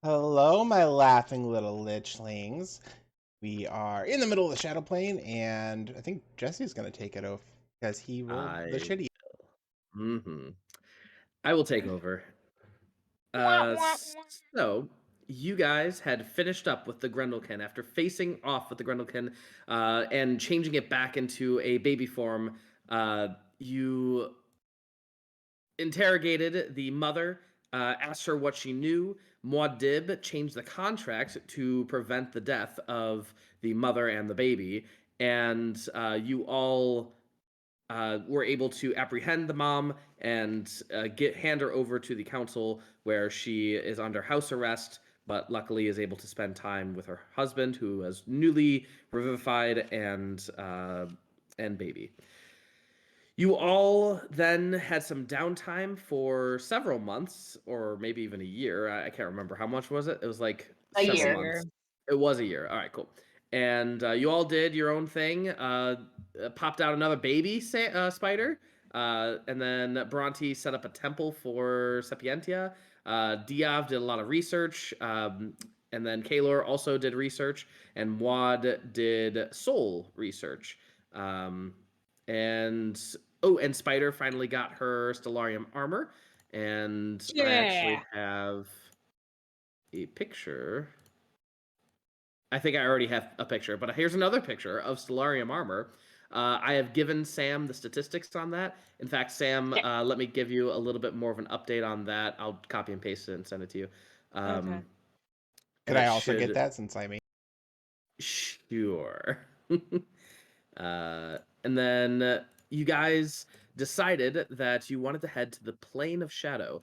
Hello, my laughing little lichlings. We are in the middle of the Shadow Plane, and I think Jesse's going to take it over because he rolled the I shitty. mm-hmm. I will take over. Wah, wah, wah. So you guys had finished up with the Grendelkin after facing off with the Grendelkin and changing it back into a baby form. You interrogated the mother, asked her what she knew. Muad changed the contract to prevent the death of the mother and the baby, and you all were able to apprehend the mom and hand her over to the council, where she is under house arrest, but luckily is able to spend time with her husband, who is newly revivified and baby. You all then had some downtime for several months, or maybe even a year. I can't remember how much was it. It was like A several year. months. It was a year. All right, cool. And you all did your own thing. Popped out another baby spider, and then Bhranti set up a temple for Sapientia. Diov did a lot of research, and then Kaelor also did research, and Muad did soul research. Um, and and Spider finally got her Stellarium armor, and I actually have a picture. I think I already have a picture, but here's another picture of Stellarium armor. I have given Sam the statistics on that. In fact, Sam, Yeah. let me give you a little bit more of an update on that. I'll copy and paste it and send it to you. Okay. Could I also get that since I mean? Sure. And then you guys decided that you wanted to head to the Plane of Shadow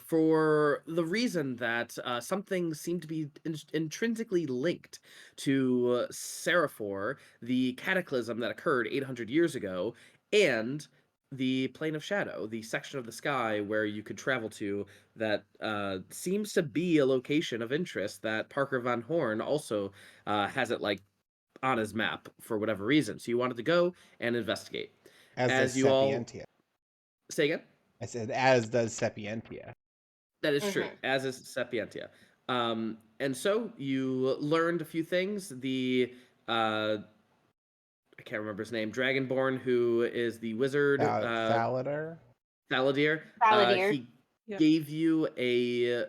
for the reason that something seemed to be intrinsically linked to Seraphor, the cataclysm that occurred 800 years ago, and the Plane of Shadow, the section of the sky where you could travel to that seems to be a location of interest that Parker Van Horn also has it like on his map for whatever reason. So you wanted to go and investigate. As does As you all Sapientia. say again, I said, as does Sapientia. that is true. Mhm. As is Sapientia. And so you learned a few things. The I can't remember his name. Dragonborn, who is the wizard, Thalador? Thaladir. Valadier. He Yep. gave you a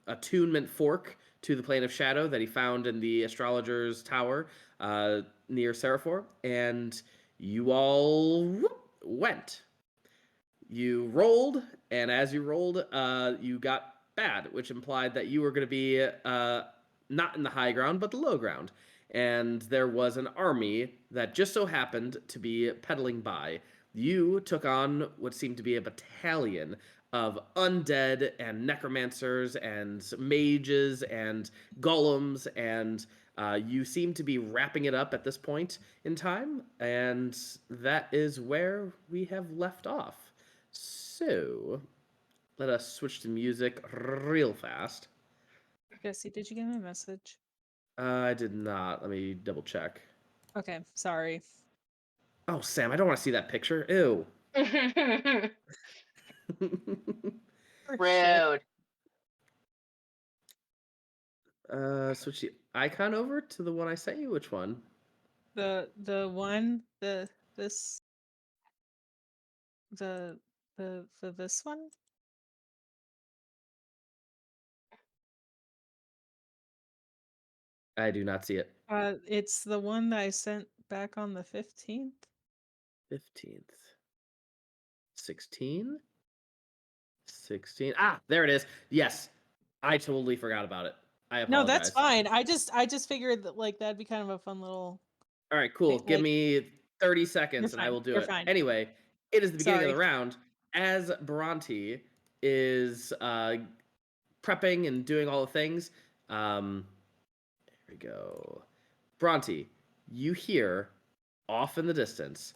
attunement fork to the Plane of Shadow that he found in the astrologer's tower near Seraphor, and you all went. You rolled, and as you rolled, you got bad, which implied that you were going to be not in the high ground, but the low ground. And there was an army that just so happened to be pedaling by. You took on what seemed to be a battalion of undead and necromancers and mages and golems, and you seem to be wrapping it up at this point in time, and that is where we have left off. So, let us switch to music real fast. Jesse, did you get my message? I did not. Let me double check. Okay, sorry. Oh, Sam, I don't want to see that picture. Ew. Rude. Switch the icon over to the one I sent you. Which one? The one this the this one? I do not see it. It's the one that I sent back on the 15th. 15th. 16? 16. Ah, there it is. Yes. I totally forgot about it. I apologize. No, that's fine. I just figured that like that'd be kind of a fun little. All right, cool. Like, Give me 30 seconds and I fine, will do you're it. fine. Anyway, it is the beginning of the Sorry. round. As Bhranti is prepping and doing all the things, here we go. Bhranti, you hear off in the distance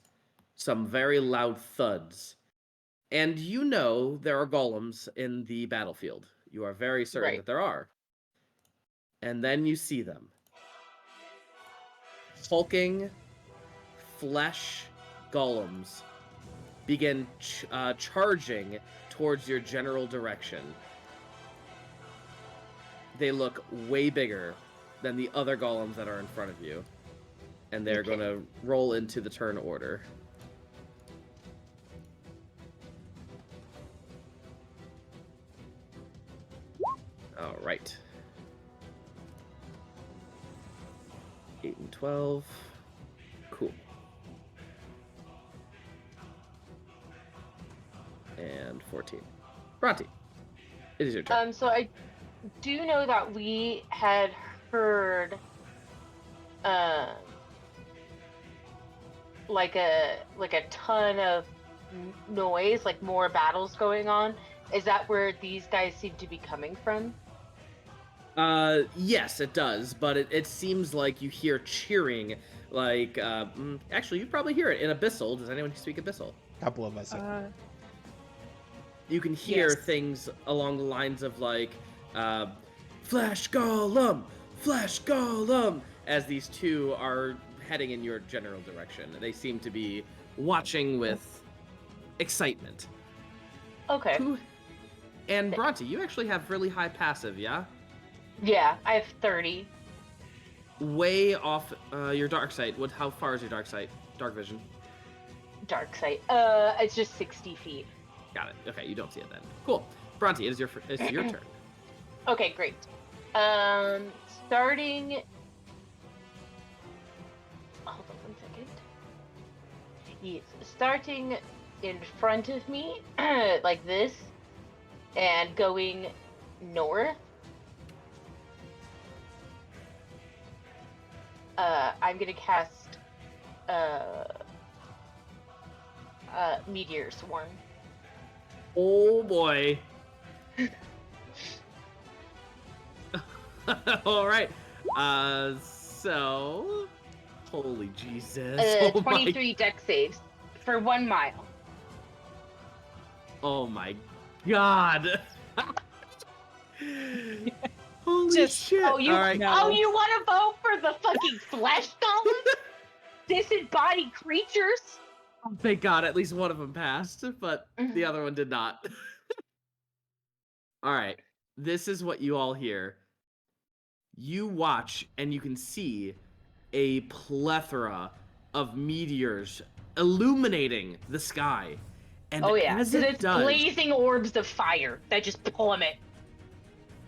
some very loud thuds. And you know there are golems in the battlefield. You are very certain Right. that there are. And then you see them. Hulking flesh golems begin charging towards your general direction. they look way bigger than the other golems that are in front of you. And they're Okay. going to roll into the turn order. All right. 8 and 12. Cool. And 14. Bhranti, it is your turn. So I do know that we had heard, like a ton of noise, like more battles going on. Is that where these guys seem to be coming from? Yes, it does, but it seems like you hear cheering, like, actually, you probably hear it in Abyssal. Does anyone speak Abyssal? A couple of us. You can hear Yes. things along the lines of, like, Flash Golem! Flash Golem! As these two are heading in your general direction. They seem to be watching with excitement. Okay. And Bhranti, you actually have really high passive, yeah? Yeah, I have 30. Way off your dark sight. How far is your dark sight? Dark vision. Dark sight. It's just 60 feet. Got it. Okay, you don't see it then. Cool. Bhranti, it's your turn. Okay, great. Starting. Hold on 1 second. Yes, starting in front of me, like this, and going north. I'm gonna cast Meteor Swarm. Oh boy. All right. So, holy Jesus. Oh my, 23 deck saves for 1 mile. oh my God. Holy Just- shit. Oh, you All right. No. oh, you want to vote for the fucking flesh golem? Disembodied creatures? Thank God, at least one of them passed, but the Mhm. other one did not. All right, this is what you all hear. You watch and you can see a plethora of meteors illuminating the sky. And Oh yeah, as because it it's does, blazing orbs of fire that just plummet.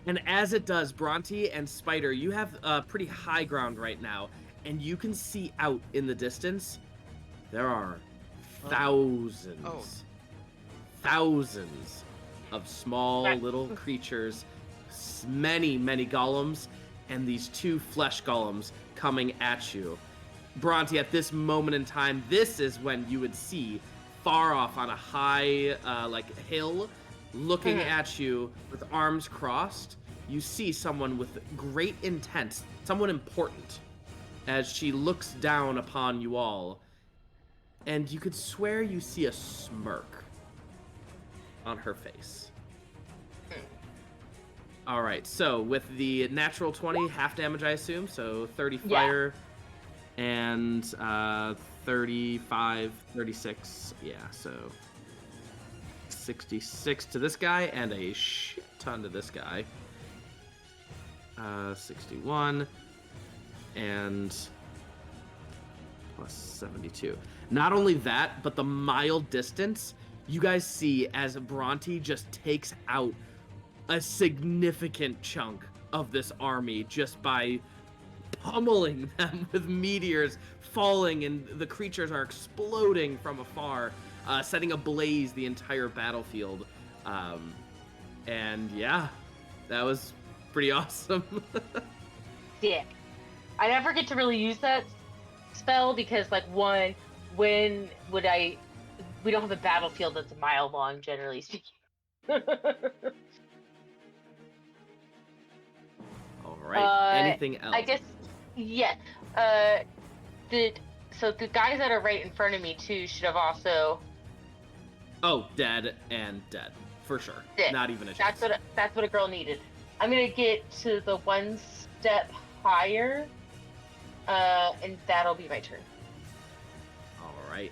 and as it does, Bhranti and Spider, you have pretty high ground right now, and you can see out in the distance. There are thousands of small Right. little creatures, many golems, and these two flesh golems coming at you. Bhranti, at this moment in time, this is when you would see far off on a high hill, looking Mhm. at you with arms crossed. You see someone with great intent, someone important, as she looks down upon you all. And you could swear you see a smirk on her face. All right, so with the natural 20, half damage, I assume, so 30 Yeah. fire and 35, 36, yeah, so 66 to this guy and a shit ton to this guy. 61 and plus 72. Not only that, but the mile distance, you guys see as Bhranti just takes out a significant chunk of this army just by pummeling them with meteors falling, and the creatures are exploding from afar, setting ablaze the entire battlefield. And yeah, that was pretty awesome. Dick. I never get to really use that spell because, like, one, when would I? We don't have a battlefield that's a mile long, generally speaking. All right. Anything else? I guess, yeah. So the guys that are right in front of me too should have also. Oh, dead and dead for sure. Dead. Not even a chance. That's what a girl needed. I'm gonna get to the one step higher, and that'll be my turn. All right.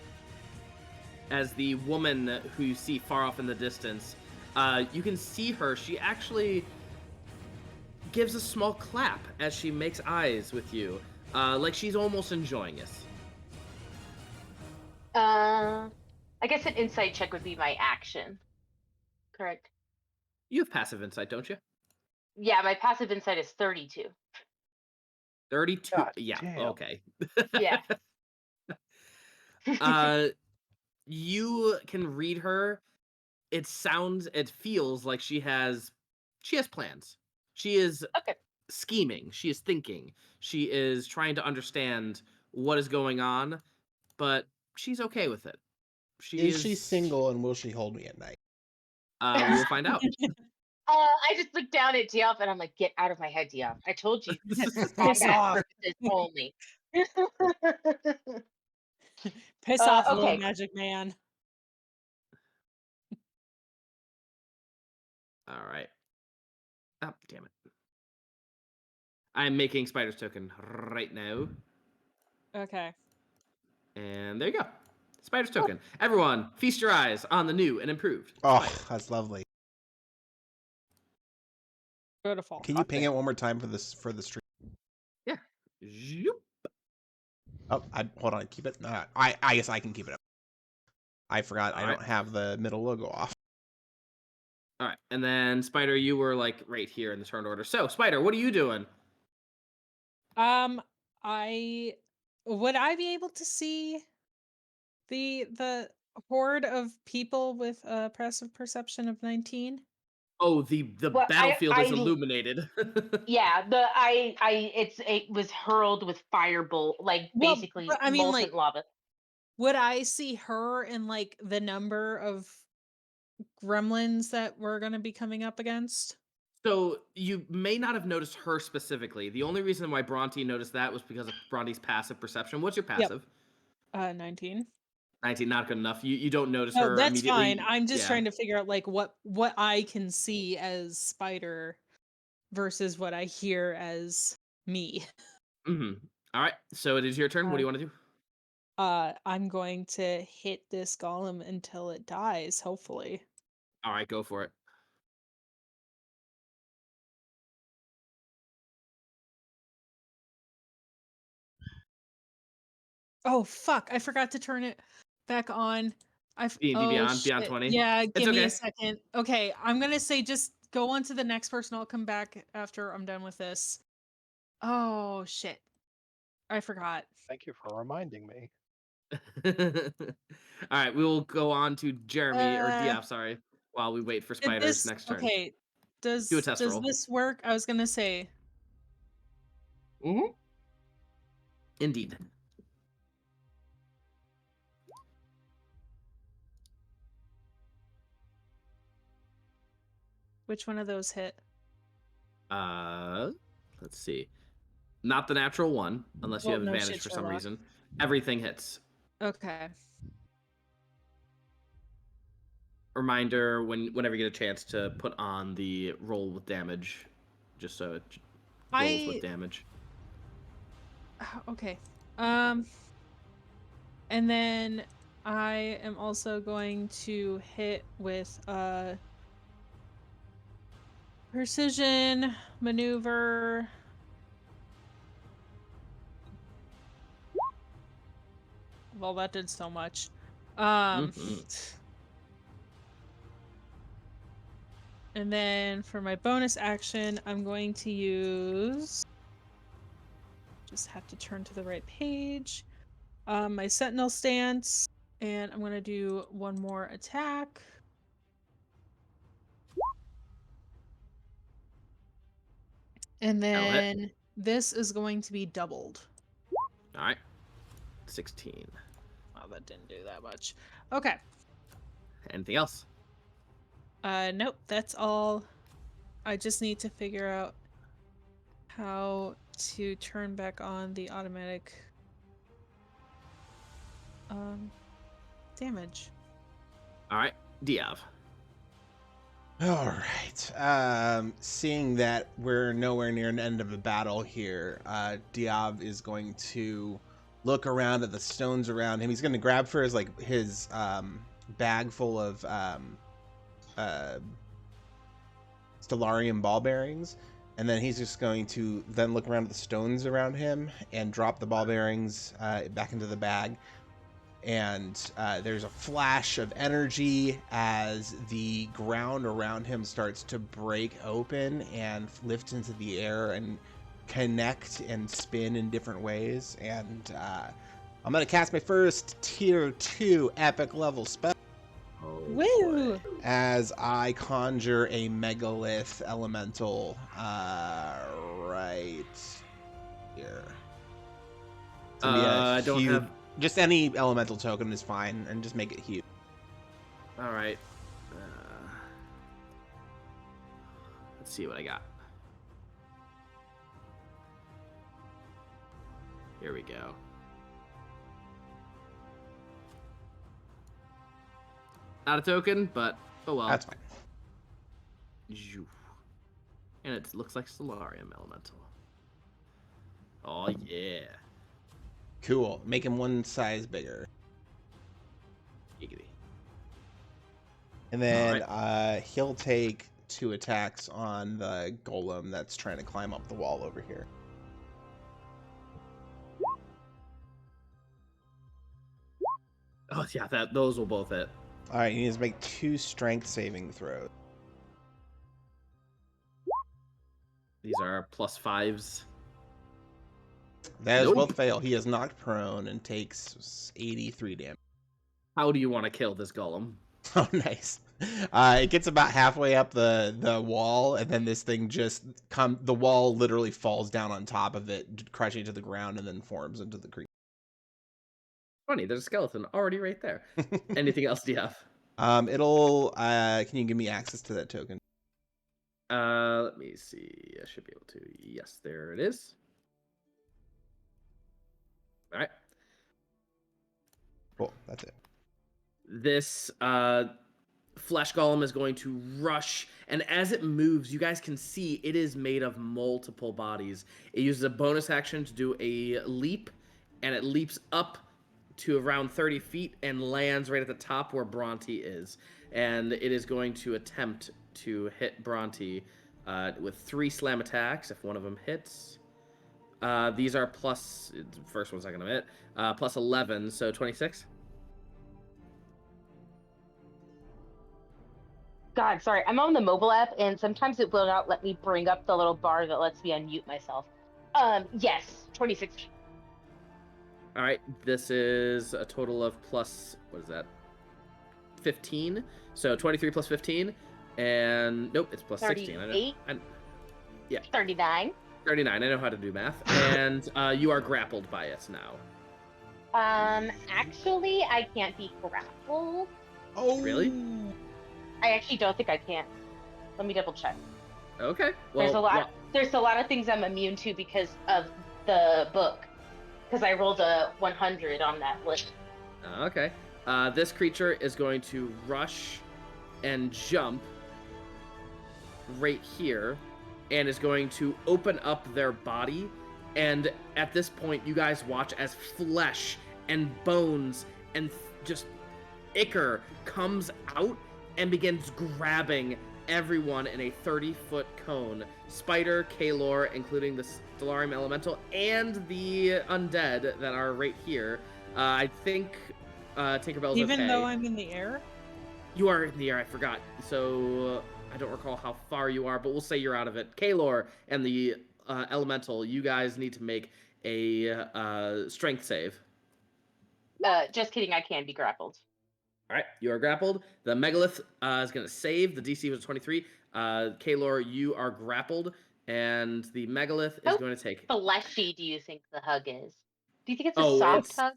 As the woman who you see far off in the distance, you can see her. She actually gives a small clap as she makes eyes with you, like she's almost enjoying it. I guess an insight check would be my action. Correct. You have passive insight, don't you? Yeah, my passive insight is 32. 32. God Yeah, damn. okay. Yeah. You can read her. It feels like she has plans. She is Okay. scheming. She is thinking. She is trying to understand what is going on, but she's okay with it. Is she single and will she hold me at night? We will find out. I just looked down at Diov and I'm like, get out of my head, Diov. I told you. For combat off. purposes only. Piss off, okay. little magic man. All right. Oh, damn it. I'm making Spider's token right now. Okay. And there you go. Spider's token. Everyone, feast your eyes on the new and improved. Oh, Spider. that's lovely. Beautiful. Can you ping it one more time for the stream? Yeah. Zoop. Oh, hold on. Keep it. I guess I can keep it up. I forgot. All I right. don't have the middle logo off. All right. And then, Spider, you were like right here in the turn order. So, Spider, what are you doing? Would I be able to see the horde of people with a passive perception of 19? Oh, the Well, battlefield is illuminated. Yeah, it was hurled with firebolt, like Well, basically but I mean, molten like, lava. would I see her and like the number of gremlins that we're gonna be coming up against? So you may not have noticed her specifically. The only reason why Bhranti noticed that was because of Bronte's passive perception. What's your passive? 19. 19, not good enough. You don't notice Oh, her that's immediately. fine. I'm just Yeah. trying to figure out like what I can see as Spider versus what I hear as me. Mm-hmm. All right. So it is your turn. What do you want to do? I'm going to hit this golem until it dies, hopefully. All right, go for it. Oh fuck! I forgot to turn it back on. D&D Beyond shit. 20. Yeah, It's give me okay. a second. Okay, I'm gonna say just go on to the next person. I'll come back after I'm done with this. Oh shit! I forgot. Thank you for reminding me. All right, we will go on to Jeremy or Diov, sorry, while we wait for Did Spider's next turn. Okay, does Do a test roll. this work? I was gonna say. Mm-hmm. Indeed. Which one of those hit? Let's see. Not the natural one, unless you Well, have no advantage shit, for some Sherlock. reason. Everything hits. Okay. Reminder whenever you get a chance to put on the roll with damage, just so it rolls with damage. Okay. And then I am also going to hit with precision maneuver. Well, that did so much. And then for my bonus action, I'm going to use... Just have to turn to the right page. My sentinel stance, and I'm going to do one more attack. And then this is going to be doubled. All right. 16. Oh, that didn't do that much. Okay. Anything else? Nope, that's all. I just need to figure out how to turn back on the automatic damage. All right, Diov. All right. Seeing that we're nowhere near an end of a battle here, Diov is going to look around at the stones around him. He's going to grab for his bag full of Stellarium ball bearings, And then he's just going to then look around at the stones around him and drop the ball bearings back into the bag. And there's a flash of energy as the ground around him starts to break open and lift into the air and connect and spin in different ways. And I'm going to cast my first tier 2 epic level spell. Oh, Woo! boy. As I conjure a megalith elemental right here. It's gonna be a I don't huge, have. just any elemental token is fine, and just make it huge. All right. Let's see what I got. Here we go. Not a token, but oh well. That's fine. Zhoo. And it looks like Solarium Elemental. Oh yeah. Cool. Make him one size bigger. Giggity. And then Alright. he'll take 2 attacks on the golem that's trying to climb up the wall over here. Oh yeah, those will both hit. All right, he needs to make 2 strength saving throws. These are +5s. That is Nope. both fail. He is knocked prone and takes 83 damage. How do you want to kill this golem? Oh, nice. It gets about halfway up the wall, and then this thing just the wall literally falls down on top of it, crashing to the ground, and then forms into the creature. Funny, there's a skeleton already right there. Anything else do you have? It'll can you give me access to that token? Let me see. I should be able to. Yes, there it is. All right. Cool, that's it. This flesh golem is going to rush, and as it moves, you guys can see it is made of multiple bodies. It uses a bonus action to do a leap, and it leaps up to around 30 feet and lands right at the top where Bhranti is. And it is going to attempt to hit Bhranti with 3 slam attacks if one of them hits. These are plus, first one's not going to hit, plus 11, so 26. God, sorry. I'm on the mobile app, and sometimes it will not let me bring up the little bar that lets me unmute myself. Yes, 26. All right, this is a total of plus, what is that? 15. So 23 plus 15, and nope, it's plus 16. 38. Yeah. 39. 39. I know how to do math. And you are grappled by it now. Actually, I can't be grappled. Oh, Really? I actually don't think I can. Let me double check. Okay. Well, There's a lot. There's a lot of things I'm immune to because of the book. Because I rolled a 100 on that list. Okay. This creature is going to rush and jump right here, and is going to open up their body. And at this point, you guys watch as flesh and bones and just ichor comes out and begins grabbing everyone in a 30-foot cone. Spider, Kaelor, including the Stellarium Elemental, and the undead that are right here. I think Tinkerbell's Even okay. though I'm in the air? You are in the air, I forgot. So I don't recall how far you are, but we'll say you're out of it. Kaelor and the Elemental, you guys need to make a strength save. Just kidding, I can be grappled. All right, you are grappled. The Megalith is going to save. The DC was 23. Kaelor, you are grappled, and the Megalith is going to take... Fleshy do you think the hug is? Do you think it's a Oh, soft it's- hug?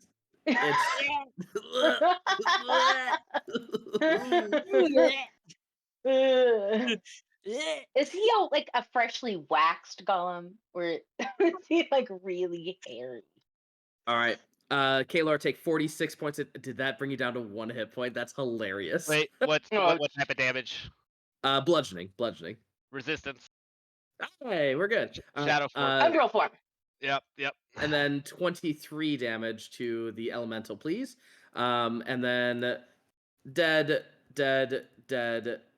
Is he like a freshly waxed golem, or is he like really hairy? All right. Kaelor, take 46 points. Did that bring you down to 1 hit point? That's hilarious. Wait, what type of damage? Bludgeoning. Resistance. Hey, we're good. Shadow form. Ungirl form. Yep. And then 23 damage to the elemental, please. And then dead,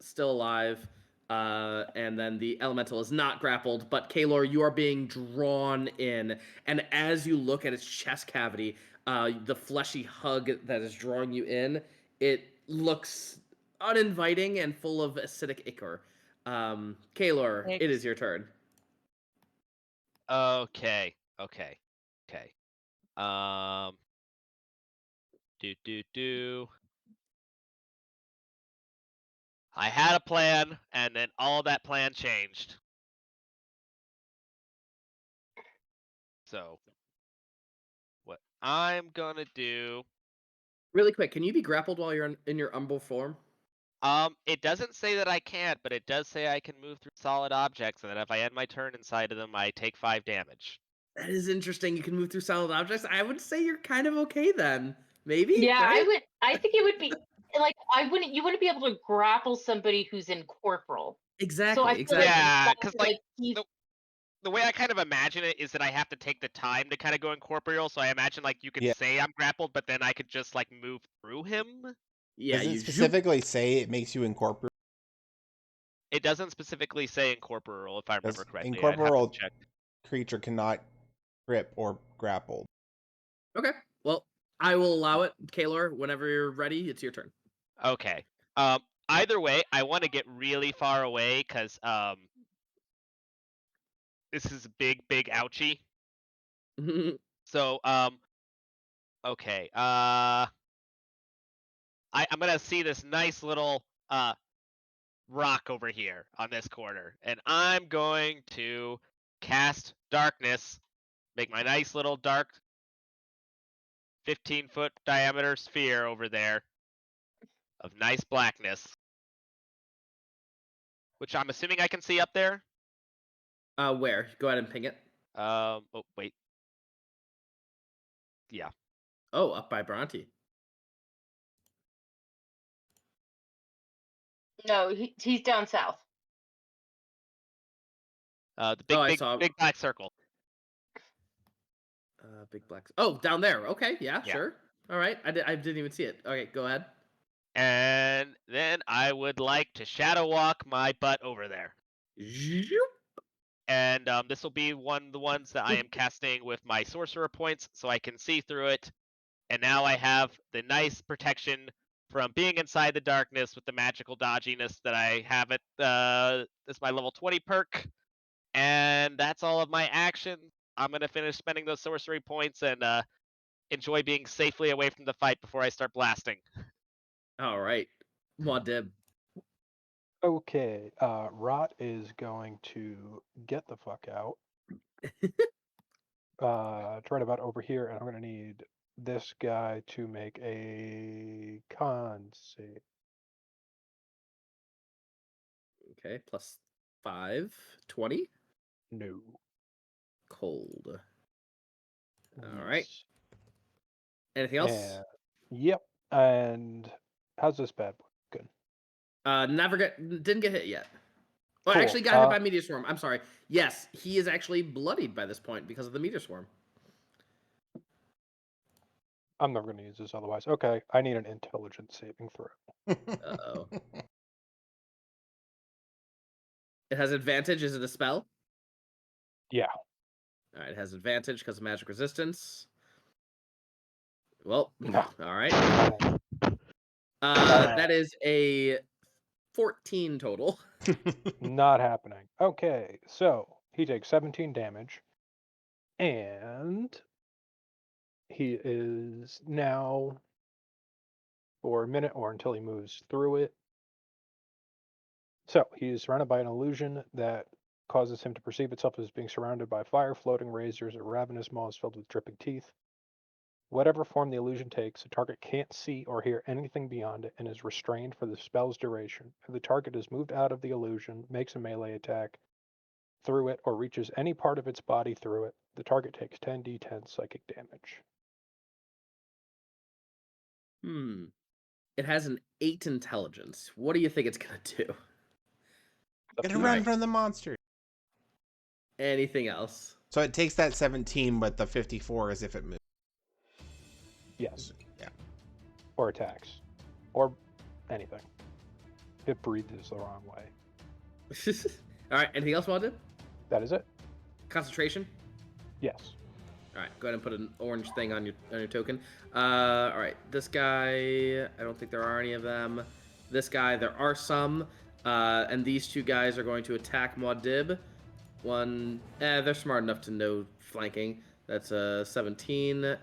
still alive. And then the elemental is not grappled, but Kaelor, you are being drawn in. And as you look at its chest cavity, the fleshy hug that is drawing you in, it looks uninviting and full of acidic ichor. Kaelor, it is your turn. Okay. Do. I had a plan, and then all that plan changed. So, what I'm gonna do... Really quick, can you be grappled while you're in your umble form? It doesn't say that I can't, but it does say I can move through solid objects, and that if I end my turn inside of them, I take 5 damage. That is interesting. You can move through solid objects. I would say you're kind of okay then. Maybe? Yeah, right? I think it would be like you wouldn't be able to grapple somebody who's incorporeal. So I Exactly, feel like exactly. Yeah, that's because like he's the way I kind of imagine it is that I have to take the time to kind of go incorporeal, so I imagine like you could Yeah. say I'm grappled, but then I could just like move through him. Yeah, Does it you specifically say it makes you incorporeal? It doesn't specifically say incorporeal, if I remember Because correctly. I'd have to incorporeal check. creature cannot grip or grapple. Okay. Well, I will allow it, Kaelor. Whenever you're ready, it's your turn. Okay. Either way, I want to get really far away because this is a big ouchie. So okay. I'm gonna see this nice little rock over here on this corner, and I'm going to cast darkness, make my nice little dark 15-foot diameter sphere over there of nice blackness, which I'm assuming I can see up there. Where? Go ahead and ping it. Oh wait. Yeah. Oh, up by Bhranti. no, he's down south. The I saw big black circle. big black. Oh, down there. Okay, yeah, Yeah. sure. All right. I didn't even see it. Okay, go ahead. And then I would like to shadow walk my butt over there. And this will be one of the ones that I am casting with my sorcerer points, so I can see through it. And now I have the nice protection from being inside the darkness with the magical dodginess that I have it. This is my level 20 perk, and that's all of my actions. I'm gonna finish spending those sorcery points and enjoy being safely away from the fight before I start blasting. All right. Muad. Okay, Rot is going to get the fuck out. It's right about over here, and I'm going to need this guy to make a con save. Okay, plus 5. 20. No. Cold. All right. Yes. Anything else? Yep. And how's this bad boy looking? Didn't get hit yet. Oh, Cool. actually got hit by meteor swarm. I'm sorry. Yes, he is actually bloodied by this point because of the meteor swarm. I'm never going to use this otherwise. Okay, I need an intelligence saving throw. Uh-oh. It has advantage. Is it a spell? Yeah. All right, it has advantage because of magic resistance. Well, No. all right. No. That is a 14 total. Not happening. Okay, so he takes 17 damage, and he is now, for a minute or until he moves through it. So he is surrounded by an illusion that causes him to perceive itself as being surrounded by fire, floating razors, or ravenous maws filled with dripping teeth. Whatever form the illusion takes, the target can't see or hear anything beyond it and is restrained for the spell's duration. If the target is moved out of the illusion, makes a melee attack through it, or reaches any part of its body through it, the target takes 10d10 psychic damage. It has an 8 intelligence. What do you think it's going to do? Gonna run from the monster. Anything else? So it takes that 17, but the 54 is if it moves. Yes. Yeah. Or attacks. Or anything. It breathes the wrong way. All right. Anything else, Muad? That is it. Concentration. Yes. All right. Go ahead and put an orange thing on your token. All right. This guy. I don't think there are any of them. This guy. There are some. And these two guys are going to attack Muad'Dib. One. They're smart enough to know flanking. That's a 17.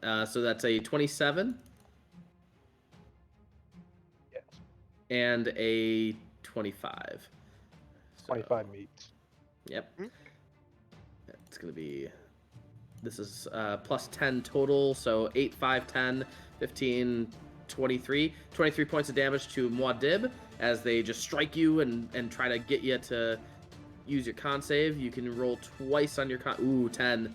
So that's a 27. Yes. And a 25. 25 meets. Yep. It's going to be... This is plus 10 total, so 8, 5, 10, 15, 23. 23 points of damage to Muad'Dib as they just strike you and try to get you to use your con save. You can roll twice on your con... Ooh, 10.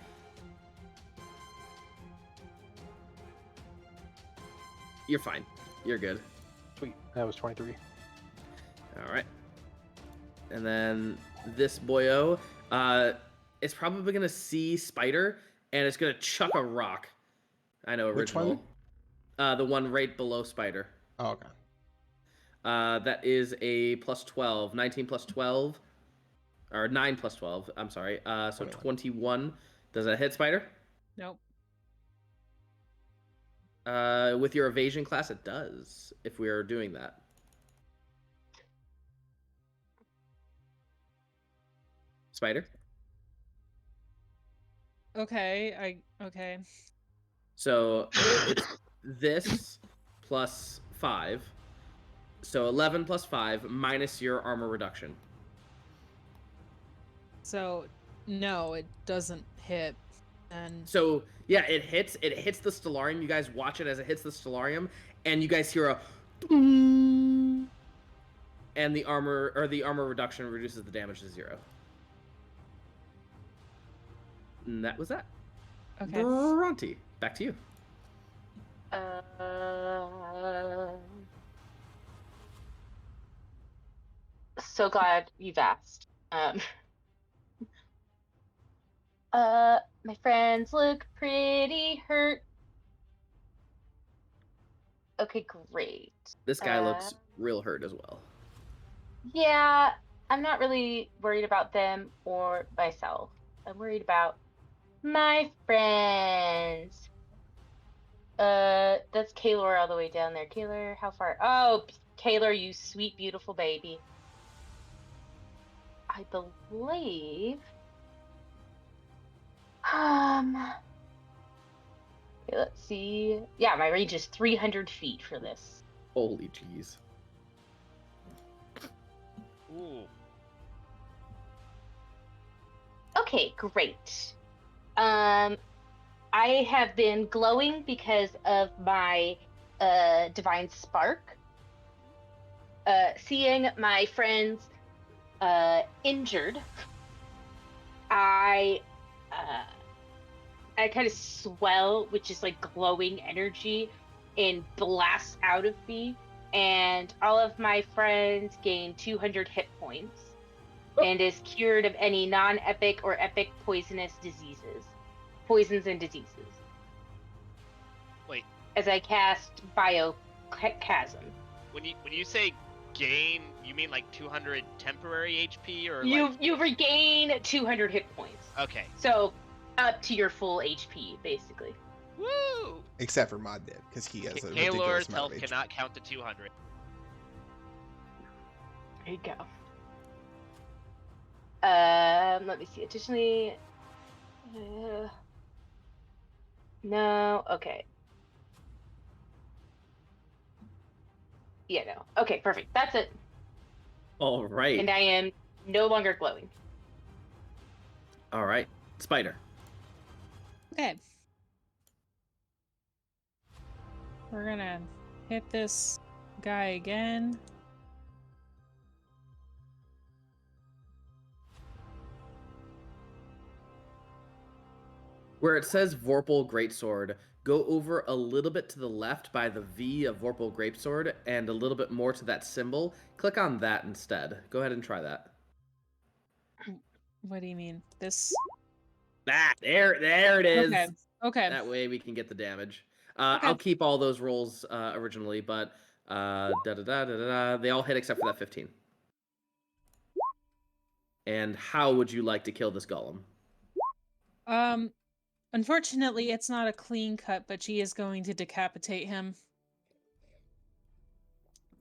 You're fine. You're good. Sweet. That was 23. All right. And then this boyo, it's probably going to see Spider, and it's going to chuck a rock. I know, original. Which one? The one right below Spider. Oh, okay. That is a plus 12. 19 plus 12. Or 9 plus 12. I'm sorry. So 21. Does that hit, Spider? Nope. With your evasion class, it does, if we are doing that. Spider? Okay, okay. So it's this plus 5. So 11 plus 5 minus your armor reduction. So no, it doesn't hit. And So yeah, it hits the Stellarium. You guys watch it as it hits the Stellarium, and you guys hear a and the armor reduction reduces the damage to 0. And that was that. okay. Bhranti, back to you. So glad you've asked. My friends look pretty hurt. Okay, great. This guy looks real hurt as well. Yeah, I'm not really worried about them or myself. I'm worried about my friends. That's Kaelor all the way down there. Kaelor, how far? Oh, Kaelor, you sweet, beautiful baby. I believe. Okay, let's see. Yeah, my range is 300 feet for this. Holy jeez. Ooh. Okay, great. I have been glowing because of my divine spark. Seeing my friends injured, I kind of swell with just like glowing energy and blast out of me, and all of my friends gain 200 hit points and is cured of any non-epic or epic poisons and diseases. Wait. As I cast Biochasm. When you say gain, you mean like 200 temporary HP or You regain 200 hit points. Okay. So up to your full HP, basically. Woo! Except for Muad'Dib, because he has a ridiculous Kaelor's amount health of HP. cannot count to 200. There you go. Let me see. Additionally, no. Okay. Yeah, no. Okay, perfect. That's it. All right. And I am no longer glowing. All right. Spider. Okay. We're gonna hit this guy again. Where it says Vorpal Greatsword, go over a little bit to the left by the V of Vorpal Greatsword and a little bit more to that symbol. Click on that instead. Go ahead and try that. What do you mean? This? There it is. Okay. Okay. That way we can get the damage. Okay. I'll keep all those rolls originally, but they all hit except for that 15. And how would you like to kill this golem? Unfortunately, it's not a clean cut, but she is going to decapitate him.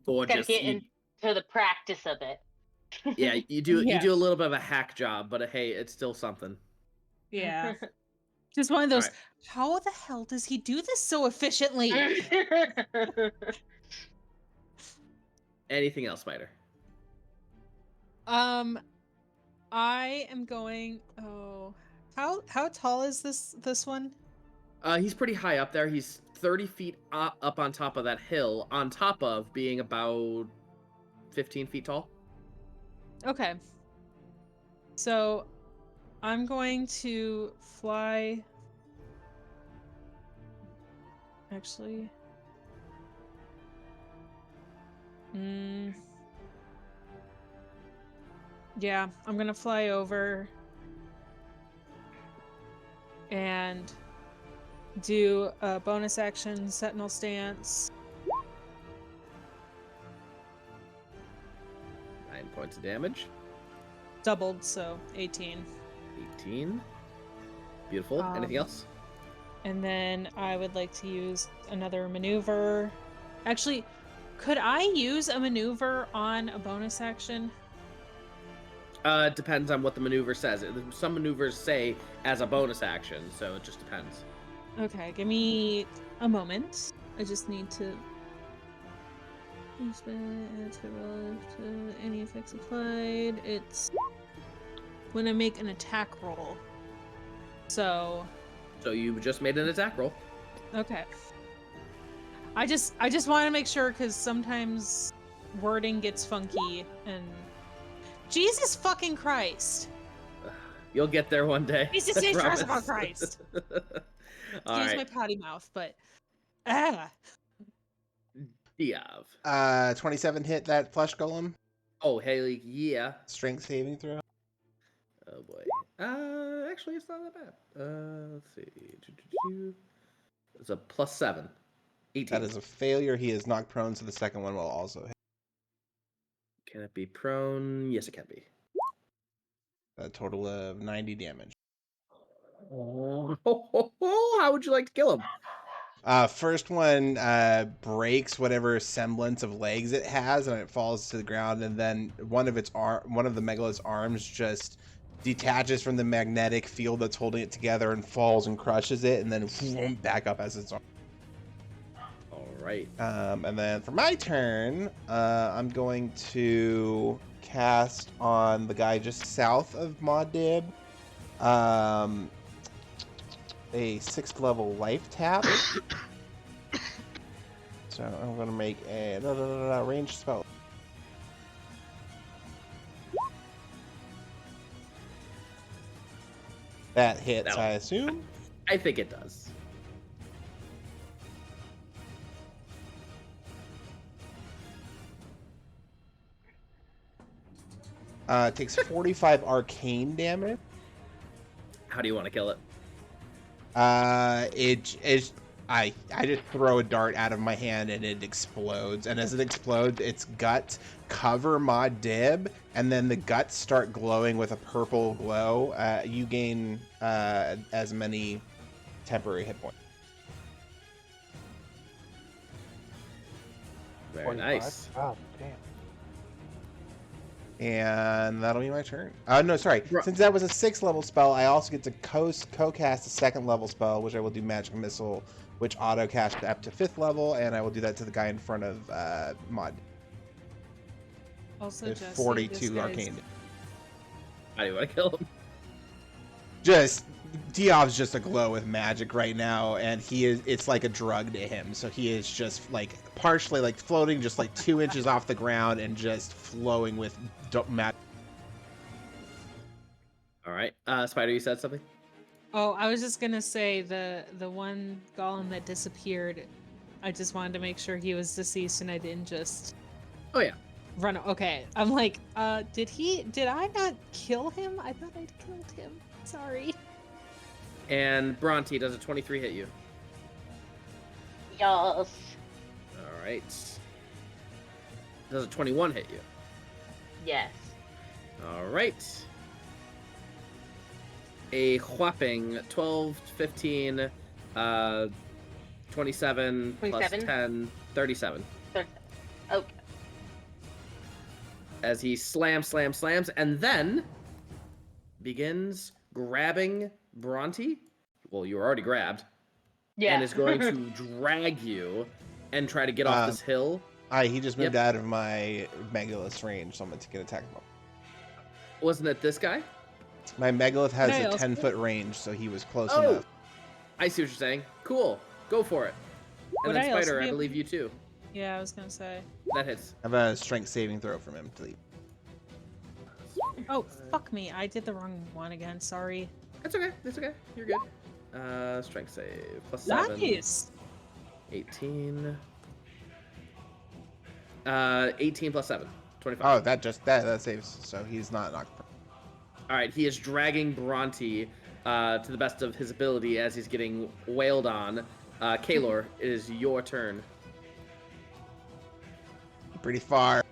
Gotta Gorgeous. get into the practice of it. Yeah, you do Yeah. a little bit of a hack job, but hey, it's still something. Yeah. Just one of those, Alright. how the hell does he do this so efficiently? Anything else, Spider? I am going. Oh, how tall is this one? He's pretty high up there. He's 30 feet up on top of that hill, on top of being about 15 feet tall. Okay. So, I'm going to fly. Actually. Yeah, I'm gonna fly over and do a bonus action sentinel stance. 9 points of damage. Doubled, so 18. 18. Beautiful. Anything else? And then I would like to use another maneuver. Actually, could I use a maneuver on a bonus action? Depends on what the maneuver says. Some maneuvers say as a bonus action, so it just depends. Okay, give me a moment. I just need to add to any effects applied. It's when I make an attack roll. So you just made an attack roll. okay. I just want to make sure because sometimes wording gets funky and Jesus fucking Christ. You'll get there one day. Jesus I H. promise. Christ. All Use right. my potty mouth, but Diov. 27 hit that flesh golem. Oh, Haley, yeah. Strength saving throw. Oh boy. Actually, it's not that bad. Let's see. It's a +7. 18. That is a failure. He is knocked prone, so the second one will also hit. Can it be prone? Yes, it can be. A total of 90 damage. How would you like to kill him? First one breaks whatever semblance of legs it has, and it falls to the ground. And then one of the megalith's arms just detaches from the magnetic field that's holding it together and falls and crushes it, and then back up as its arm. All right. And then for my turn, I'm going to cast on the guy just south of Muad, a 6th level life tap. So I'm going to make a ranged spell. That hits, I assume. I think it does. It takes 45 arcane damage. How do you want to kill it? I just throw a dart out of my hand and it explodes. And as it explodes, its guts cover Muad, and then the guts start glowing with a purple glow. You gain as many temporary hit points. Very 25. nice. Oh, damn. And that'll be my turn. No, sorry. Since that was a 6th level spell, I also get to co-cast a 2nd level spell, which I will do Magic Missile, which auto-cast up to 5th level, and I will do that to the guy in front of Muad. also Jesse, 42 arcane. How do you want to kill him? Just Diov's just aglow with magic right now, and it's like a drug to him. So he is just like partially like floating just like 2 inches off the ground and just flowing with magic. All right. Spider, you said something? Oh, I was just gonna say the one golem that disappeared. I just wanted to make sure he was deceased, and I didn't just. Oh yeah. Run. Okay, I'm like, did I not kill him? I thought I'd killed him. Sorry. And Bhranti, does a 23 hit you? Yes. All right. Does a 21 hit you? Yes. All right. a whopping 12, 15, 27 plus 27? 10, 37. Okay. As he slams, and then begins grabbing Bhranti. Well, you were already grabbed. Yeah. And is going to drag you and try to get off this hill. He just moved out of my Megalith's range, so I'm going to take an attack. Wasn't it this guy? My Megalith has Hey, a Elspeth. 10-foot range, so he was close Oh! enough. I see what you're saying. Cool. Go for it. And Would then I also Spider, be I able- believe you too. Yeah, I was gonna say. That hits. I have a strength saving throw from him to leave. Oh, fuck me. I did the wrong one again. Sorry. That's okay. That's okay. You're good. Strength save. Plus 7. Nice. 18. 18 plus 7. 25. Oh, that saves, so he's not knocked prone. Alright, he is dragging Bhranti to the best of his ability as he's getting wailed on. Kaelor, it is your turn. Pretty far.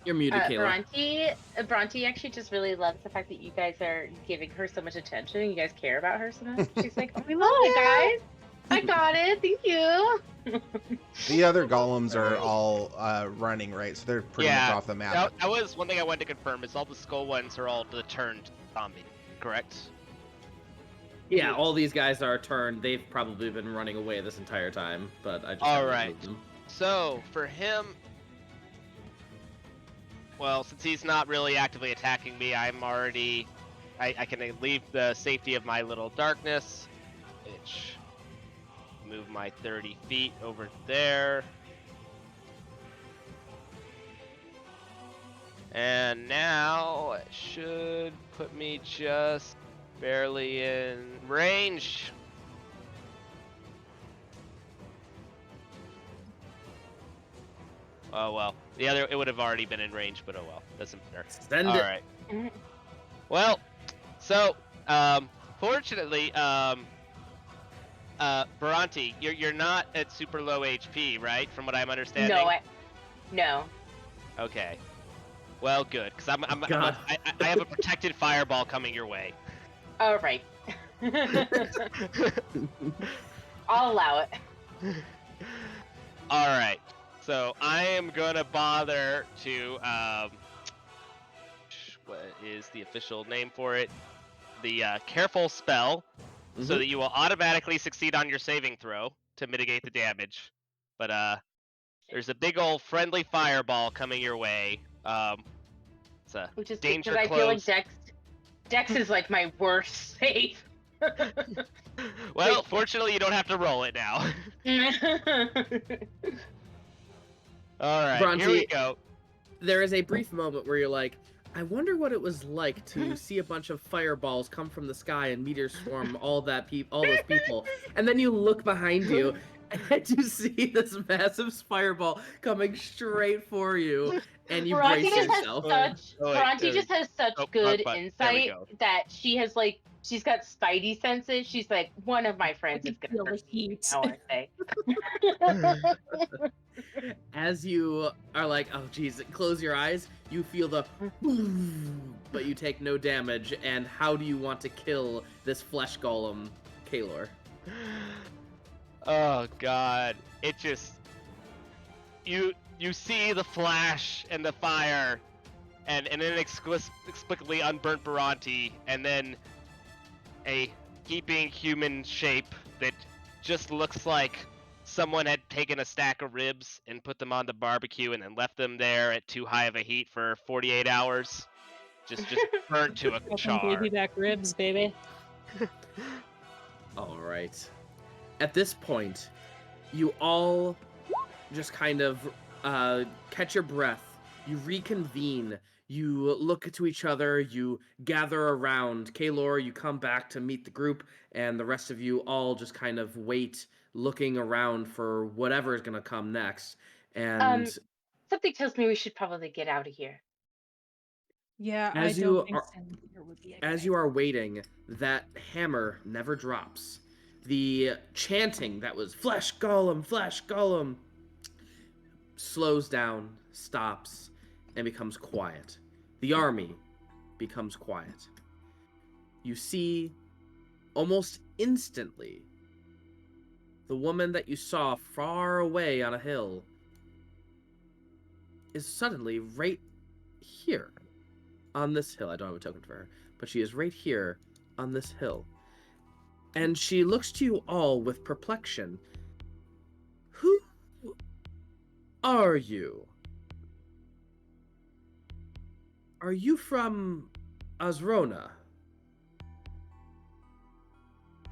You're muted, Kaelor. Bhranti actually just really loves the fact that you guys are giving her so much attention. You guys care about her so much. She's like, oh, we love it, guys. I got it. Thank you. The other golems are all running, right? So they're pretty much off the map. That was one thing I wanted to confirm, is all the skull ones are all the turned zombie, correct? Yeah, all these guys are turned. They've probably been running away this entire time, but I just haven't Alright. moved them. So, for him... Well, since he's not really actively attacking me, I'm already... I can leave the safety of my little darkness, which... Move my 30 feet over there. And now it should put me just barely in range. Oh well. The other, it would have already been in range, but oh well. Doesn't matter. Send it. Alright. Well, so, fortunately, Bhranti, you're not at super low HP, right? From what I'm understanding. No. Okay. Well, good, because God. I have a protected fireball coming your way. All right. I'll allow it. All right. So I am gonna bother to what is the official name for it? The careful spell, so that you will automatically succeed on your saving throw to mitigate the damage. But there's a big old friendly fireball coming your way. It's a Which is danger because I close. feel like Dex is like my worst save. Well, fortunately, you don't have to roll it now. All right, Bhranti, here we go. There is a brief moment where you're like, I wonder what it was like to see a bunch of fireballs come from the sky and meteors swarm all those people. And then you look behind you and you see this massive fireball coming straight for you, and you brace yourself. Bhranti just has such good insight go. that she's got spidey senses. She's like, one of my friends is gonna feel the hurt me, heat. I want to say. As you are like, oh geez, close your eyes, you feel the but you take no damage. And how do you want to kill this flesh golem, Kaelor? Oh god, it just you see the flash and the fire and an inexplicably unburnt Bhranti, and then a heaping human shape that just looks like someone had taken a stack of ribs and put them on the barbecue and then left them there at too high of a heat for 48 hours. Just burnt to a Fucking char. baby back ribs, baby. All right. At this point, you all just kind of catch your breath. You reconvene. You look to each other. You gather around. Kaelor, you come back to meet the group, and the rest of you all just kind of wait, looking around for whatever is going to come next. And Something tells me we should probably get out of here. Yeah, As I you don't think are- staying here would be a as good you are waiting, that hammer never drops. The chanting that was flesh golem, slows down, stops, and becomes quiet. The army becomes quiet. You see, almost instantly, the woman that you saw far away on a hill is suddenly right here on this hill. I don't have a token for her, but she is right here on this hill. And she looks to you all with perplexion. Who are you? Are you from Azrona?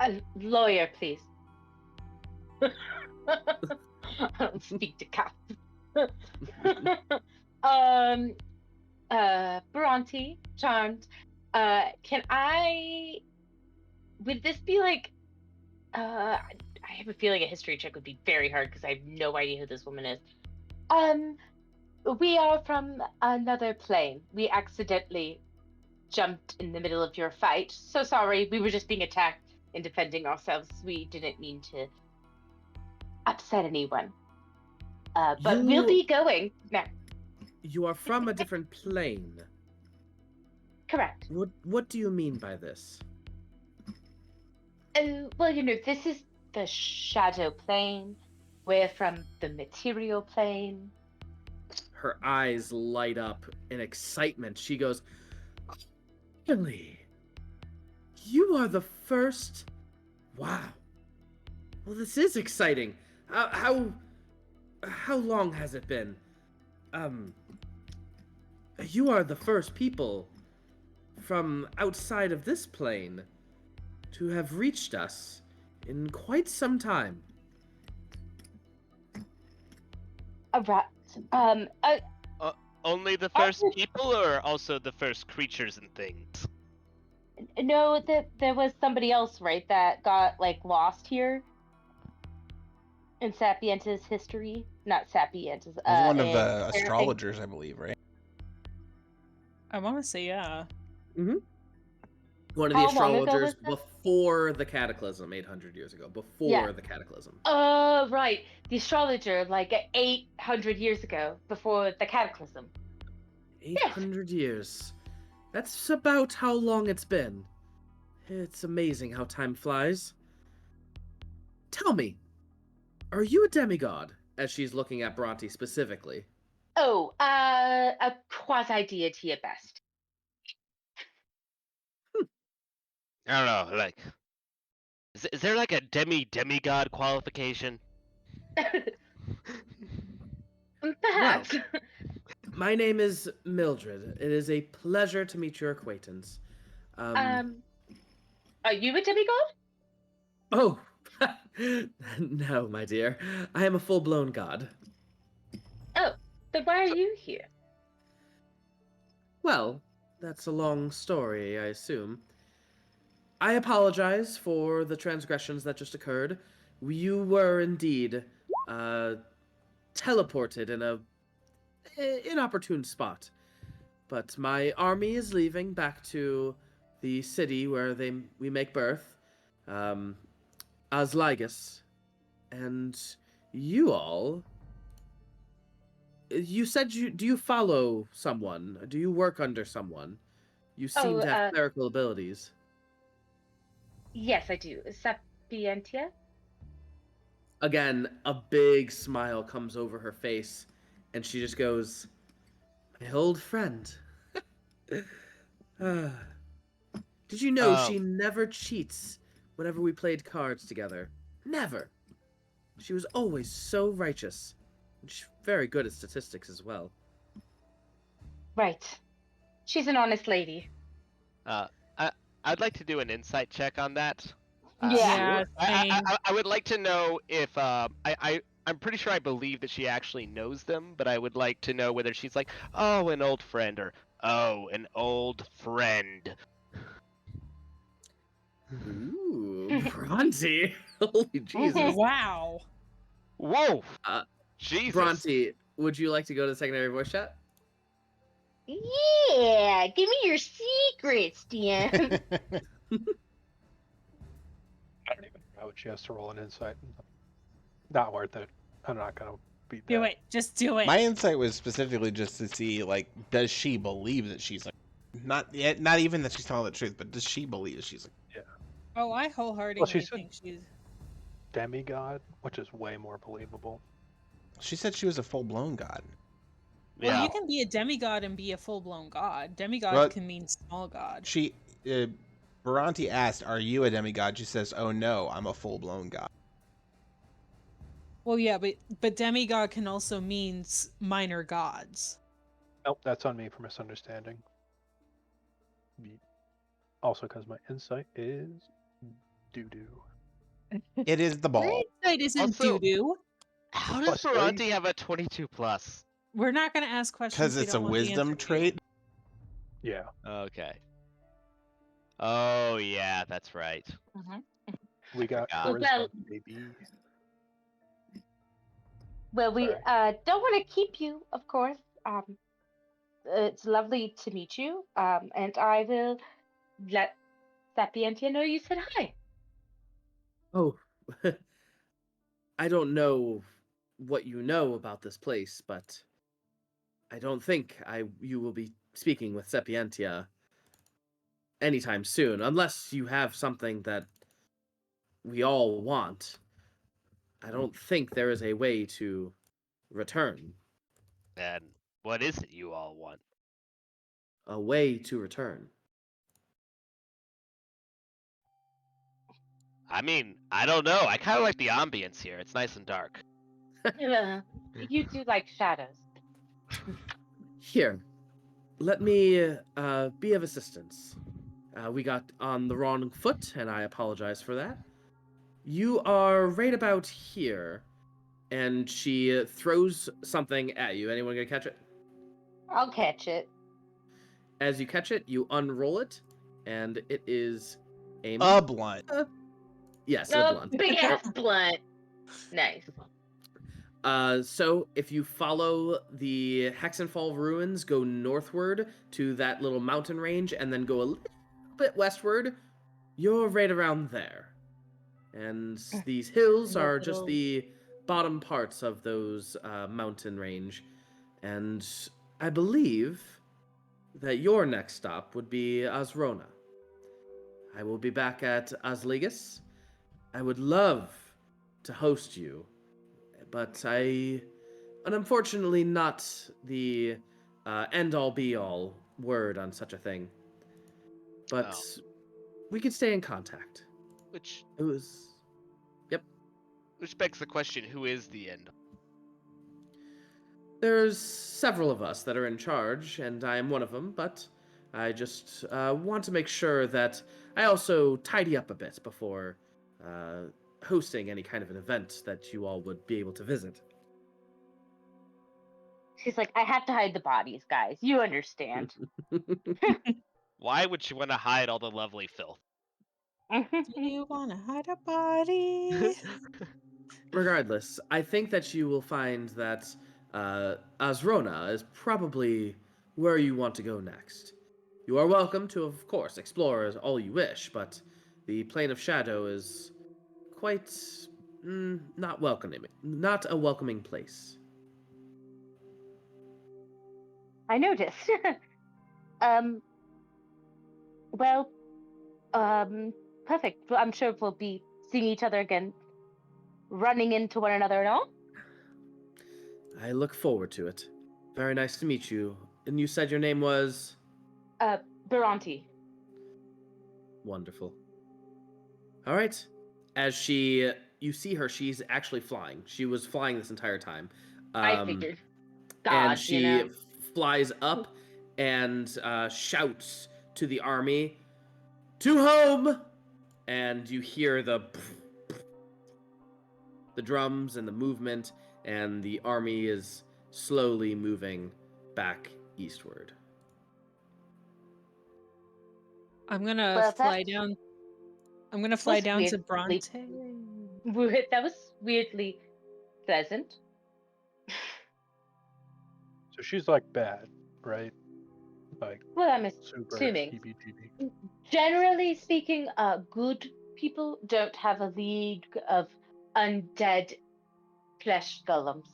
A lawyer, please. I don't speak to cops. Bhranti, charmed. Can I? Would this be like? I have a feeling a history check would be very hard because I have no idea who this woman is. We are from another plane. We accidentally jumped in the middle of your fight. So sorry. We were just being attacked and defending ourselves. We didn't mean to upset anyone. But we'll be going now. You are from a different plane. Correct. What do you mean by this? Well, this is the shadow plane. We're from the material plane. Her eyes light up in excitement. She goes, "Really? You are the first? Wow. Well, this is exciting. How long has it been? You are the first people from outside of this plane to have reached us in quite some time." Right. Only the first people, or also the first creatures and things? No, there was somebody else, right, that got lost here in Sapienza's history. Not Sapienza's. It was one of in the Cleric. astrologers, I believe, right? I want to say yeah. Mm-hmm. One of the How long ago astrologers was this? before the Cataclysm, 800 years ago. Before the Cataclysm. Oh, right. The astrologer, 800 years ago, before the Cataclysm. 800 years. That's about how long it's been. It's amazing how time flies. Tell me, are you a demigod? As she's looking at Bhranti specifically. Oh, a quasi-deity at best. I don't know, is there a demigod qualification? Perhaps. Well, my name is Mildred. It is a pleasure to meet your acquaintance. Are you a demigod? Oh, no, my dear. I am a full-blown god. Oh, then why are you here? Well, that's a long story, I assume. I apologize for the transgressions that just occurred. You were indeed teleported in a inopportune spot. But my army is leaving back to the city where we make birth, Asligus, and you all. You said do you follow someone? Do you work under someone? You seem to have clerical abilities. Yes, I do. Sapientia? Again, a big smile comes over her face, and she just goes, "My old friend." Did you know she never cheats whenever we played cards together? Never. She was always so righteous. And she's very good at statistics as well. Right. She's an honest lady. I'd like to do an insight check on that. Yeah, same. I would like to know if I'm pretty sure I believe that she actually knows them, but I would like to know whether she's like, "Oh, an old friend," or "Oh, an old friend." Ooh, Bhranti. Holy Jesus. Wow. Whoa! Jesus. Bhranti, would you like to go to the secondary voice chat? Yeah, give me your secrets, Dan. I don't even know what she has to roll an insight. Not worth it. I'm not gonna beat Do that. it. Just do it. My insight was specifically just to see, like, does she believe that she's like, not even that she's telling the truth, but does she believe that she's like, Oh, I wholeheartedly said- think she's. Demigod, which is way more believable. she said she was a full blown god. Well, Yeah. you can be a demigod and be a full-blown god. Demigod But- can mean small god. She, Bhranti asked, "Are you a demigod?" She says, "Oh no, I'm a full blown god." Well, yeah, but demigod can also mean minor gods. Nope, that's on me for misunderstanding. Also, because my insight is doo-doo. It is the ball. My insight isn't Also- doo-doo. How does Plus three? Bhranti have a 22+? We're not going to ask questions. Because we it's don't a want the wisdom answer to you. trait. Yeah. Okay. Oh yeah, that's right. We got Forgot. charisma, Well- baby. Well, we Sorry. don't want to keep you, of course. It's lovely to meet you. And I will let Sapientia know you said hi. Oh, I don't know what you know about this place, but I don't think you will be speaking with Sapientia anytime soon, unless you have something that we all want. I don't think there is a way to return. And what is it you all want? A way to return. I mean, I don't know. I kind of like the ambience here. It's nice and dark. You do like shadows. Here, let me be of assistance. We got on the wrong foot, and I apologize for that. You are right about here, and she throws something at you. Anyone gonna catch it? I'll catch it. As you catch it, you unroll it, and it is a A blunt. yes, a Oh, blunt. big ass blunt. Nice. So if you follow the Hexenfall ruins, go northward to that little mountain range, and then go a little bit westward, you're right around there. And these hills The are just little- the bottom parts of those mountain range. And I believe that your next stop would be Azrona. I will be back at Asligus. I would love to host you, but I'm unfortunately not the end-all be-all word on such a thing. But we could stay in contact. Which It was... begs the question: who is the end? There's several of us that are in charge, and I am one of them, but I just want to make sure that I also tidy up a bit before hosting any kind of an event that you all would be able to visit. She's like, I have to hide the bodies, guys. You understand. Why would she want to hide all the lovely filth? Do you want to hide a body? Regardless, I think that you will find that Azrona is probably where you want to go next. You are welcome to, of course, explore as all you wish, but the Plane of Shadow is quite not a welcoming place. I noticed. Well, perfect. Well, I'm sure we'll be seeing each other again, running into one another and all. I look forward to it. Very nice to meet you. And you said your name was? Bhranti. Wonderful. All right. As you see her, she's actually flying. She was flying this entire time. I figured. And God, she you know. flies up and shouts to the army, "To home!" And you hear the drums and the movement, and the army is slowly moving back eastward. I'm gonna Well, fly that's- down. I'm gonna fly was down to weirdly- Bronte. That was weirdly pleasant. So she's like bad, right? Like Well, I'm super assuming. heebie-jeebie. Generally speaking, good people don't have a league of undead flesh golems.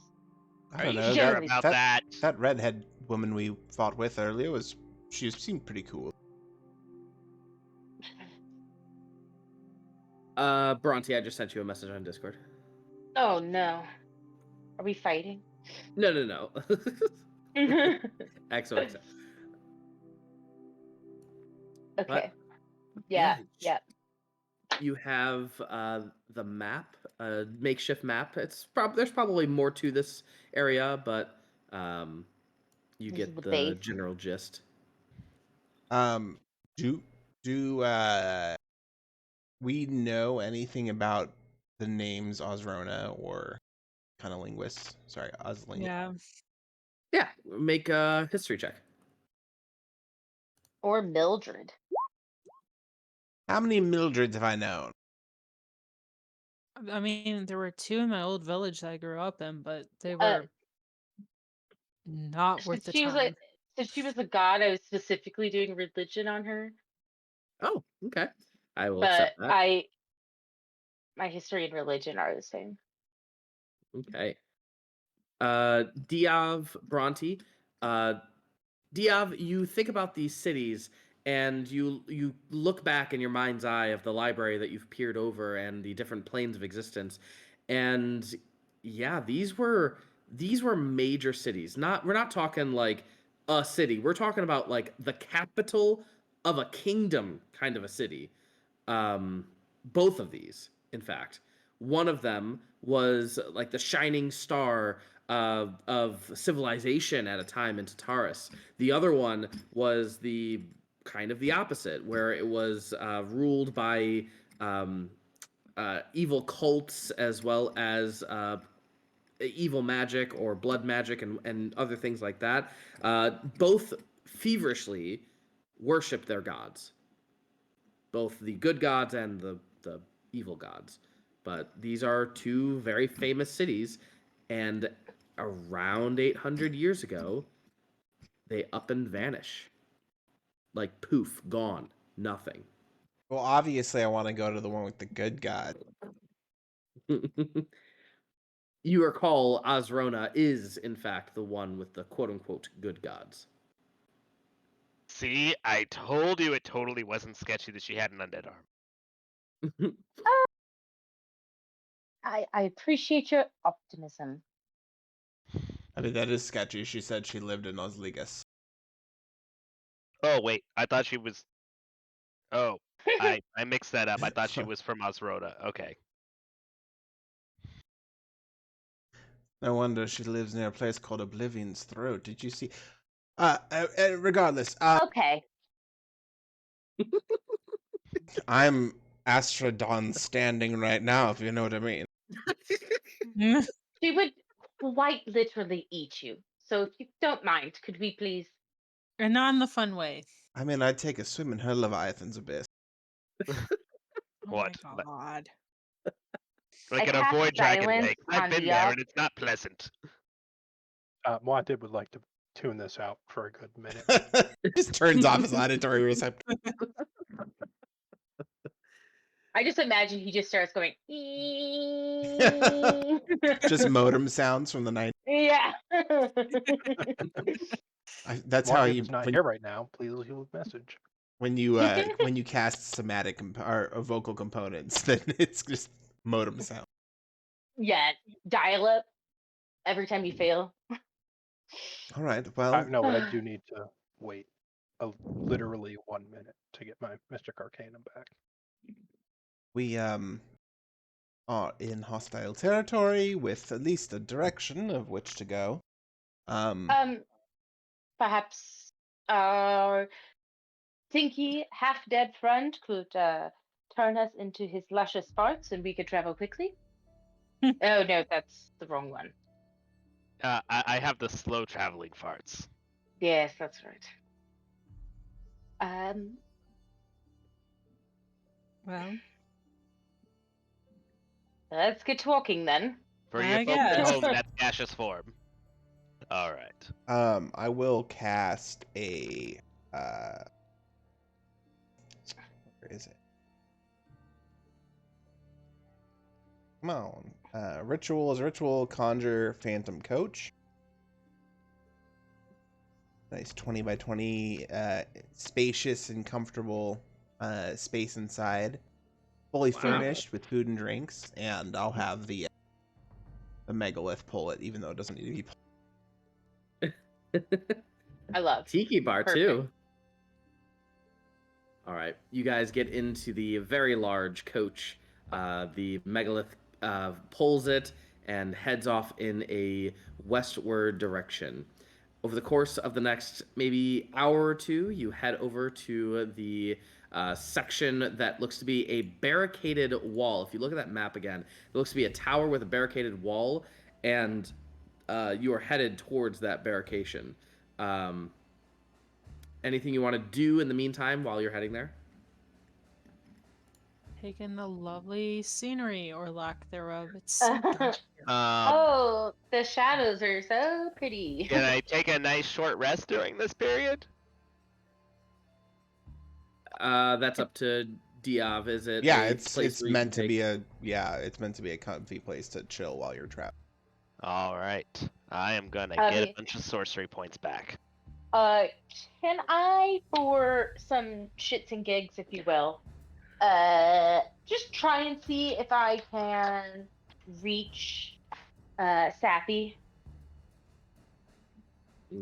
I Are don't you know. sure Generally about that that? that redhead woman we fought with earlier she seemed pretty cool. Bhranti, I just sent you a message on Discord. Oh no. Are we fighting? No. Okay. XOXO. Yeah. Yeah. You have the map, makeshift map. There's probably more to this area, but you This is get the the base. general gist. Do we know anything about the names Osrona or kind of linguists? Sorry, Osling. Yeah. Yeah, make a history check. Or Mildred. How many Mildreds have I known? I mean, there were two in my old village that I grew up in, but they Uh, were not worth since the she was time. since she was a god, I was specifically doing religion on her. Oh, okay. I will But accept that. my history and religion are the same. Okay. Diov, Bhranti. Diov, you think about these cities and you look back in your mind's eye of the library that you've peered over and the different planes of existence. And yeah, these were major cities. We're not talking like a city. We're talking about like the capital of a kingdom kind of a city. Both of these, in fact. One of them was like the shining star of civilization at a time in Tartarus. The other one was the kind of the opposite, where it was ruled by um, evil cults as well as evil magic or blood magic and other things like that. Both feverishly worship their gods, both the good gods and the evil gods. But these are two very famous cities, and around 800 years ago, they up and vanish. Like poof, gone, nothing. Well, obviously, I want to go to the one with the good god. You recall Osrona is, in fact, the one with the quote unquote good gods. See, I told you it totally wasn't sketchy that she had an undead arm. I appreciate your optimism. I mean, that is sketchy. She said she lived in Osligus. Oh wait, I thought she was. Oh, I mixed that up. I thought she was from Osrhoda. Okay. No wonder she lives near a place called Oblivion's Throat. Did you see? Regardless, Okay. I'm Astrodon standing right now, if you know what I mean. She would quite literally eat you. So if you don't mind, could we please? And not in the fun way. I mean, I'd take a swim in her Leviathan's abyss. Oh What? my god. Like I an avoid cast dragon silence lake. I've on been the there and it's not pleasant. Muad would like to tune this out for a good minute. Just turns off his auditory receptor. I just imagine he just starts going. Just modem sounds from the night. Yeah. That's how Muad you is not here right now. Please leave a message. when you cast somatic or vocal components, then it's just modem sound. Yeah. Dial up every time you fail. All right. Well, No, but I do need to wait literally 1 minute to get my Mystic Arcana back. we are in hostile territory with at least a direction of which to go. Perhaps our stinky half-dead friend could turn us into his luscious farts, and we could travel quickly. Oh no, that's the wrong one. I have the slow traveling farts. Yes, that's right. Well, Let's get talking then. For you I folks at guess. home, that's gaseous form. All right. I will cast a where is it? Come on. Ritual is ritual, conjure, phantom coach. Nice 20 by 20, spacious and comfortable space inside, fully Wow. furnished with food and drinks, and I'll have the megalith pull it, even though it doesn't need to be. I love. Tiki bar Perfect. too. All right, you guys get into the very large coach. The megalith pulls it and heads off in a westward direction. Over the course of the next maybe hour or two, you head over to the section that looks to be a barricaded wall. If you look at that map again, it looks to be a tower with a barricaded wall, and you are headed towards that barricade. Anything you want to do in the meantime while you're heading there? Take in the lovely scenery or lack thereof. It's so dark here. Oh, the shadows are so pretty. Can I take a nice short rest during this period? That's up to Diov. Is it? Yeah, a it's place where you meant can to be take- it's meant to be a comfy place to chill while you're traveling. All right. I am gonna I get mean- a bunch of sorcery points back. Can I, for some shits and gigs, if you will, just try and see if I can reach Sappy?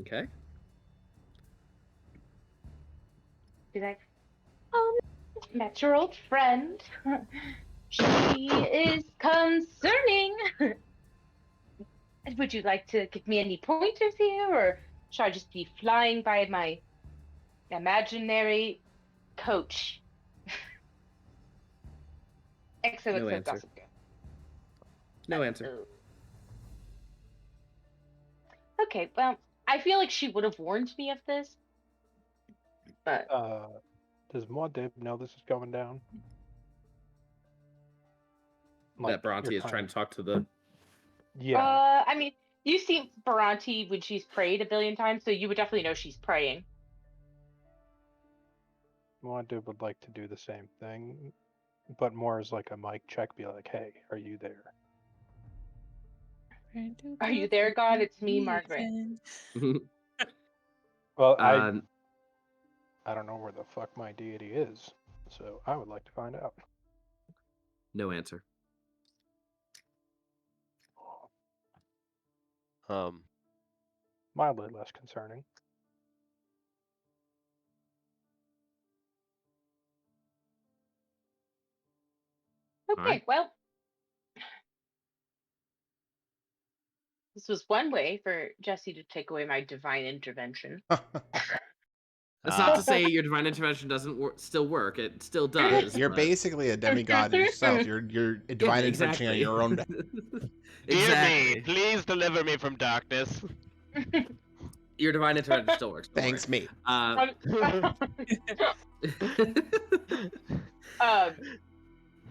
Okay. Be like, met your old friend. She is concerning. Would you like to give me any pointers here, or should I just be flying by my imaginary coach? No answer. Gossip Girl. No answer. Okay, well, I feel like she would have warned me of this, but Does Muad know this is going down? That Bhranti you're is trying kind to talk to the. Yeah. I mean, you've seen Bhranti when she's prayed a billion times, so you would definitely know she's praying. Muad would like to do the same thing, but more as like a mic check. Be like, hey, are you there? Are you there, God? It's me, Margaret. Well, Uh, I don't know where the fuck my deity is, so I would like to find out. no answer. Mildly less concerning. Okay, Alright. well, this was one way for Jesse to take away my divine intervention. That's not to say your divine intervention doesn't still work. It still does. You're but- basically a demigod yourself. You're Yeah, divine intervention on your own. Dear me, Exactly. please deliver me from darkness. Your divine intervention still works. don't Thanks, mate. worry.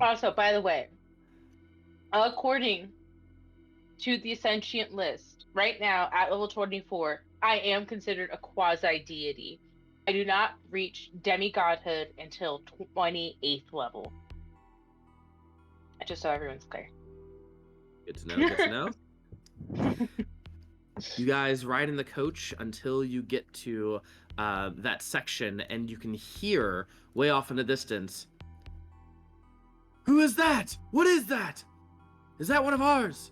Also, by the way, according to the sentient list, right now at level 24, I am considered a quasi-deity. I do not reach demigodhood until 28th level. Just so everyone's clear. Good to know. Good to know. You guys ride in the coach until you get to that section, and you can hear way off in the distance. Who is that? What is that? Is that one of ours?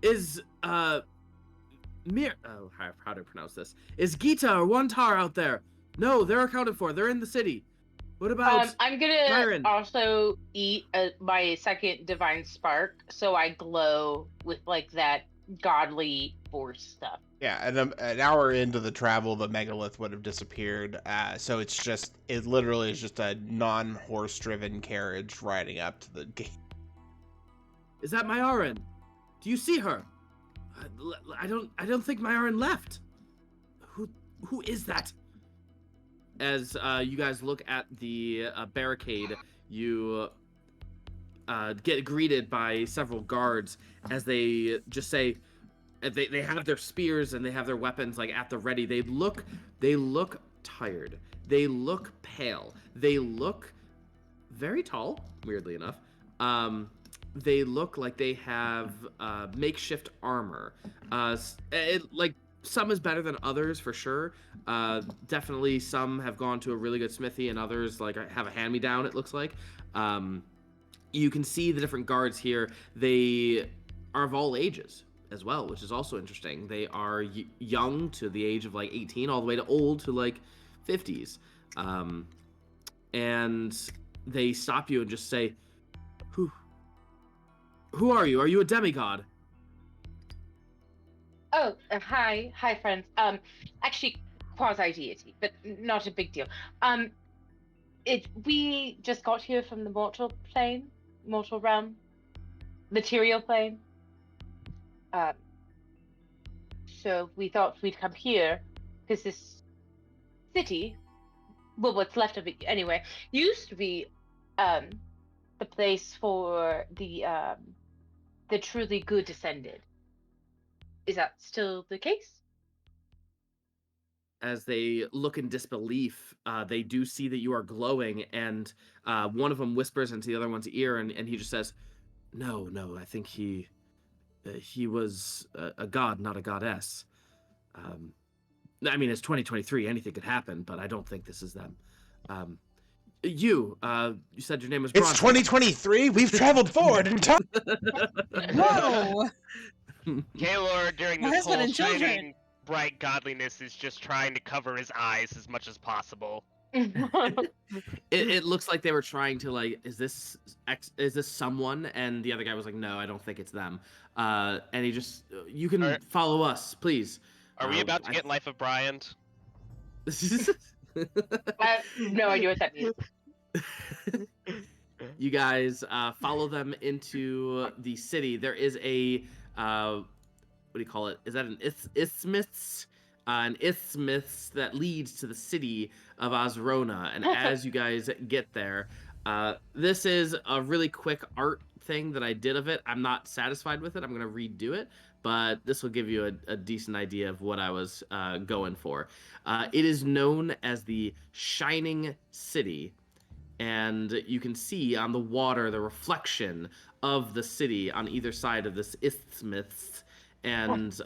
Is Mir? Oh, how do I pronounce this? Is Gita or Wantar out there? No, they're accounted for. They're in the city. What about? I'm gonna Myron? also eat my second divine spark, so I glow with like that godly force stuff. Yeah, and an hour into the travel, the megalith would have disappeared. So it literally is just a non-horse-driven carriage riding up to the gate. Is that Myron? Do you see her? I don't think Myron left. Who is that? As you guys look at the barricade, you get greeted by several guards as they just say, they have their spears and they have their weapons like at the ready. They look tired. They look pale. They look very tall, weirdly enough. They look like they have makeshift armor, like some is better than others for sure. Definitely some have gone to a really good smithy, and others like have a hand-me-down. It looks like. You can see the different guards here. They are of all ages as well, which is also interesting. They are young to the age of like 18, all the way to old to like 50s. And they stop you and just say, Who are you? Are you a demigod? Oh, hi, friends. Actually, quasi deity, but not a big deal. We just got here from the mortal realm, material plane. Um, so we thought we'd come here because this city, well, what's left of it anyway, used to be, the place for the truly good descended. Is that still the case? As they look in disbelief, they do see that you are glowing, and one of them whispers into the other one's ear, and he just says, No, I think he was a god, not a goddess. I mean, it's 2023, anything could happen, but I don't think this is them. You said your name was Bhranti. It's 2023. We've traveled forward in time. Whoa! Kaelor, during My this husband whole and children. shining bright godliness, is just trying to cover his eyes as much as possible. It looks like they were trying to like, is this someone? And the other guy was like, no, I don't think it's them. And he just, you can follow us, please. Are we about to get Life of Brian? I have no idea what that means. You guys follow them into the city. There is a what do you call it? Is that an isthmus? An isthmus that leads to the city of Azrona. And as you guys get there, this is a really quick art thing that I did of it. I'm not satisfied with it. I'm going to redo it, but this will give you a decent idea of what I was going for. It is known as the Shining City, and you can see on the water the reflection of the city on either side of this isthmus. And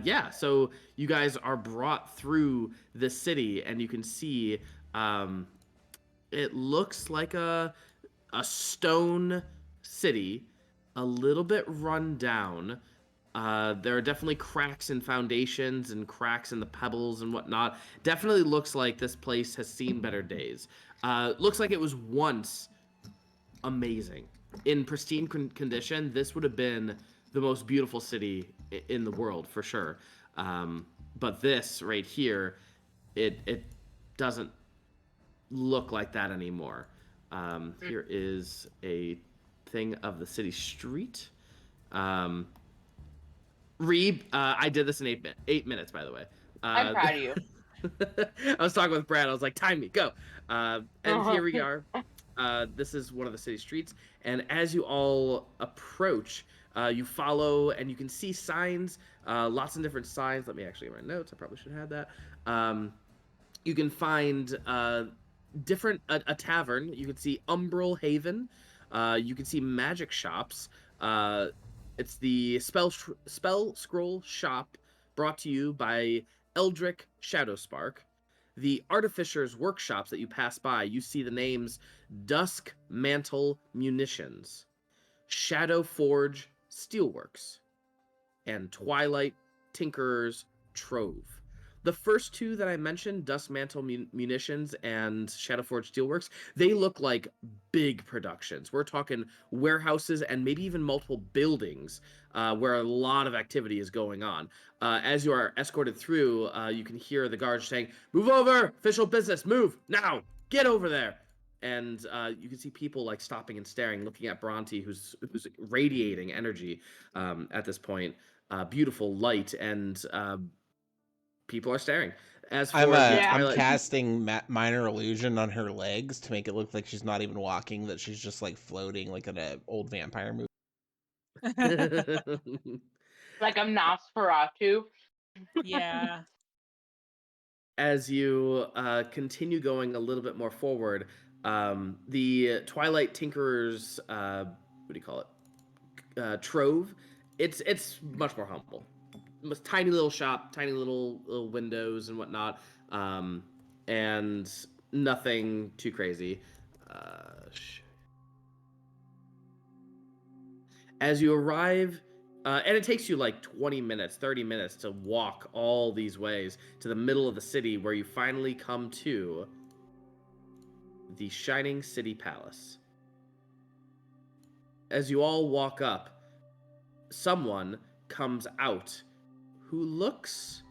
yeah, so you guys are brought through the city, and you can see it looks like a stone city, a little bit run down. There are definitely cracks in foundations and cracks in the pebbles and whatnot. Definitely looks like this place has seen better days. Looks like it was once amazing. In pristine condition, this would have been the most beautiful city in the world for sure. But this right here, it doesn't look like that anymore. Here is a thing of the city street. Reeb, I did this in 8 minutes, by the way. I'm proud of you. I was talking with Brad. I was like, time me, go. And here we are. This is one of the city streets. And as you all approach, you follow, and you can see signs, lots of different signs. Let me actually get my notes. I probably should have had that. You can find a tavern. You can see Umbral Haven. You can see magic shops. It's the spell scroll shop, brought to you by Eldrick Shadowspark. The artificer's workshops that you pass by, you see the names Dusk Mantle Munitions, Shadow Forge Steelworks, and Twilight Tinkerer's Trove. The first two that I mentioned, Dusk Mantle Munitions and Shadowforge Steelworks, they look like big productions. We're talking warehouses and maybe even multiple buildings where a lot of activity is going on. As you are escorted through, you can hear the guards saying, "Move over! Official business! Move! Now! Get over there!" And you can see people like stopping and staring, looking at Bhranti, who's radiating energy at this point. Beautiful light, and people are staring. As for I'm casting minor illusion on her legs to make it look like she's not even walking, that she's just like floating like in an old vampire movie. Like I'm Nosferatu. Yeah. As you continue going a little bit more forward, the Twilight Tinkerer's what do you call it? Trove. It's much more humble. tiny little shop, tiny little windows and whatnot, and nothing too crazy. As you arrive, and it takes you like 20 minutes, 30 minutes to walk all these ways to the middle of the city where you finally come to the Shining City Palace. As you all walk up, someone comes out who looks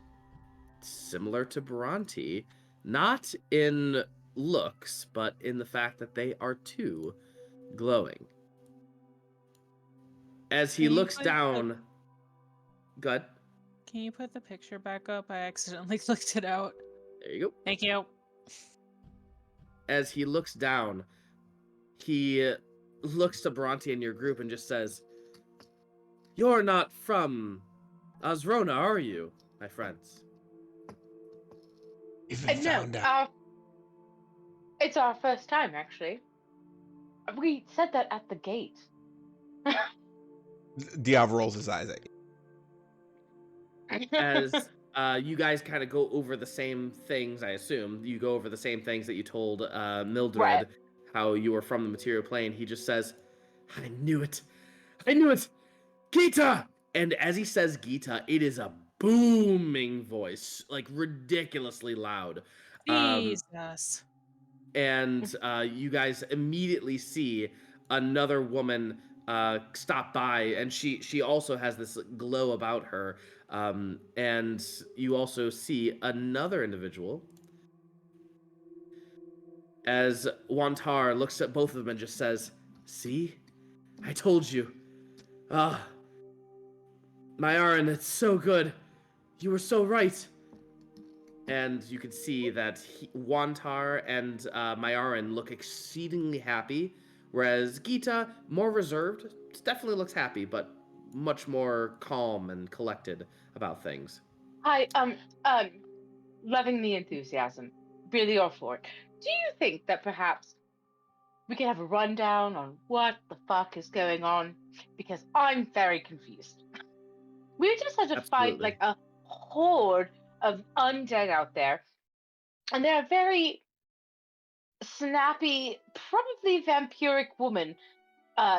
similar to Bhranti, not in looks, but in the fact that they are too glowing. As he Can you looks put the- down, good. Can you put the picture back up? I accidentally clicked it out. There you go. Thank you. As he looks down, he looks to Bhranti and your group and just says, "You're not from Azrona, are you, my friends?" Even found out. It's our first time, actually. We said that at the gate. Diov rolls his eyes at you. As you guys kind of go over the same things, I assume. You go over the same things that you told Mildred, Right. how you were from the material plane. He just says, "I knew it. I knew it. Gita!" And as he says Gita, it is a booming voice, like ridiculously loud. Jesus. And you guys immediately see another woman stop by, and she also has this glow about her. And you also see another individual as Wantar looks at both of them and just says, "See? I told you. Ah, Myarin, it's so good. You were so right." And you can see that Wantar and Myarin look exceedingly happy, whereas Gita, more reserved, definitely looks happy, but much more calm and collected about things. Hi, loving the enthusiasm. Really all for it. Do you think that perhaps we could have a rundown on what the fuck is going on? Because I'm very confused. We just had to fight Absolutely. like a horde of undead out there, and they're a very snappy, probably vampiric woman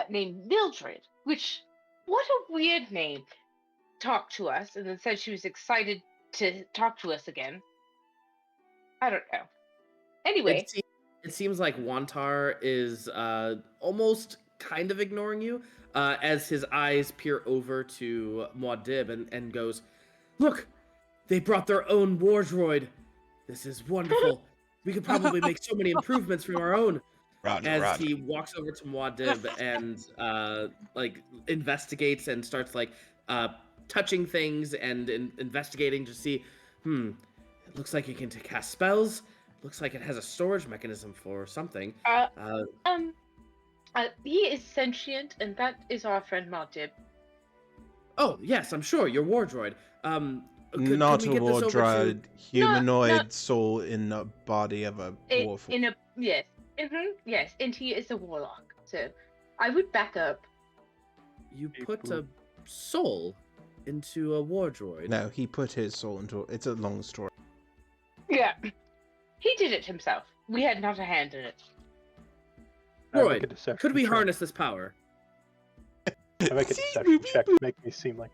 named Mildred, which, what a weird name, talked to us and then said she was excited to talk to us again. I don't know. Anyway, It seems like Wantar is almost kind of ignoring you as his eyes peer over to Muad'Dib and goes, "Look, they brought their own war droid. This is wonderful. We could probably make so many improvements from our own." As he walks over to Muad'Dib and like investigates and starts like touching things and investigating to see, it looks like it can cast spells. Looks like it has a storage mechanism for something. he is sentient, and that is our friend Muad'Dib. Oh yes, I'm sure your war droid. Not can a we get this over wardroid, humanoid not- soul in the body of a warforged. Yes, yes, and he is a warlock. So I would back up. You put a soul into a war droid. No, he put his soul into it. It's a long story. Yeah, he did it himself. We had not a hand in it. I make a Droid, deception could we check. harness this power? I make a deception check to make me seem like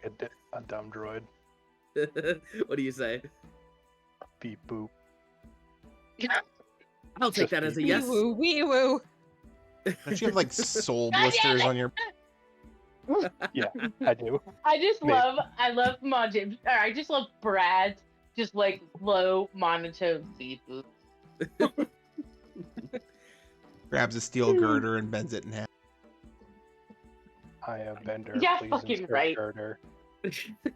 a dumb droid. What do you say? Beep boop. I'll take Just that as a beep. yes. Wee woo, wee woo. Don't you have like soul God damn blisters it! on your? Yeah, I do. I love Muad'Dib. Or I just love Brad's just like low monotone beep boop. Grabs a steel girder and bends it in half. I have Bender. Yeah, please fucking insert right. Girder.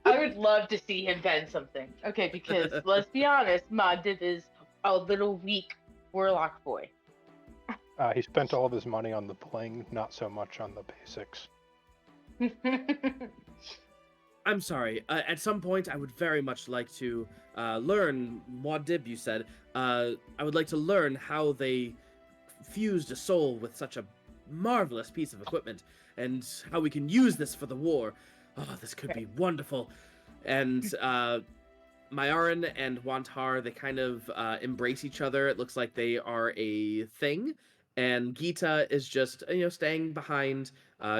I would love to see him bend something. Okay, because let's be honest, Muad'Dib is a little weak warlock boy. He spent all of his money on the bling, not so much on the basics. I'm sorry. At some point, I would very much like to learn. Muad'Dib, you said. I would like to learn how they fused a soul with such a marvelous piece of equipment, and how we can use this for the war. Oh, this could be wonderful. And Myarin and Wantar, they kind of embrace each other. It looks like they are a thing. And Gita is just, staying behind,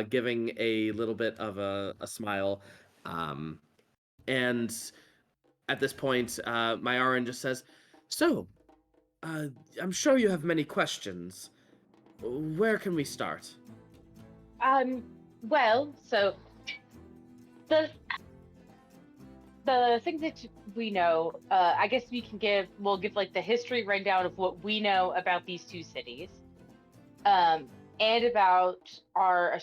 giving a little bit of a smile. And at this point, Myarin just says, "So, I'm sure you have many questions. Where can we start?" Well, so the thing that we know, I guess we'll give like the history rundown of what we know about these two cities, and about our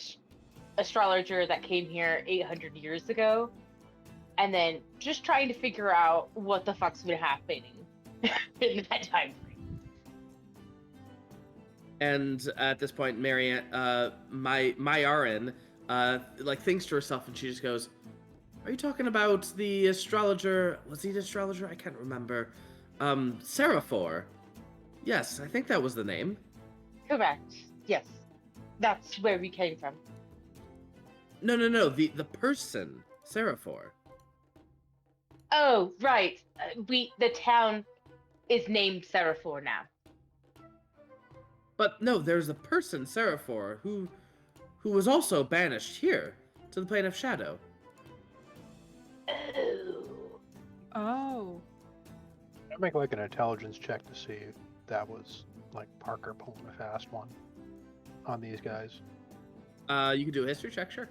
astrologer that came here 800 years ago, and then just trying to figure out what the fuck's been happening in that time frame. And at this point, Myarin, thinks to herself, and she just goes, "Are you talking about the astrologer? Was he the astrologer? I can't remember. Seraphor. Yes, I think that was the name." Correct. Yes, that's where we came from. No. The person, Seraphor. Oh, right. The town is named Seraphor now. But no, there's a person, Seraphor, who was also banished here to the plane of shadow. Oh. I'd make like an intelligence check to see if that was like Parker pulling a fast one on these guys. You can do a history check, sure.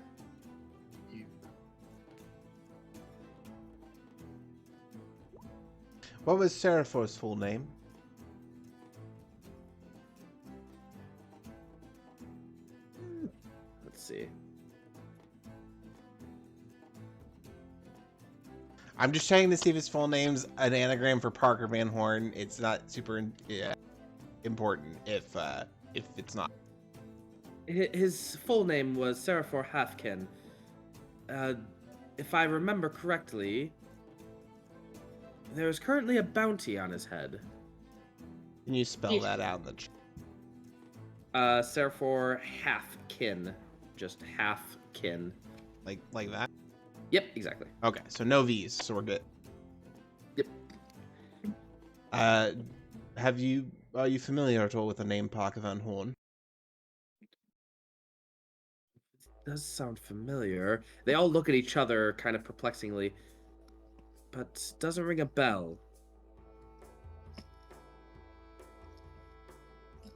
What was Seraphor's full name? Let's see. I'm just checking to see if his full name's an anagram for Parker Van Horn. It's not super important if it's not. His full name was Seraphor Halfkin. If I remember correctly, there is currently a bounty on his head. Can you spell that out in the chat? Seraphor Halfkin. Just Halfkin. Like that? Yep, exactly. Okay, so no V's, so we're good. Yep. Are you familiar at all with the name Parker Van Horn? Does sound familiar. They all look at each other kind of perplexingly, but doesn't ring a bell.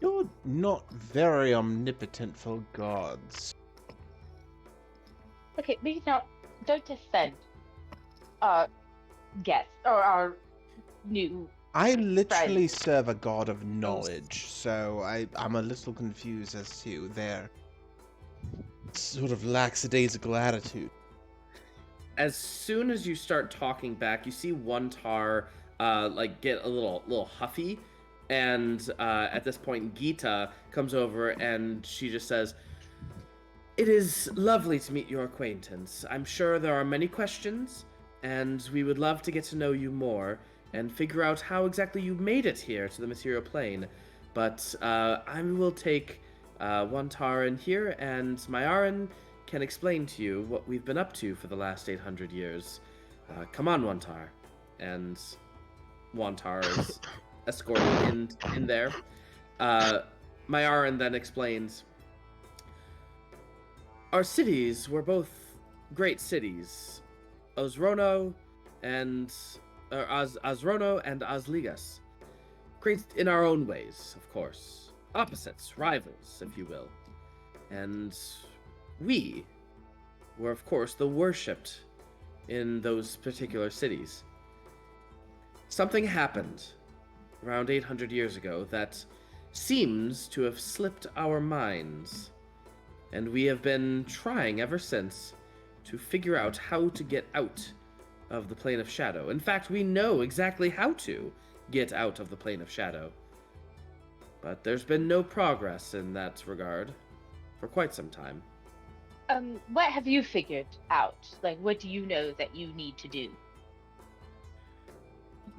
You're not very omnipotent for gods. Okay, maybe don't offend our guests or our new. I literally serve a god of knowledge, so I'm a little confused as to their sort of lackadaisical attitude. As soon as you start talking back, you see one tar get a little huffy, and at this point Gita comes over and she just says, "It is lovely to meet your acquaintance. I'm sure there are many questions, and we would love to get to know you more and figure out how exactly you made it here to the material plane. But I will take Wantar in here, and Myarin can explain to you what we've been up to for the last 800 years. Come on, Wantar." And Wantar is escorted in there. Myarin then explains, "Our cities were both great cities, Osrono and Osligas. Great in our own ways, of course. Opposites, rivals, if you will. And we were, of course, the worshipped in those particular cities. Something happened around 800 years ago that seems to have slipped our minds, and we have been trying ever since to figure out how to get out of the plane of shadow. In fact, we know exactly how to get out of the plane of shadow. But there's been no progress in that regard for quite some time." What have you figured out? Like, what do you know that you need to do?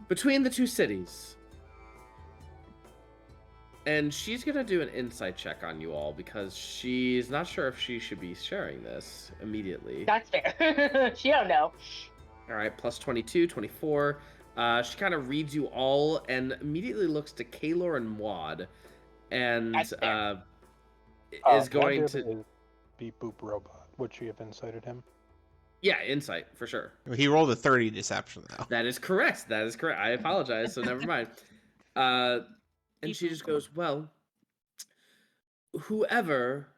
Between the two cities. And she's gonna do an insight check on you all because she's not sure if she should be sharing this immediately. That's fair. She don't know. All right, plus 22, 24. She kind of reads you all and immediately looks to Kaelor and Muad, and That's fair. is Muad going did to is Beep Boop Robot. Would she have incited him? yeah, insight for sure. He rolled a 30 deception though. That is correct. That is correct. I apologize. So never mind. And she just goes, well, whoever,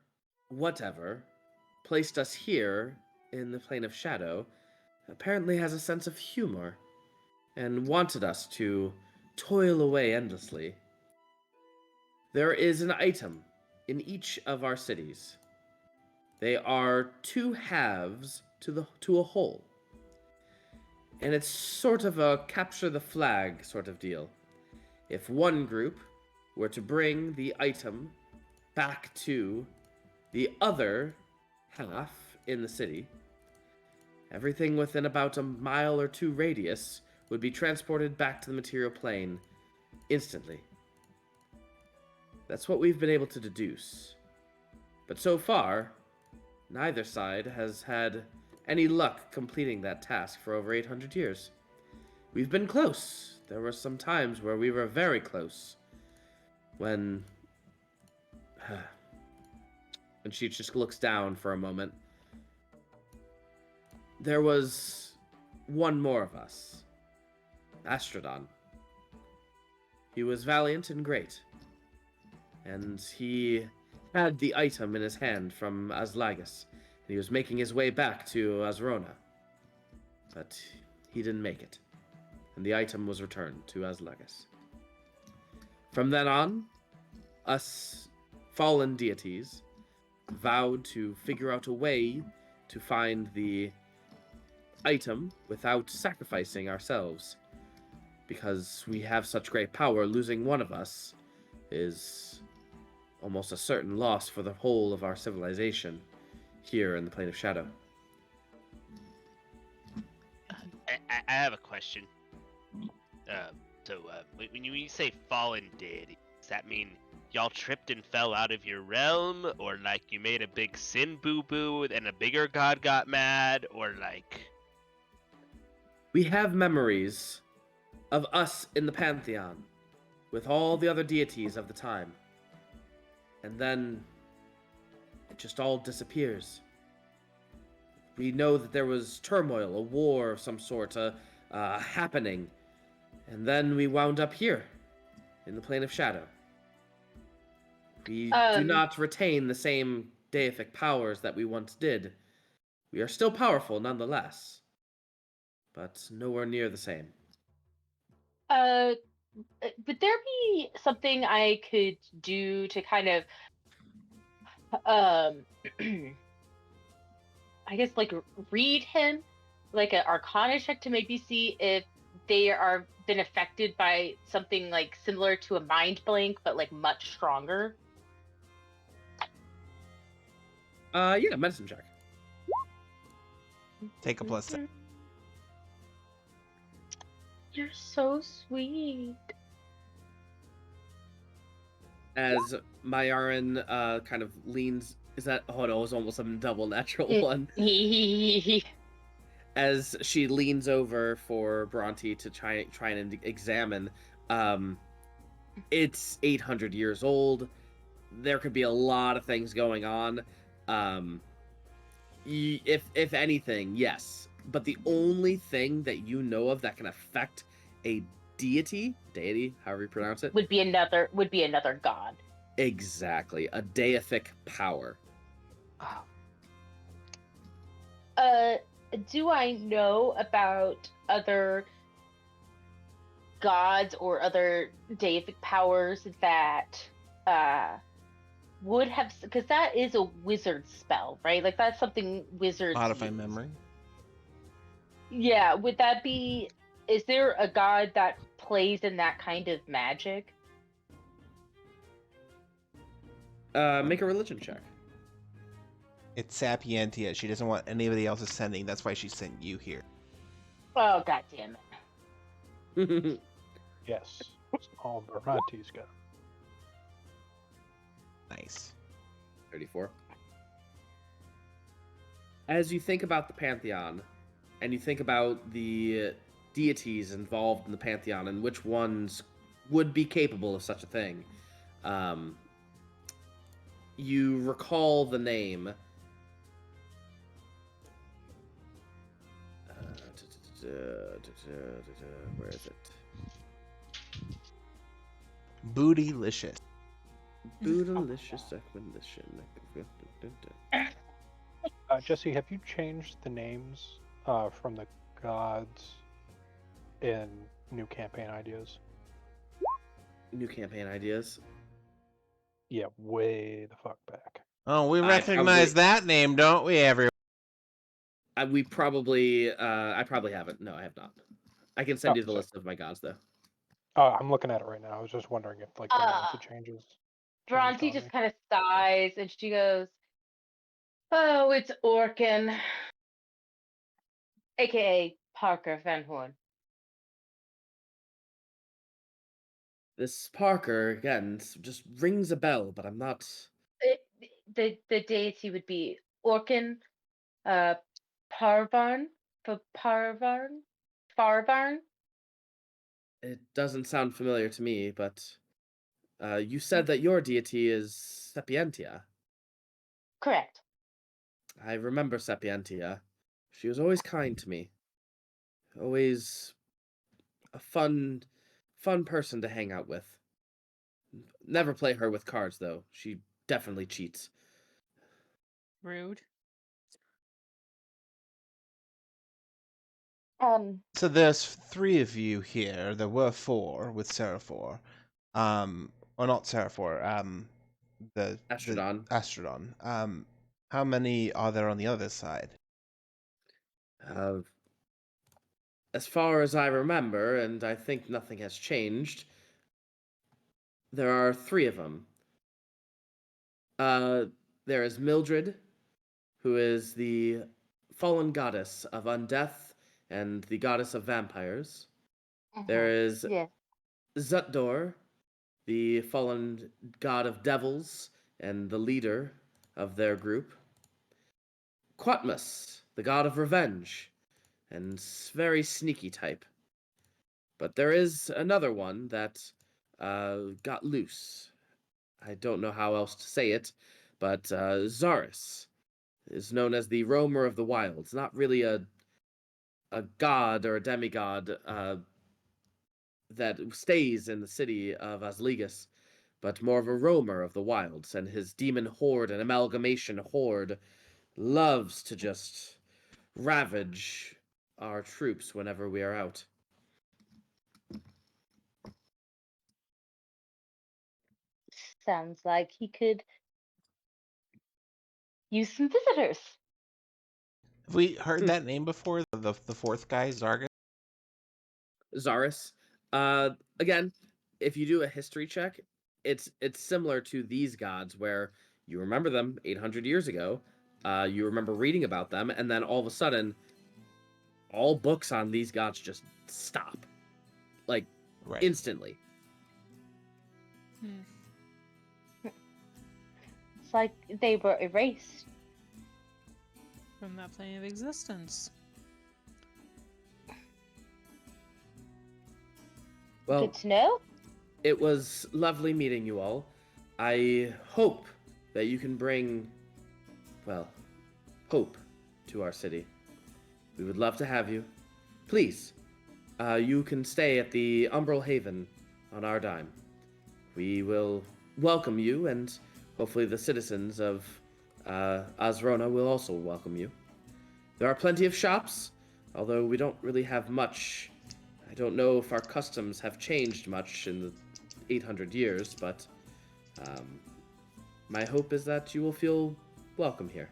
whatever, placed us here in the plane of shadow apparently has a sense of humor and wanted us to toil away endlessly. There is an item in each of our cities. They are two halves to a whole. And it's sort of a capture the flag sort of deal. If one group were to bring the item back to the other half in the city, everything within about a mile or two radius would be transported back to the material plane instantly. That's what we've been able to deduce. But so far, neither side has had any luck completing that task for over 800 years. We've been close. There were some times where we were very close. When she just looks down for a moment. There was one more of us. Astrodon. He was valiant and great. And he had the item in his hand from Aslagus. And he was making his way back to Azrona. But he didn't make it. And the item was returned to Aslagus. From then on, us fallen deities vowed to figure out a way to find the item without sacrificing ourselves. Because we have such great power, losing one of us is almost a certain loss for the whole of our civilization here in the Plane of Shadow. I have a question. When you say fallen deity, does that mean y'all tripped and fell out of your realm, or like you made a big sin boo-boo and a bigger god got mad, or like... We have memories of us in the Pantheon with all the other deities of the time. And then it just all disappears. We know that there was turmoil, a war of some sort, happening. And then we wound up here, in the Plane of Shadow. We do not retain the same deific powers that we once did. We are still powerful nonetheless, but nowhere near the same. Would there be something I could do to kind of, I guess, like, read him? Like an Arcana check to maybe see if they are been affected by something like similar to a mind blank, but like much stronger? Yeah, medicine check. Take a plus 7. You're so sweet. As Mayarin kind of leans, is that? Oh no, it was almost a double natural one. As she leans over for Bhranti to try and examine, it's 800 years old. There could be a lot of things going on. If anything, yes. But the only thing that you know of that can affect a deity, however you pronounce it, would be another god. Exactly, a deific power. Do I know about other gods or other deific powers that would have, because that is a wizard spell, right? Like that's something wizards Modify use. memory. Yeah, would that be, is there a god that plays in that kind of magic? Make a religion check. It's Sapientia. She doesn't want anybody else ascending. That's why she sent you here. Oh, god damn it. Yes. All Bhranti's got. Nice. 34. As you think about the Pantheon, and you think about the deities involved in the pantheon and which ones would be capable of such a thing, you recall the name. Where is it? Bootylicious. Bootylicious acquisition. Jesse, have you changed the names from the gods in new campaign ideas? New campaign ideas. Yeah, way the fuck back. Oh, we I recognize that name, don't we, everyone? I probably haven't. No, I have not. I can send you the list of my gods, though. I'm looking at it right now. I was just wondering if like the names changes. Bhranti just kind of sighs and she goes, "Oh, it's Orkin, aka Parker Van Horn." This Parker again just rings a bell, but I'm not. The deity would be Orkin, Parvarn, Farvarn. It doesn't sound familiar to me, but you said that your deity is Sapientia. Correct. I remember Sapientia. She was always kind to me. Always a fun person to hang out with. Never play her with cards, though. She definitely cheats. Rude. So there's 3 of you here. There were 4 with Seraphor. Or not Seraphor. The Astrodon. Astrodon. How many are there on the other side? As far as I remember, and I think nothing has changed, there are 3 of them. There is Mildred, who is the fallen goddess of undeath and the goddess of vampires. There is Zutdor, the fallen god of devils and the leader of their group. Quatmus, the god of revenge, and very sneaky type. But there is another one that got loose. I don't know how else to say it, but Zaris is known as the roamer of the wilds. Not really a god or a demigod that stays in the city of Asligus, but more of a roamer of the wilds, and his demon horde and amalgamation horde loves to just ravage our troops whenever we are out. Sounds like he could use some visitors. Have we heard that name before? The 4th guy, Zargus? Zaris. Again, if you do a history check, it's similar to these gods where you remember them 800 years ago, you remember reading about them, and then all of a sudden, all books on these gods just stop. Like, instantly. It's like they were erased from that plane of existence. Well, good to know. It was lovely meeting you all. I hope that you can bring, well, hope to our city. We would love to have you. Please, you can stay at the Umbral Haven on our dime. We will welcome you, and hopefully the citizens of Azrona will also welcome you. There are plenty of shops, although we don't really have much. I don't know if our customs have changed much in the 800 years, but my hope is that you will feel welcome here.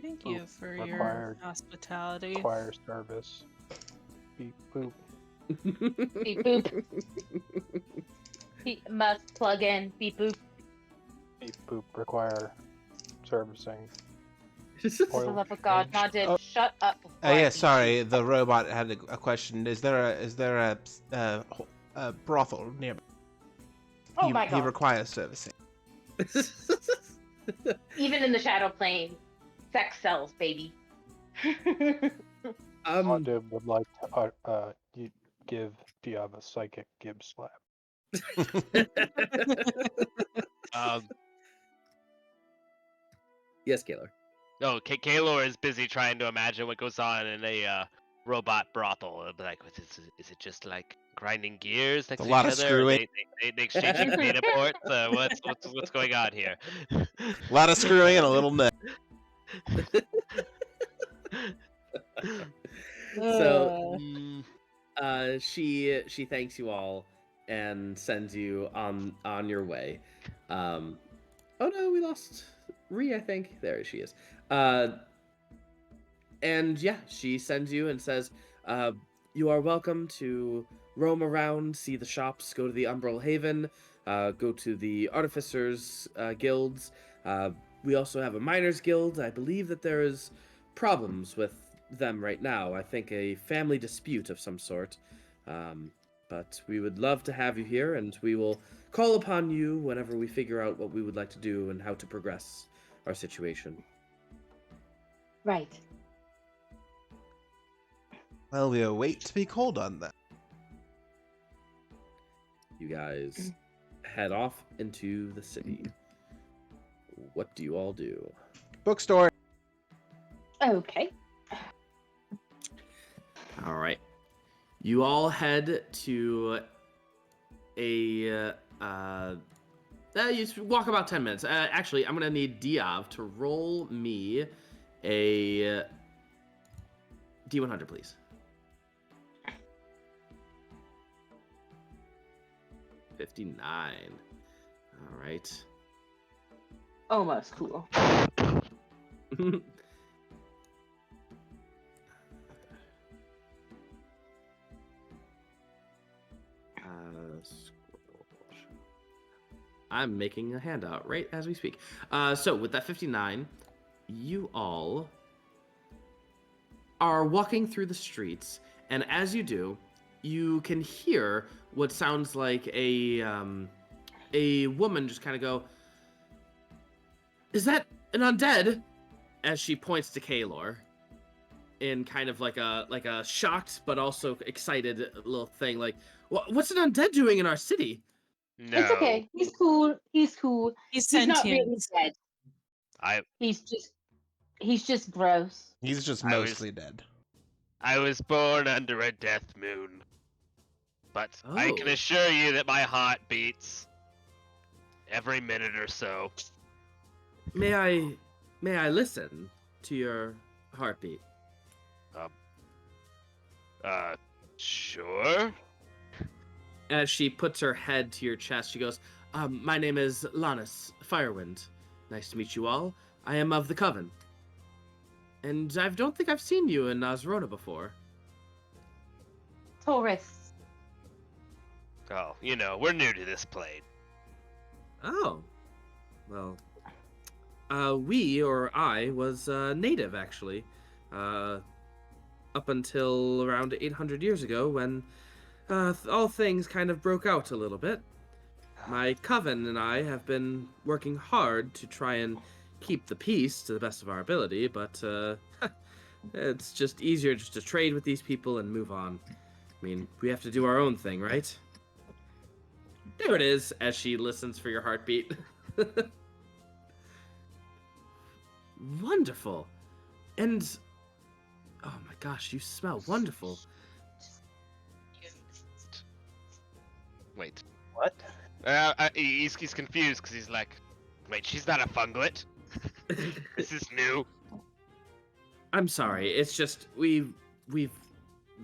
Thank you for your hospitality. Require service. Beep boop. Beep boop. Must plug in. Beep boop. Beep boop. Require servicing. For the love of God, Nadib, shut up. Yeah, sorry. The robot had a question. Is there a brothel nearby? Oh my God. He requires servicing. Even in the Shadow Plane, sex sells, baby. Wanda would like to give Diov a psychic gib slap. Yes, Kaelor. No, Kaelor is busy trying to imagine what goes on in a robot brothel. It'll be like, is it just like grinding gears next A to lot each of other? screwing. They exchanging data ports? What's going on here? A lot of screwing and a little nut. So she thanks you all and sends you on your way. Oh no, we lost Ree, I think. There she is. And yeah, she sends you and says, you are welcome to roam around, see the shops, go to the Umbral Haven, go to the Artificers guilds. We also have a Miners Guild. I believe that there is problems with them right now. I think a family dispute of some sort. But we would love to have you here, and we will call upon you whenever we figure out what we would like to do and how to progress our situation. Right. Well, we await to be called on that. You guys head off into the city. What do you all do? Bookstore. Okay. All right. You all head to a you walk about 10 minutes. Actually, I'm gonna need Diov to roll me a D100, please. 59. All right. Almost cool. I'm making a handout right as we speak. So with that 59, you all are walking through the streets, and as you do, you can hear what sounds like a woman just kind of go, "Is that an undead?" As she points to Kaelor, in kind of like a shocked but also excited little thing, like, "What's an undead doing in our city?" No. It's okay. He's cool. He's cool. He's He's not sentient. really dead. He's just gross. He's just I was- mostly dead. I was born under a death moon. But I can Oh. assure you that my heart beats every minute or so. May I listen to your heartbeat? Sure. As she puts her head to your chest, she goes, "My name is Lannis Firewind. Nice to meet you all. I am of the Coven. And I don't think I've seen you in Osrona before." Taurus. Oh, we're new to this plane. Oh. Well, I was native, actually. Up until around 800 years ago when all things kind of broke out a little bit. My coven and I have been working hard to try and keep the peace to the best of our ability, but it's just easier just to trade with these people and move on. I mean, we have to do our own thing, right? There it is, as she listens for your heartbeat. Wonderful. And, oh my gosh, you smell wonderful. Wait. What? He's confused because he's like, wait, she's not a funglet. This is new. I'm sorry, it's just we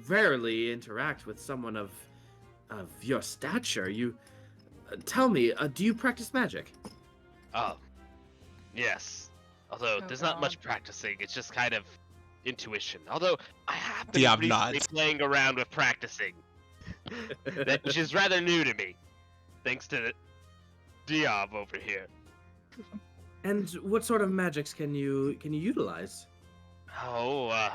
rarely interact with someone of your stature. You tell me, do you practice magic? Oh, yes. Although Oh, there's not God. much practicing. It's just kind of intuition. Although I have Diov been recently nods. playing around with practicing, which is rather new to me, thanks to Diov over here. And what sort of magics can you utilize? Oh,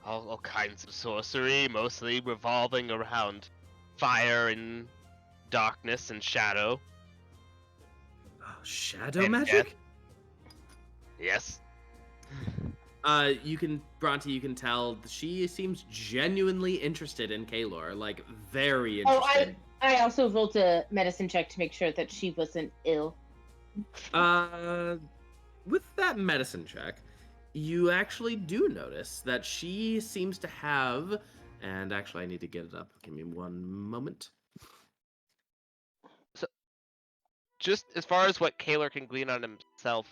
all kinds of sorcery, mostly revolving around fire and darkness and shadow. Oh, shadow And magic? Yes. Bhranti, you can tell she seems genuinely interested in Kaelor, like very Oh, interested. I also rolled a medicine check to make sure that she wasn't ill. With that medicine check, you actually do notice that she seems to have, and actually I need to get it up. Give me one moment. Just as far as what Kaelor can glean on himself,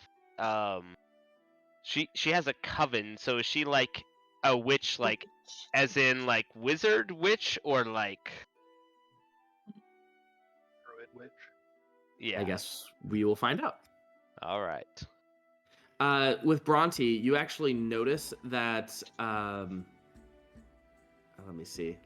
she has a coven. So is she like a witch, like as in like wizard witch, or like Druid witch. yeah? I guess we will find out. All right. With Bhranti, you actually notice that. Let me see.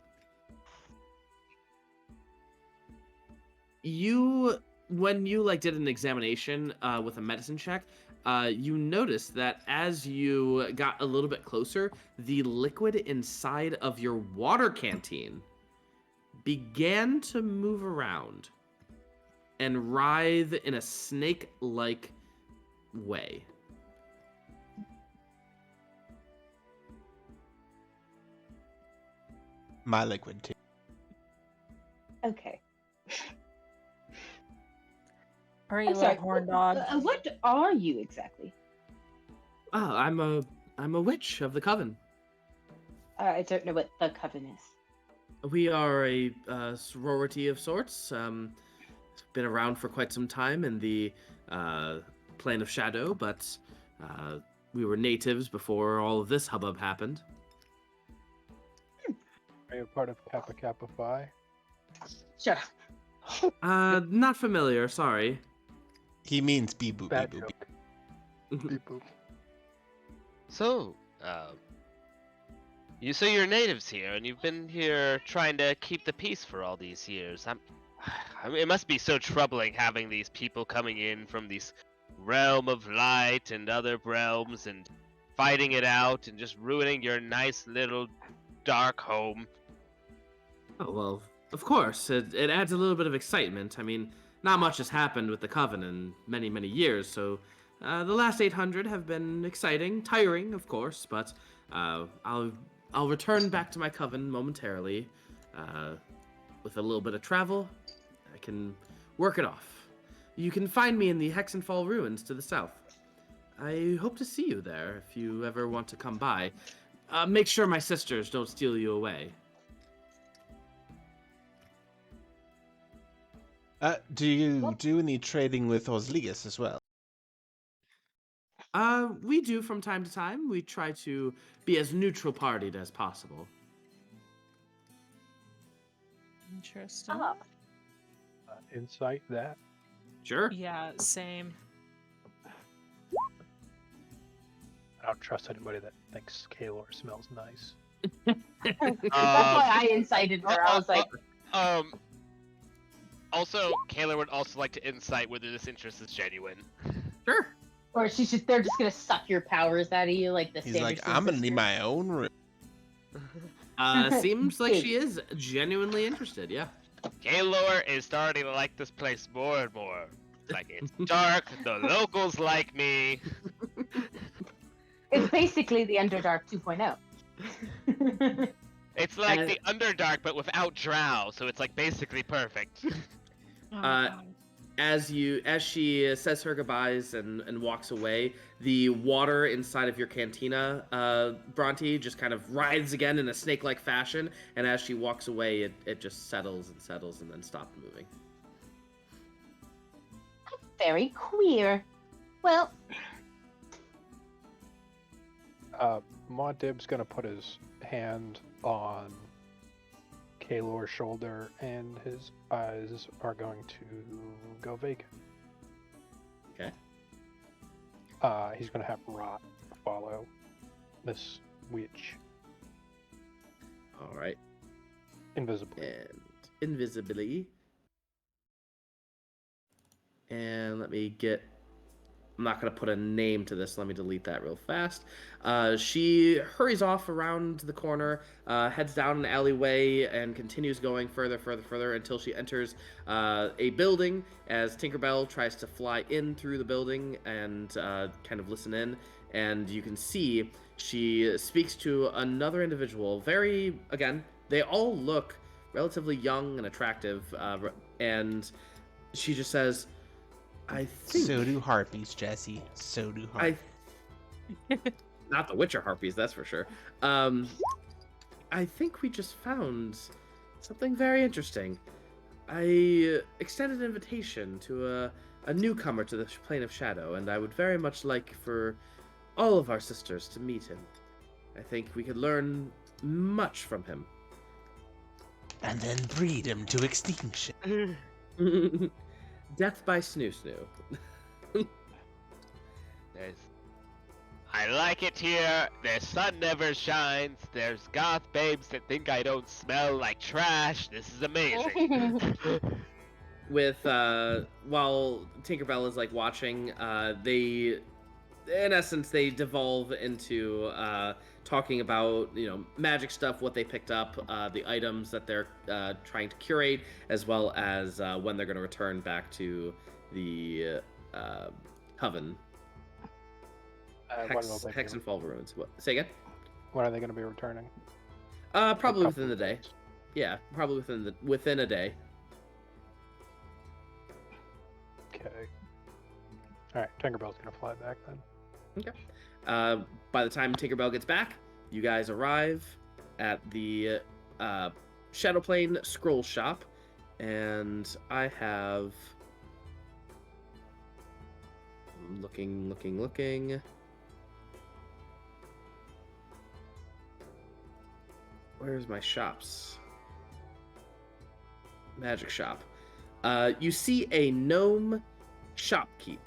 When you like did an examination with a medicine check, you noticed that as you got a little bit closer, the liquid inside of your water canteen began to move around and writhe in a snake-like way. My liquid tea. Okay. Are I'm you sorry. a horn dog? What are you exactly? Oh, I'm a witch of the coven. I don't know what the coven is. We are a sorority of sorts. Been around for quite some time in the plane of shadow, but we were natives before all of this hubbub happened. Are you a part of Kappa Kappa Phi? Shut up. Not familiar, sorry. He means beep boop Bad beep boop. joke. Beep boop. So, you say you're natives here, and you've been here trying to keep the peace for all these years. I mean, it must be so troubling having these people coming in from this realm of light and other realms and fighting it out and just ruining your nice little dark home. Oh, well, of course. It adds a little bit of excitement. I mean, not much has happened with the Coven in many, many years, so the last 800 have been exciting, tiring, of course, but I'll return back to my Coven momentarily. With a little bit of travel, I can work it off. You can find me in the Hexenfall ruins to the south. I hope to see you there if you ever want to come by. Make sure my sisters don't steal you away. Do you do any trading with Oslius as well? We do from time to time. We try to be as neutral partied as possible. Interesting. Insight that. Sure. Yeah, same. I don't trust anybody that thinks Kaelor smells nice. That's why I incited her. I was like, Also, Kaelor would also like to insight whether this interest is genuine. Sure. or they're just gonna suck your powers out of you like the He's like, Sanderson I'm gonna need sisters. my own room. Seems like she is genuinely interested, yeah. Kaelor is starting to like this place more and more. Like, it's dark, the locals like me. It's basically the Underdark 2.0. It's like the Underdark, but without drow, so it's like basically perfect. As she says her goodbyes and walks away, the water inside of your cantina, Bhranti, just kind of writhes again in a snake-like fashion, and as she walks away, it just settles and then stops moving. Very queer. Well, Muad'Dib's gonna put his hand on Kaelor's shoulder, and his eyes are going to go vacant. Okay. He's gonna have Rot follow this witch All right. invisibly. And invisibly. And let me get... I'm not going to put a name to this. Let me delete that real fast. She hurries off around the corner, heads down an alleyway, and continues going further until she enters a building as Tinkerbell tries to fly in through the building and kind of listen in. and you can see she speaks to another individual. Again, they all look relatively young and attractive, and she just says, I think. So do harpies, Jesse. So do I harpies. not the Witcher harpies, that's for sure. I think we just found something very interesting. I extended an invitation to a newcomer to the Plane of Shadow, and I would very much like for all of our sisters to meet him. I think we could learn much from him. And then breed him to extinction. Death by Snoo Snoo. I like it here. The sun never shines. There's goth babes that think I don't smell like trash. This is amazing. With while Tinkerbell is like watching, they, in essence, they devolve into talking about magic stuff, what they picked up, the items that they're trying to curate, as well as when they're going to return back to the coven. Hex and Fall Ruins. What? Say again? When are they going to be returning? Probably A within couple the of day. days. Yeah, probably within a day. Okay. All right, Tinkerbell's going to fly back then. Okay. By the time Tinkerbell gets back, you guys arrive at the Shadowplane Scroll Shop, and I have looking. Where's my shops? Magic shop. You see a gnome shopkeep.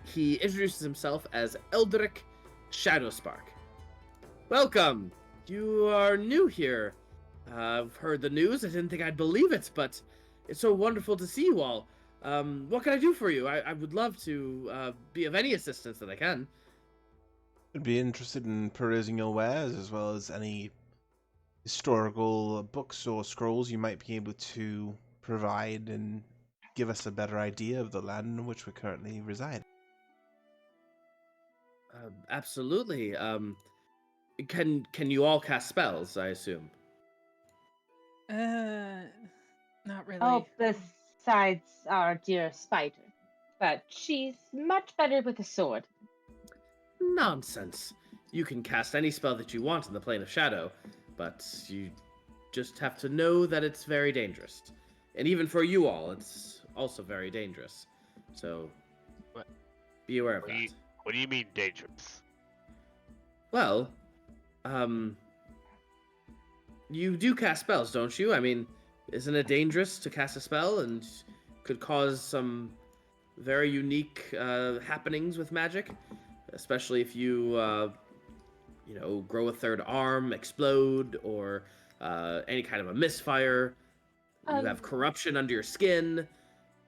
He introduces himself as Eldrick Shadowspark. Welcome! You are new here. I've heard the news. I didn't think I'd believe it, but it's so wonderful to see you all. What can I do for you? I would love to be of any assistance that I can. I'd be interested in perusing your wares, as well as any historical books or scrolls you might be able to provide and give us a better idea of the land in which we currently reside. Absolutely. Can you all cast spells, I assume? Not really. Oh, besides our dear Spider. But she's much better with a sword. Nonsense. You can cast any spell that you want in the Plane of Shadow, but you just have to know that it's very dangerous. And even for you all, it's also very dangerous. So, What? be aware of that. What do you mean dangerous? Well, you do cast spells, don't you? I mean, isn't it dangerous to cast a spell and could cause some very unique happenings with magic? Especially if you, grow a third arm, explode, or any kind of a misfire. You have corruption under your skin.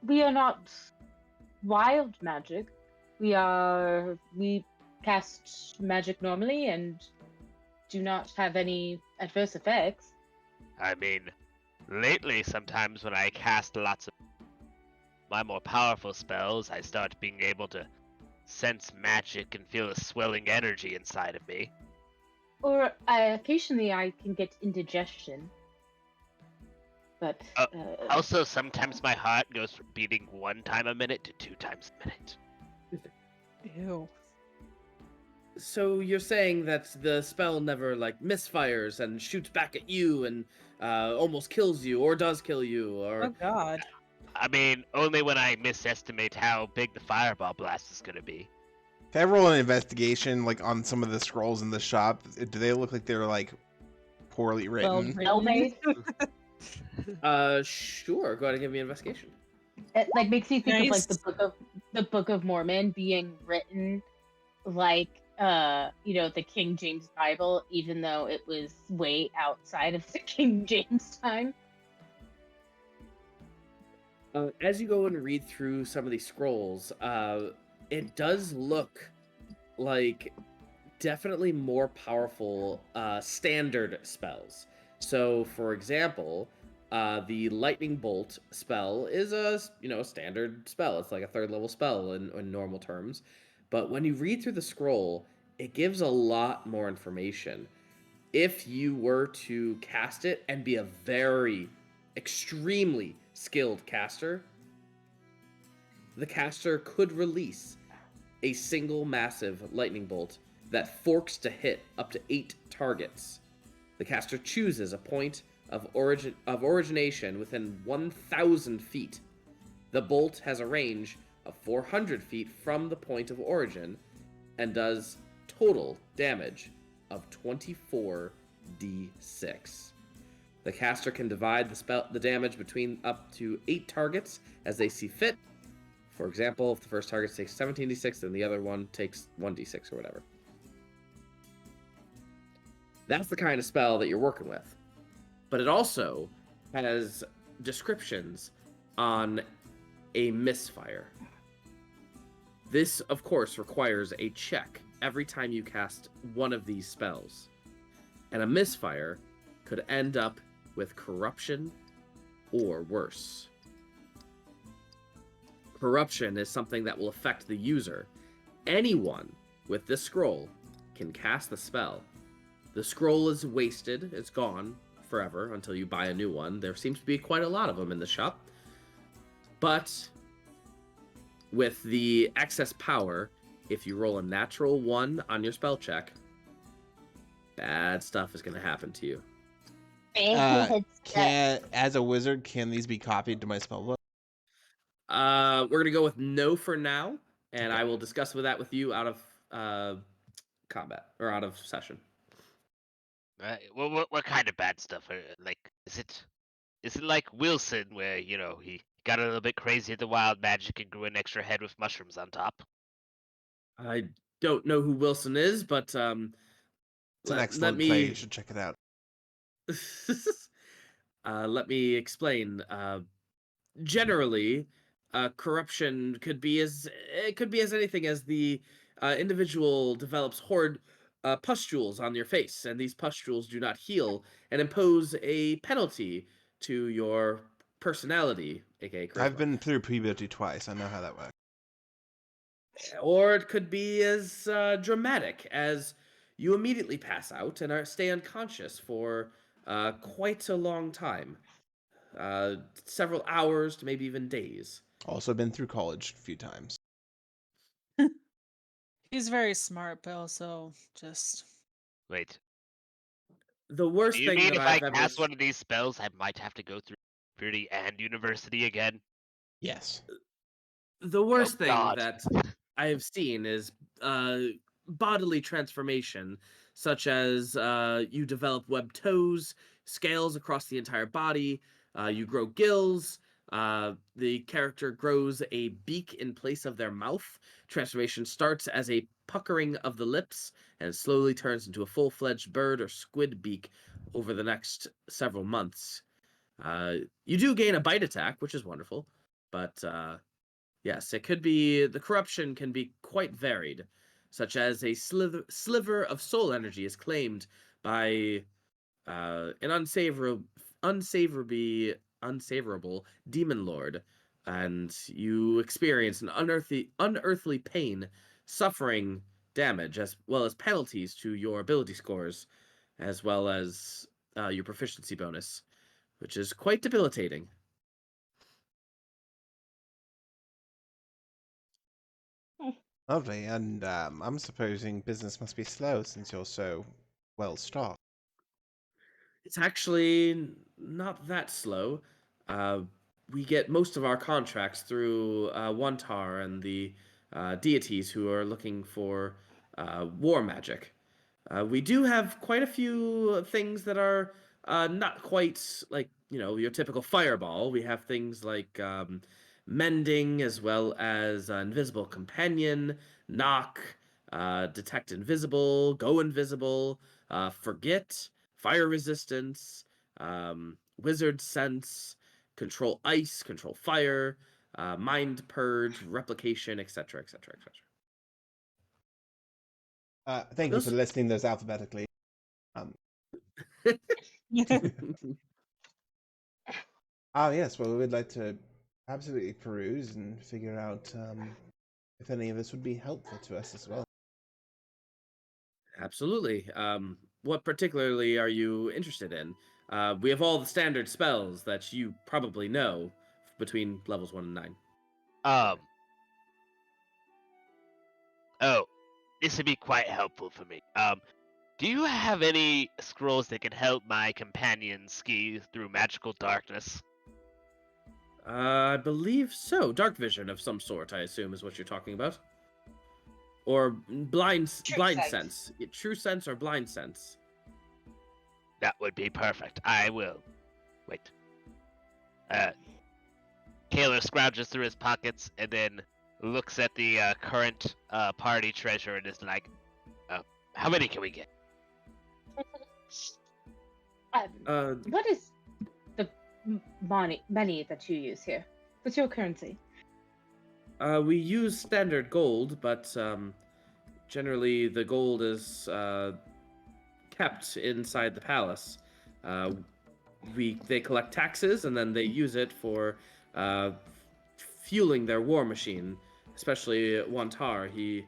We are not wild magic. We cast magic normally and do not have any adverse effects. I mean, lately sometimes when I cast lots of my more powerful spells, I start being able to sense magic and feel a swelling energy inside of me. Or occasionally I can get indigestion. But Also, sometimes my heart goes from beating 1 time a minute to 2 times a minute. Ew. So you're saying that the spell never misfires and shoots back at you and almost kills you or does kill you or Oh God. I mean, only when I misestimate how big the fireball blast is gonna be. Can I roll an investigation, on some of the scrolls in the shop? Do they look like they're poorly written? well made. Sure, go ahead and give me an investigation. It makes you think Nice. of the Book of Mormon being written like the King James Bible, even though it was way outside of the King James time. As you go and read through some of these scrolls, it does look like definitely more powerful standard spells. So, for example, the lightning bolt spell is a standard spell. It's like a 3rd level spell in normal terms. But when you read through the scroll, it gives a lot more information. If you were to cast it and be a very, extremely skilled caster, the caster could release a single massive lightning bolt that forks to hit up to 8 targets. The caster chooses a point of origination within 1,000 feet. The bolt has a range of 400 feet from the point of origin and does total damage of 24d6. The caster can divide the damage between up to 8 targets as they see fit. For example, if the first target takes 17d6, then the other one takes 1d6 or whatever. That's the kind of spell that you're working with. But it also has descriptions on a misfire. This, of course, requires a check every time you cast one of these spells. And a misfire could end up with corruption or worse. Corruption is something that will affect the user. Anyone with this scroll can cast the spell. The scroll is wasted, it's gone forever until you buy a new one. There seems to be quite a lot of them in the shop. But with the excess power, if you roll a natural 1 on your spell check, bad stuff is going to happen to you. As a wizard, can these be copied to my spellbook? We're going to go with no for now, and Okay. I will discuss that with you out of combat, or out of session. What kind of bad stuff? Like, is it like Wilson, where he got a little bit crazy at the wild magic and grew an extra head with mushrooms on top? I don't know who Wilson is, but It's an let excellent play. You me should check it out. let me explain. Generally, corruption could be as anything as the individual develops horrid pustules on your face, and these pustules do not heal and impose a penalty to your personality, aka charisma. I've been through puberty twice. I know how that works. Or it could be as dramatic as you immediately pass out and stay unconscious for quite a long time. Several hours to maybe even days. Also been through college a few times. He's very smart, but also just. Wait, The worst do you thing mean that if I I've ever cast one of these spells, I might have to go through puberty and university again? Yes. the worst thing God. that I have seen is bodily transformation, such as you develop webbed toes, scales across the entire body, you grow gills, the character grows a beak in place of their mouth. Transformation starts as a puckering of the lips and slowly turns into a full-fledged bird or squid beak over the next several months. You do gain a bite attack, which is wonderful, but yes, it could be, the corruption can be quite varied, such as a sliver of soul energy is claimed by an unsavourable demon lord, and you experience an unearthly pain, suffering damage, as well as penalties to your ability scores, as well as your proficiency bonus, which is quite debilitating. Lovely. And I'm supposing business must be slow since you're so well stocked. It's actually not that slow. We get most of our contracts through Wantar and the deities who are looking for war magic. We do have quite a few things that are not quite like, your typical fireball. We have things like mending, as well as invisible companion, knock, detect invisible, go invisible, forget, fire resistance, wizard sense, control ice, control fire, mind purge, replication, etc., etc., etc. Thank you for listing those alphabetically. Oh yes, well we would like to absolutely peruse and figure out if any of this would be helpful to us as well. Absolutely. What particularly are you interested in? We have all the standard spells that you probably know between levels 1 and 9. Um. Oh, this would be quite helpful for me. Do you have any scrolls that can help my companion ski through magical darkness? I believe so. Dark vision of some sort, I assume, is what you're talking about. Or blind sense. True sense or blind sense. That would be perfect. I will. Wait. Kaelor scrouges through his pockets and then looks at the current party treasure and is like, how many can we get? What is the money that you use here? What's your currency? We use standard gold, but generally the gold is kept inside the palace. They collect taxes and then they use it for fueling their war machine. Especially Wantar, he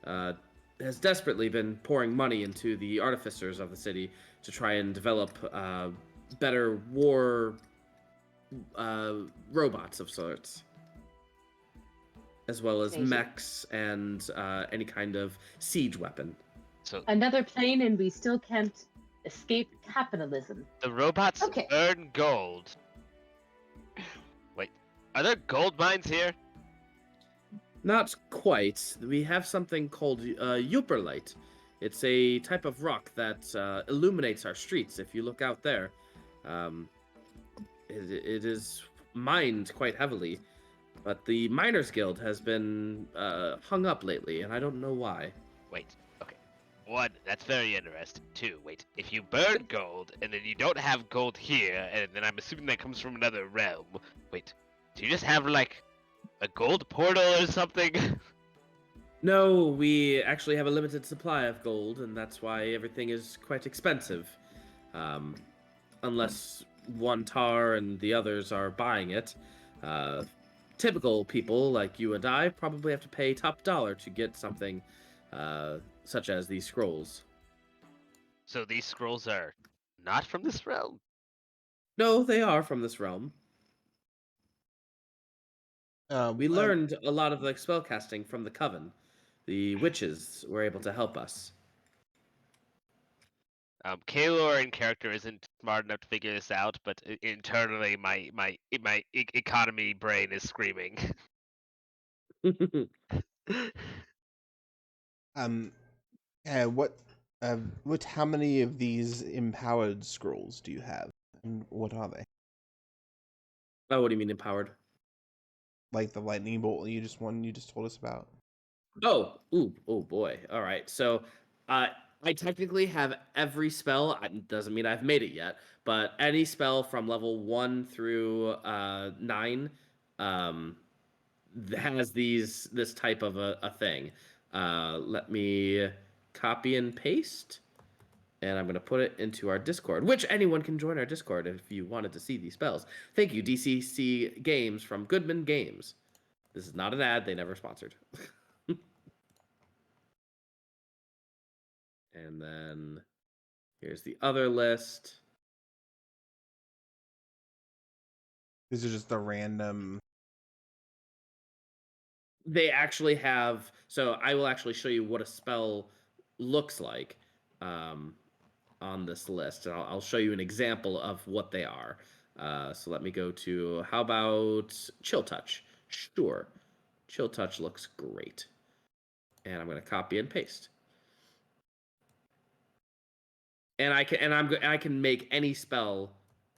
has desperately been pouring money into the artificers of the city to try and develop better war robots of sorts, as well as Amazing. mechs and any kind of siege weapon. So Another plane, and we still can't escape capitalism. the robots Okay. earn gold. Wait, are there gold mines here? Not quite. We have something called Yupperlight. It's a type of rock that illuminates our streets. If you look out there, it is mined quite heavily. But the Miners Guild has been hung up lately, and I don't know why. Wait, okay. One, that's very interesting. Two, wait, if you burn gold and then you don't have gold here, and then I'm assuming that comes from another realm. Wait, do you just have like a gold portal or something? No, we actually have a limited supply of gold, and that's why everything is quite expensive. Unless Wantar and the others are buying it. Typical people like you and I probably have to pay top dollar to get something such as these scrolls. So these scrolls are not from this realm? No, they are from this realm. We learned a lot of the spellcasting from the Coven. The witches were able to help us. Kaelor in character isn't smart enough to figure this out, but internally, my economy brain is screaming. How many of these empowered scrolls do you have, and what are they? Oh, what do you mean empowered? Like the lightning bolt you just told us about. Oh, oh boy. All right. So, I technically have every spell. It doesn't mean I've made it yet, but any spell from level 1 through 9 has this type of a thing. Let me copy and paste, and I'm going to put it into our Discord, which anyone can join our Discord if you wanted to see these spells. Thank you, DCC Games from Goodman Games. This is not an ad. They never sponsored. And then here's the other list. These are just the random. They actually have. So I will actually show you what a spell looks like on this list. And I'll show you an example of what they are. So let me go to, how about Chill Touch? Sure. Chill Touch looks great. And I'm going to copy and paste. And I can make any spell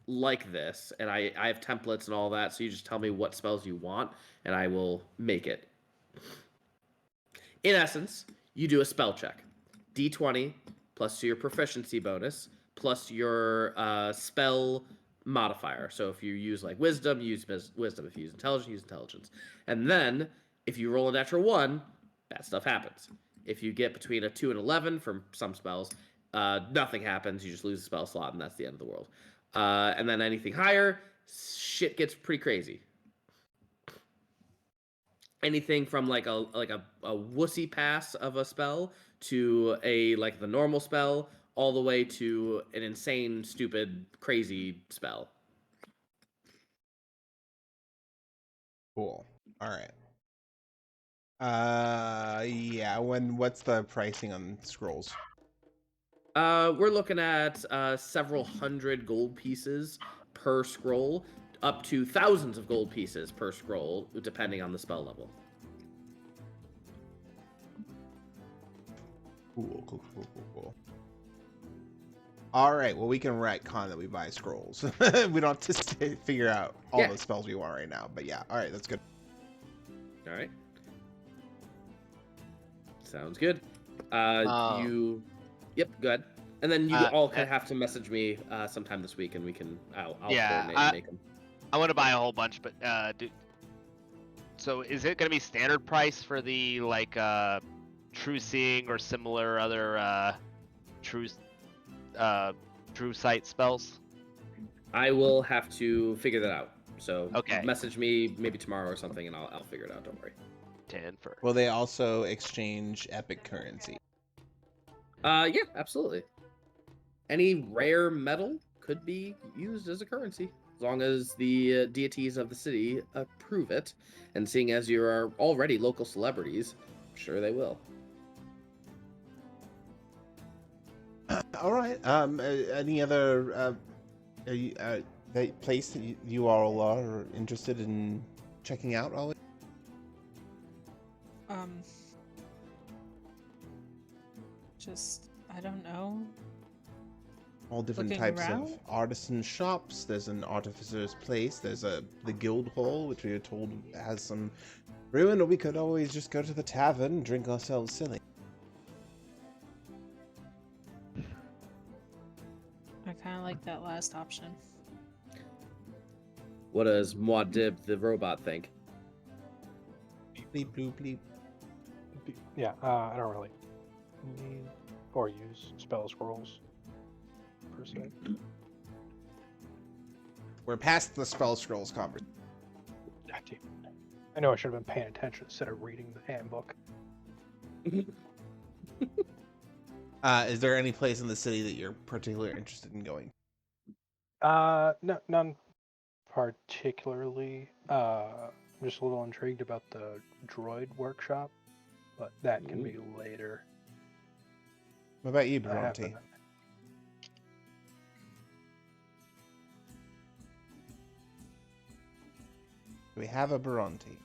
like this, and I have templates and all that, so you just tell me what spells you want, and I will make it. In essence, you do a spell check. D20 plus your proficiency bonus plus your spell modifier. So if you use like wisdom, use wisdom. If you use intelligence, use intelligence. And then if you roll a natural 1, bad stuff happens. If you get between a 2 and 11 from some spells, nothing happens. You just lose a spell slot, and that's the end of the world. And then anything higher, shit gets pretty crazy. anything from like a wussy pass of a spell to a like the normal spell, all the way to an insane, stupid, crazy spell. Cool. All right. Yeah. What's the pricing on scrolls? We're looking at several hundred gold pieces per scroll, up to thousands of gold pieces per scroll, depending on the spell level. Cool. All right. Well, we can retcon that we buy scrolls. We don't have to figure out all Yeah. the spells we want right now. But yeah. All right. That's good. All right. Sounds good. You. Yep. Go ahead. And then you all kind of have to message me sometime this week, and we can. I'll coordinate and make them. I want to buy a whole bunch, but so is it going to be standard price for the like true seeing or similar other true sight spells? I will have to figure that out. So Okay. message me maybe tomorrow or something, and I'll figure it out. Don't worry. 10 for. Will they also exchange epic currency? Yeah, absolutely. Any rare metal could be used as a currency, as long as the deities of the city approve it. And seeing as you are already local celebrities, I'm sure they will. All right. Any other place that you all are interested in checking out, Ollie? Just, I don't know. All different Looking types around? of artisan shops. There's an artificer's place. There's the guild hall, which we were told has some ruin, or we could always just go to the tavern and drink ourselves silly. I kind of like that last option. What does Muad the robot think? Bleep, bloop, bleep. Yeah, I don't really need or use spell scrolls per se. We're past the spell scrolls conversation. Ah, damn it. I know I should have been paying attention instead of reading the handbook. Is there any place in the city that you're particularly interested in going? No, none particularly. I'm just a little intrigued about the droid workshop, but that can be later. What about you, I have Bhranti? Do we have a Bhranti?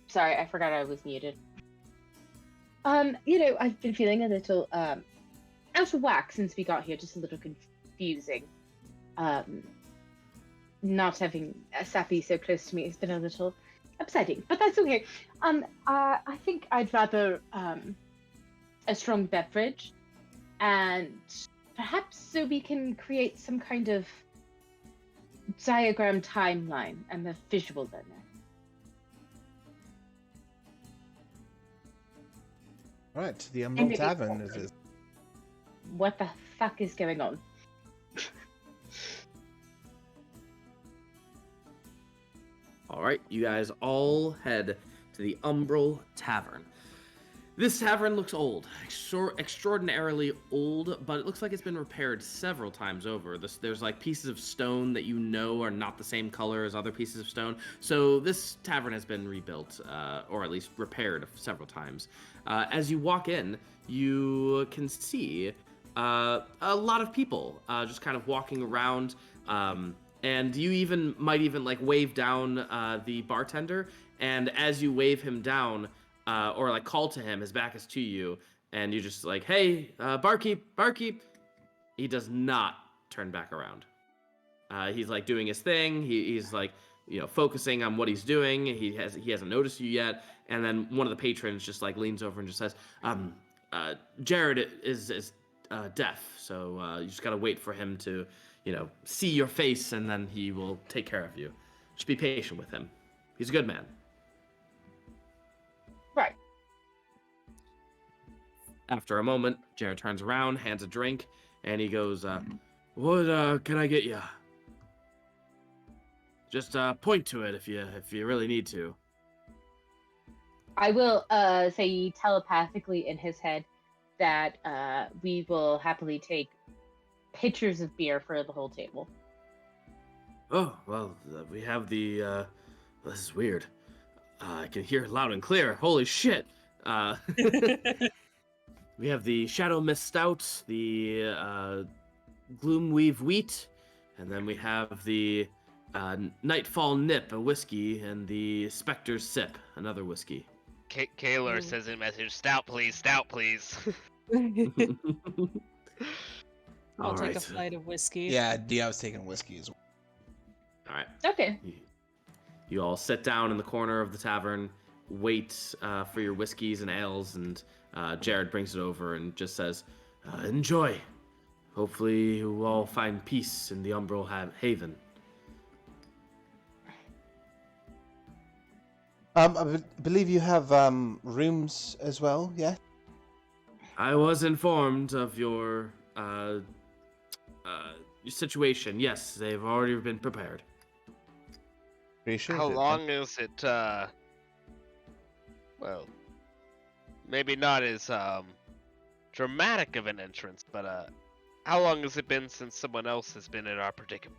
Sorry, I forgot I was muted. I've been feeling a little out of whack since we got here, just a little confusing. Not having Sappy so close to me has been a little upsetting, but that's okay. I think I'd rather a strong beverage, and perhaps so we can create some kind of diagram timeline and a visual learner. All right, the Emerald maybe Tavern is this. What the fuck is going on? All right, you guys all head to the Umbral Tavern. This tavern looks old, extraordinarily old, but it looks like it's been repaired several times over. There's like pieces of stone that you know are not the same color as other pieces of stone. So this tavern has been rebuilt, or at least repaired several times. As you walk in, you can see a lot of people just kind of walking around. And you might even like wave down the bartender. And as you wave him down, or like call to him, his back is to you, and you just like, hey, barkeep. He does not turn back around. He's like doing his thing. He's like, focusing on what he's doing. He hasn't noticed you yet. And then one of the patrons just like leans over and just says, Jared is deaf, so you just gotta wait for him to, see your face, and then he will take care of you. Just be patient with him. He's a good man. Right. After a moment, Jared turns around, hands a drink, and he goes, what can I get you? Just point to it if you really need to. I will say telepathically in his head that we will happily take pitchers of beer for the whole table. Oh, well, we have the, this is weird. I can hear it loud and clear. Holy shit. We have the Shadow Mist Stout, the Gloomweave Wheat, and then we have the Nightfall Nip, a whiskey, and the Spectre's Sip, another whiskey. Kaelor says in message, stout please, stout please. I'll All take right. a flight of whiskey. Yeah, Diov's taking whiskey as well. All right. Okay. You all sit down in the corner of the tavern, wait for your whiskeys and ales, and Jared brings it over and just says, enjoy. Hopefully you all find peace in the Umbral Haven. I believe you have rooms as well, yeah? I was informed of your situation. Yes, they've already been prepared. Appreciate How it. long is it, well, maybe not as, dramatic of an entrance, but, how long has it been since someone else has been in our predicament?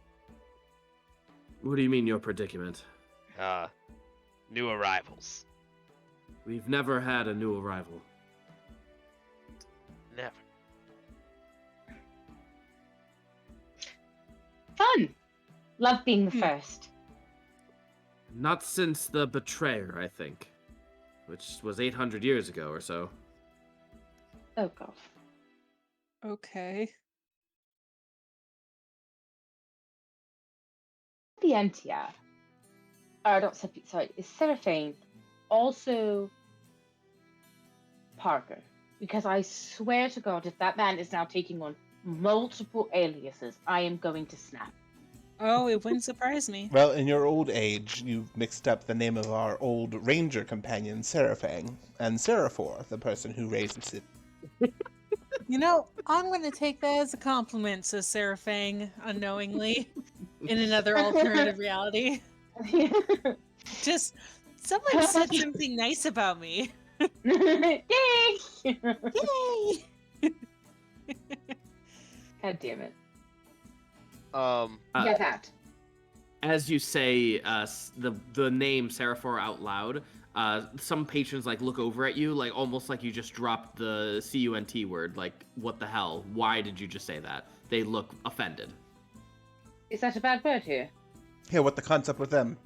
What do you mean your predicament? New arrivals. We've never had a new arrival. Never. Fun. Love being the first. Not since the Betrayer, I think, which was 800 years ago or so. Oh god. Okay. The Entia. Sorry, is Seraphine also Parker? Because I swear to God, if that man is now taking on multiple aliases, I am going to snap. Oh, it wouldn't surprise me. Well, in your old age, you've mixed up the name of our old ranger companion, Seraphang, and Seraphor, the person who raised it. You know, I'm going to take that as a compliment, says Seraphang, unknowingly, in another alternative reality. Just, someone said something nice about me. Yay! Yay! God damn it. Uh, Get that. As you say the name Seraphor out loud, some patrons like look over at you, like almost like you just dropped the CUNT word. Like, what the hell? Why did you just say that? They look offended. Is that a bad word here? Yeah, what the concept with them?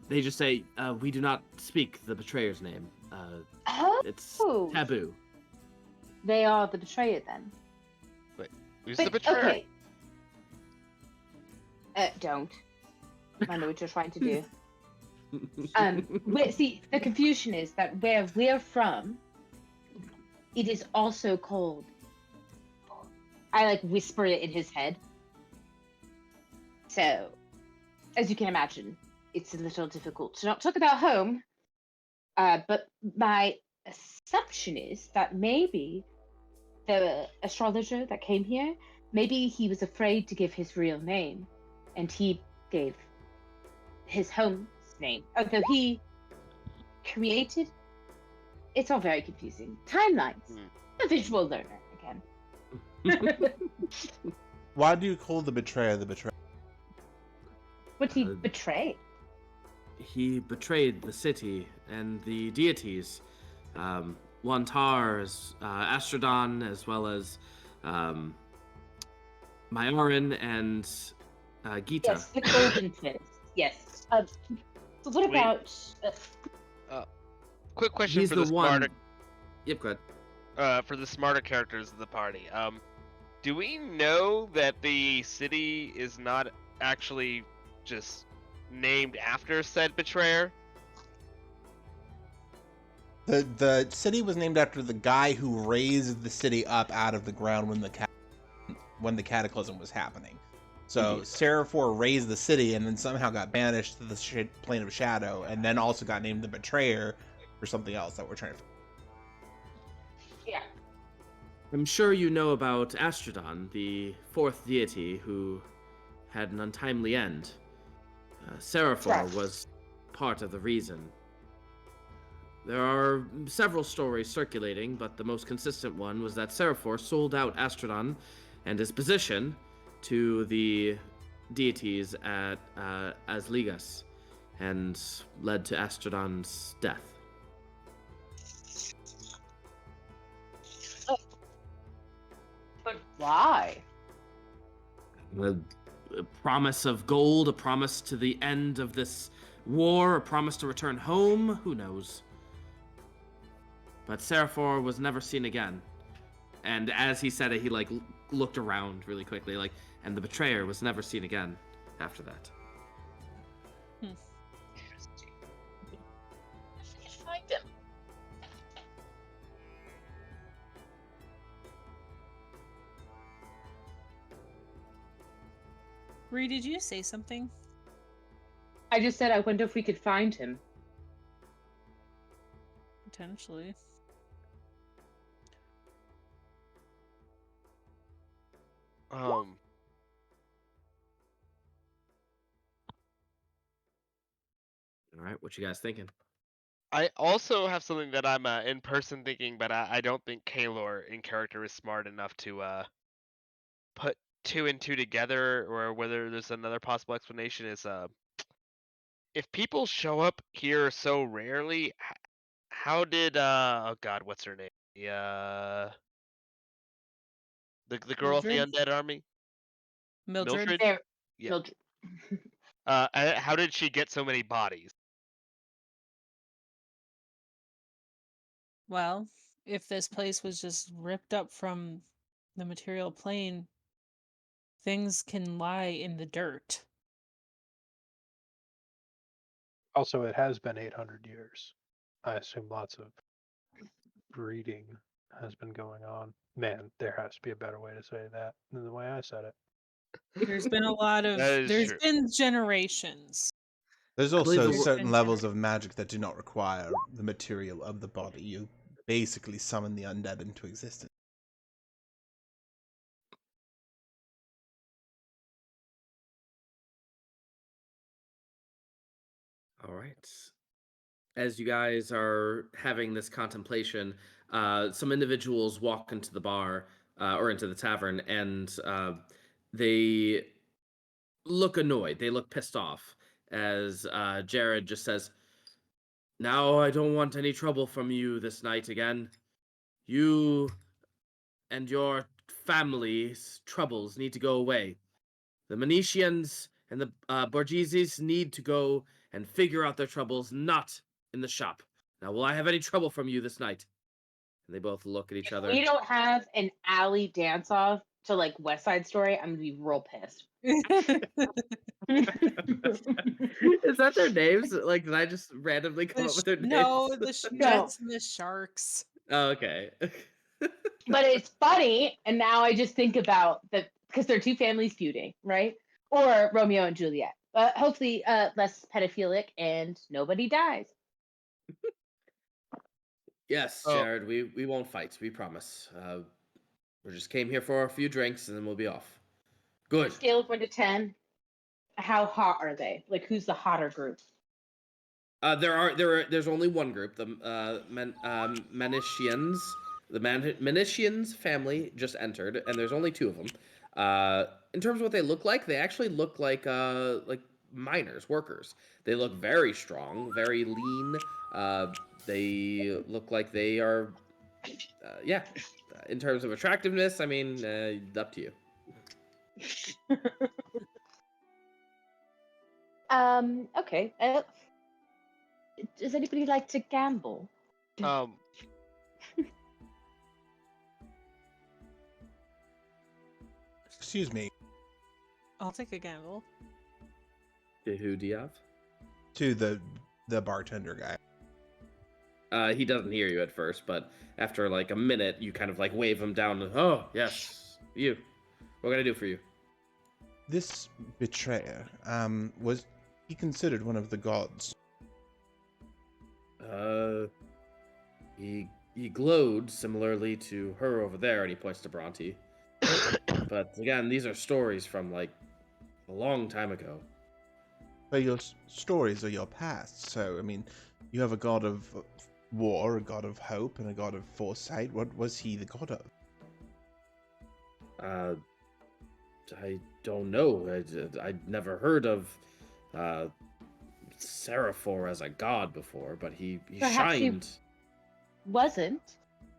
They just say, we do not speak the betrayer's name. It's Oh. taboo. They are the betrayer then. Who's the betrayer? Okay. Don't. I know what you're trying to do. See, the confusion is that where we're from, it is also called. I like whisper it in his head. So, as you can imagine, it's a little difficult to not talk about home. But my assumption is that maybe the astrologer that came here, maybe he was afraid to give his real name, and he gave his home's name. Although he created, it's all very confusing. Timelines. A visual learner again. Why do you call the betrayer the betrayer? What did he betray? He betrayed the city and the deities. Wantar, Astrodon, as well as Myorin and Gita. Yes, the Golden Twins. Yes. So what about? Quick question He's for the the one. smarter, Yep, go ahead. for the smarter characters of the party. Do we know that the city is not actually just named after said betrayer? The city was named after the guy who raised the city up out of the ground when the cataclysm was happening. So Seraphor raised the city and then somehow got banished to the plane of shadow, and then also got named the betrayer for something else that we're trying to. Yeah. I'm sure you know about Astrodon, the fourth deity who had an untimely end. Seraphor Correct. was part of the reason. There are several stories circulating, but the most consistent one was that Seraphor sold out Astrodon and his position to the deities at Asligas, and led to Astrodon's death. But why? A promise of gold, a promise to the end of this war, a promise to return home, who knows? But Seraphor was never seen again. And as he said it, he looked around really quickly, and the betrayer was never seen again after that. Interesting. If we can find him. Ree, did you say something? I just said I wonder if we could find him. Potentially. All right, what you guys thinking? I also have something that I'm in person thinking, but I don't think Kaelor in character is smart enough to put two and two together, or whether there's another possible explanation is if people show up here so rarely, how did oh god, what's her name? The girl with the Mildred? undead army? Mildred? There. Yeah. Mildred. How did she get so many bodies? Well, if this place was just ripped up from the material plane, things can lie in the dirt. Also, it has been 800 years. I assume lots of breeding has been going on. Man, there has to be a better way to say that than the way I said it. There's been a lot of That is there's true. been generations. There's I believe also the There's certain been levels of magic that do not require the material of the body. You basically summon the undead into existence. All right. As you guys are having this contemplation, some individuals walk into the bar or into the tavern, and they look annoyed. They look pissed off as Jared just says, "Now I don't want any trouble from you this night again. You and your family's troubles need to go away. The Venetians and the Borgises need to go and figure out their troubles, not in the shop. Now, will I have any trouble from you this night?" And they both look at each If other. we don't have an alley dance off to like West Side Story, I'm gonna be real pissed. Is that their names? Like, did I just randomly come up with their names? No, the No. Jets and the Sharks. Oh, okay. But it's funny, and now I just think about the because they're two families feuding, right? Or Romeo and Juliet. But hopefully less pedophilic and nobody dies. Yes, Oh. Jared, we won't fight. We promise. We just came here for a few drinks and then we'll be off. Good. Scale of 1 to 10. How hot are they? Like, who's the hotter group? There's only one group, the Menicians. The Menicians family just entered, and there's only two of them. In terms of what they look like, they actually look like miners, workers. They look very strong, very lean. They look like they are, yeah. In terms of attractiveness, I mean, up to you. Okay. Does anybody like to gamble? Excuse me. I'll take a gamble. To who, Diov? To the bartender guy. He doesn't hear you at first, but after like a minute, you kind of like wave him down. Oh, yes, you. What can I do for you? This betrayer, was he considered one of the gods? He he glowed similarly to her over there, and he points to Bhranti. But again, these are stories from like a long time ago. But your stories are your past. So, I mean, you have a god of war, a god of hope, and a god of foresight. What was he the god of? I don't know. I'd never heard of Seraphor as a god before, but he Perhaps he- shined. Wasn't.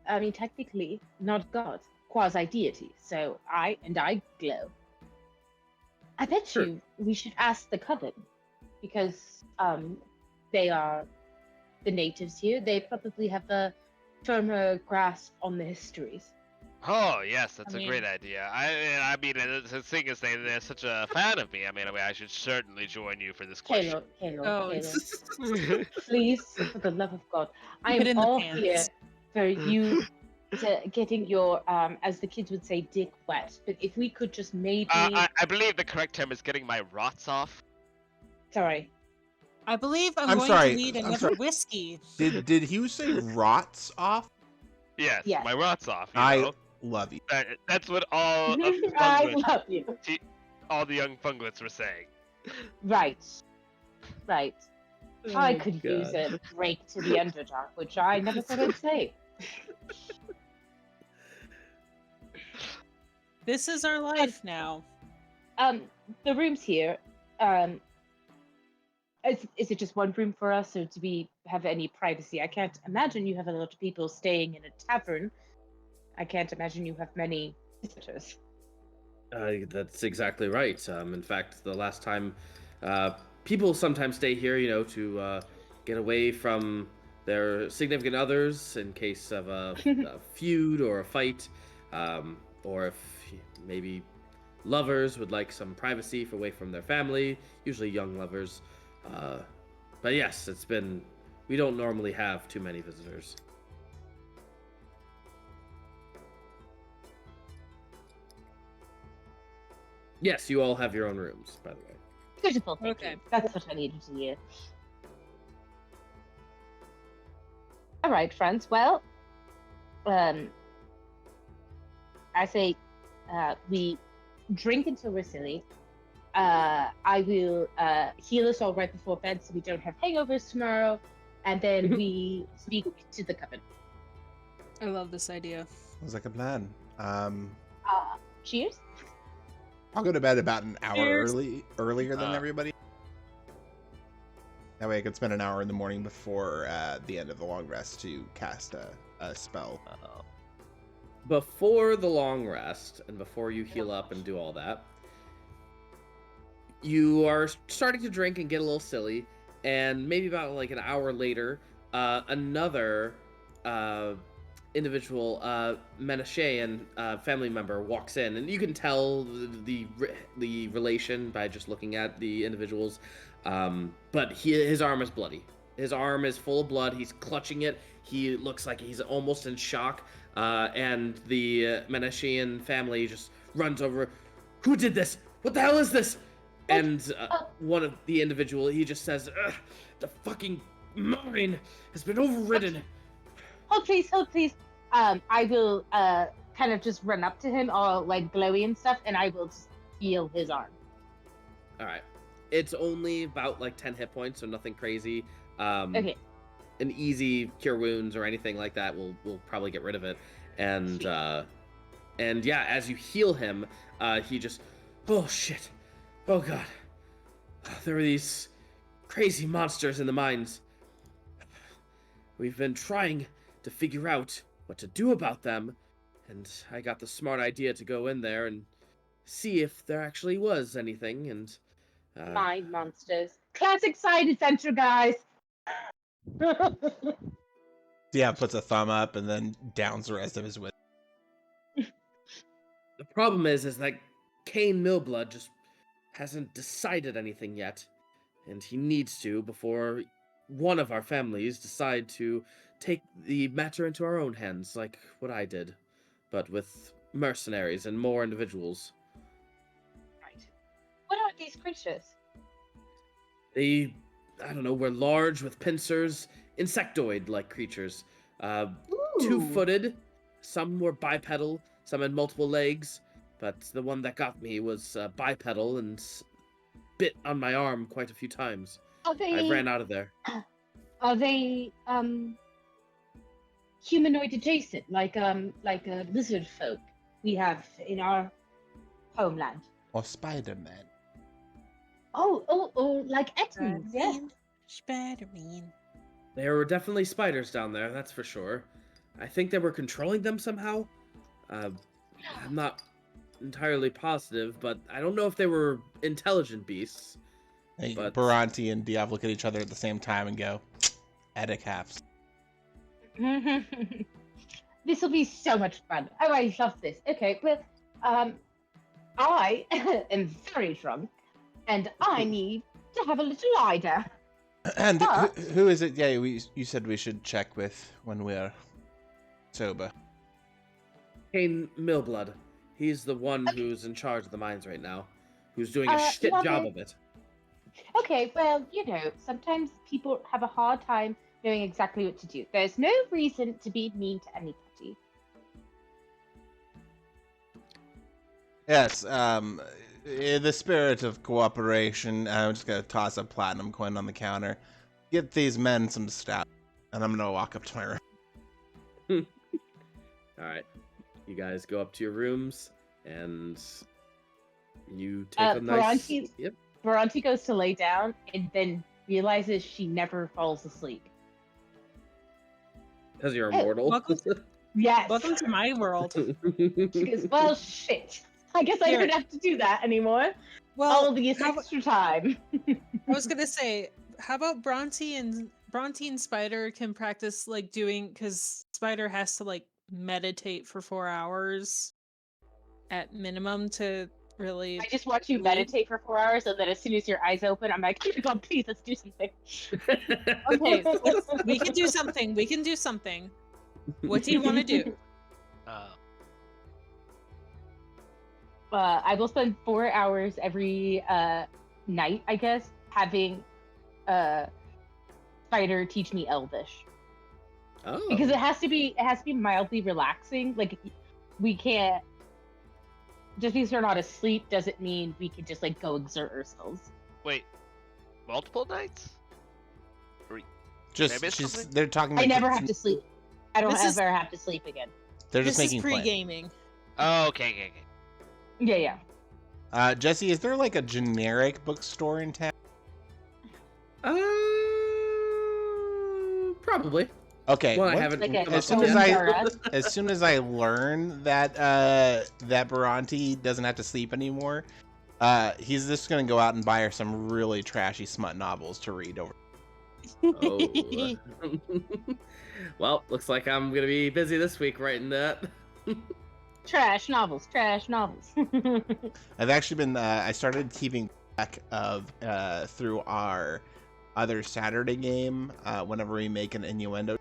I mean, technically, not God, quasi deity. So I glow. I bet Sure. you we should ask the coven, because they are the natives here. They probably have a firmer grasp on the histories. Oh yes, that's I a great idea. I mean, the thing is, they're such a fan of me. I mean, I should certainly join you for this question. Kaelor, please, for the love of God, I Keep it am in the all pants. here for you to getting your, as the kids would say, dick wet. But if we could just maybe, I believe the correct term is getting my rots off. sorry, I believe I'm I'm going sorry, to need I'm another sorry. whiskey. Did he say rots off? Yes, Yes. my rots off. You I know, love you. that's what all of I Funglets, love you. all the young Funglets were saying. Right. I Oh, could God. use a break to the Underdark, which I never thought I'd say. This is our life now. The rooms here, is it just one room for us, or do we have any privacy? I can't imagine you have a lot of people staying in a tavern. I can't imagine you have many visitors. That's exactly right. In fact, the last time, people sometimes stay here, to get away from their significant others in case of a feud or a fight, or if maybe lovers would like some privacy away from their family, usually young lovers. But yes, we don't normally have too many visitors. Yes, you all have your own rooms, by the way. Beautiful, thank Okay. you. That's what I needed to hear. All right, friends. Well, I say we drink until we're silly. I will heal us all right before bed so we don't have hangovers tomorrow, and then we speak to the coven. I love this idea. Sounds like a plan. Cheers. I'll go to bed about an hour Cheers. earlier than Uh. everybody. That way I could spend an hour in the morning before the end of the long rest to cast a spell. Before the long rest, and before you heal up and do all that, you are starting to drink and get a little silly, and maybe about like an hour later, another individual, Menashean family member walks in, and you can tell the relation by just looking at the individuals. But his arm is bloody. His arm is full of blood. He's clutching it. He looks like he's almost in shock. And the Menashean family just runs over. Who did this? What the hell is this? And one of the individual, he just says, "The fucking mine has been overridden." Hold please. I will kind of just run up to him, all like glowy and stuff, and I will just heal his arm. All right. It's only about like 10 hit points, so nothing crazy. Okay. An easy cure wounds or anything like that will probably get rid of it. And Sweet. and yeah, as you heal him, he just, oh shit, oh god, there are these crazy monsters in the mines. We've been trying to figure out what to do about them, and I got the smart idea to go in there and see if there actually was anything. And Mind monsters. Classic side adventure, guys. Yeah, puts a thumb up and then downs the rest of his whiskey. the problem is that Cain Millblood just hasn't decided anything yet, and he needs to before one of our families decide to take the matter into our own hands, like what I did, but with mercenaries and more individuals. Right. What are these creatures? They, I don't know, were large with pincers, insectoid-like creatures. two-footed. Some were bipedal. Some had multiple legs. But the one that got me was bipedal and bit on my arm quite a few times. Are they? I ran out of there. Are they humanoid adjacent, like a lizard folk we have in our homeland? Or Spider-Man. Oh, like X-Men. Yeah. Spider-Man. There were definitely spiders down there, that's for sure. I think they were controlling them somehow. I'm not entirely positive, but I don't know if they were intelligent beasts. Hey, But- Bhranti and Diov look at each other at the same time and go, Edicaps. This will be so much fun. Oh, I love this. Okay, well, I am very drunk, and I need to have a little cider. And But- who is it? Yeah, you said we should check with when we're sober. Kane Millblood. He's the one Okay. who's in charge of the mines right now. Who's doing a shit Mother- job of it. Okay, well, sometimes people have a hard time knowing exactly what to do. There's no reason to be mean to anybody. Yes, in the spirit of cooperation, I'm just gonna toss a platinum coin on the counter. Get these men some stout, and I'm gonna walk up to my room. Alright. You guys go up to your rooms, and you take a nice... Bhranti- Yep. Bhranti goes to lay down and then realizes she never falls asleep. Because you're Oh, immortal. welcome Yes. Welcome to my world. She goes, well, shit. I guess I Here. don't have to do that anymore. Well, All this how- extra time. I was gonna say, how about Bhranti and Spider can practice like doing, because Spider has to like meditate for 4 hours at minimum to really. I just watch you Sleep. meditate for 4 hours, so that as soon as your eyes open, I'm like, oh God, please, let's do something. Okay, we can do something. We can do something. What do you want to do? I will spend 4 hours every night, I guess, having Spider teach me Elvish. Oh. Because it has to be mildly relaxing. Like, we can't, just because we're not asleep doesn't mean we can just like go exert ourselves. Wait, multiple nights? Just, Maybe it's something? they're talking. I like never it's- have to sleep. I don't This is- ever have to sleep again. They're just This is making plans. pre-gaming. Oh, okay. Yeah. Jesse, is there like a generic bookstore in town? Probably. Okay. Well, I what- haven't. Like a- come as up soon with as that. Zara. as soon as I learn that that Bhranti doesn't have to sleep anymore, he's just gonna go out and buy her some really trashy smut novels to read over. Oh. Well, looks like I'm gonna be busy this week writing that. Trash novels. I've actually been I started keeping track of through our other Saturday game whenever we make an innuendo.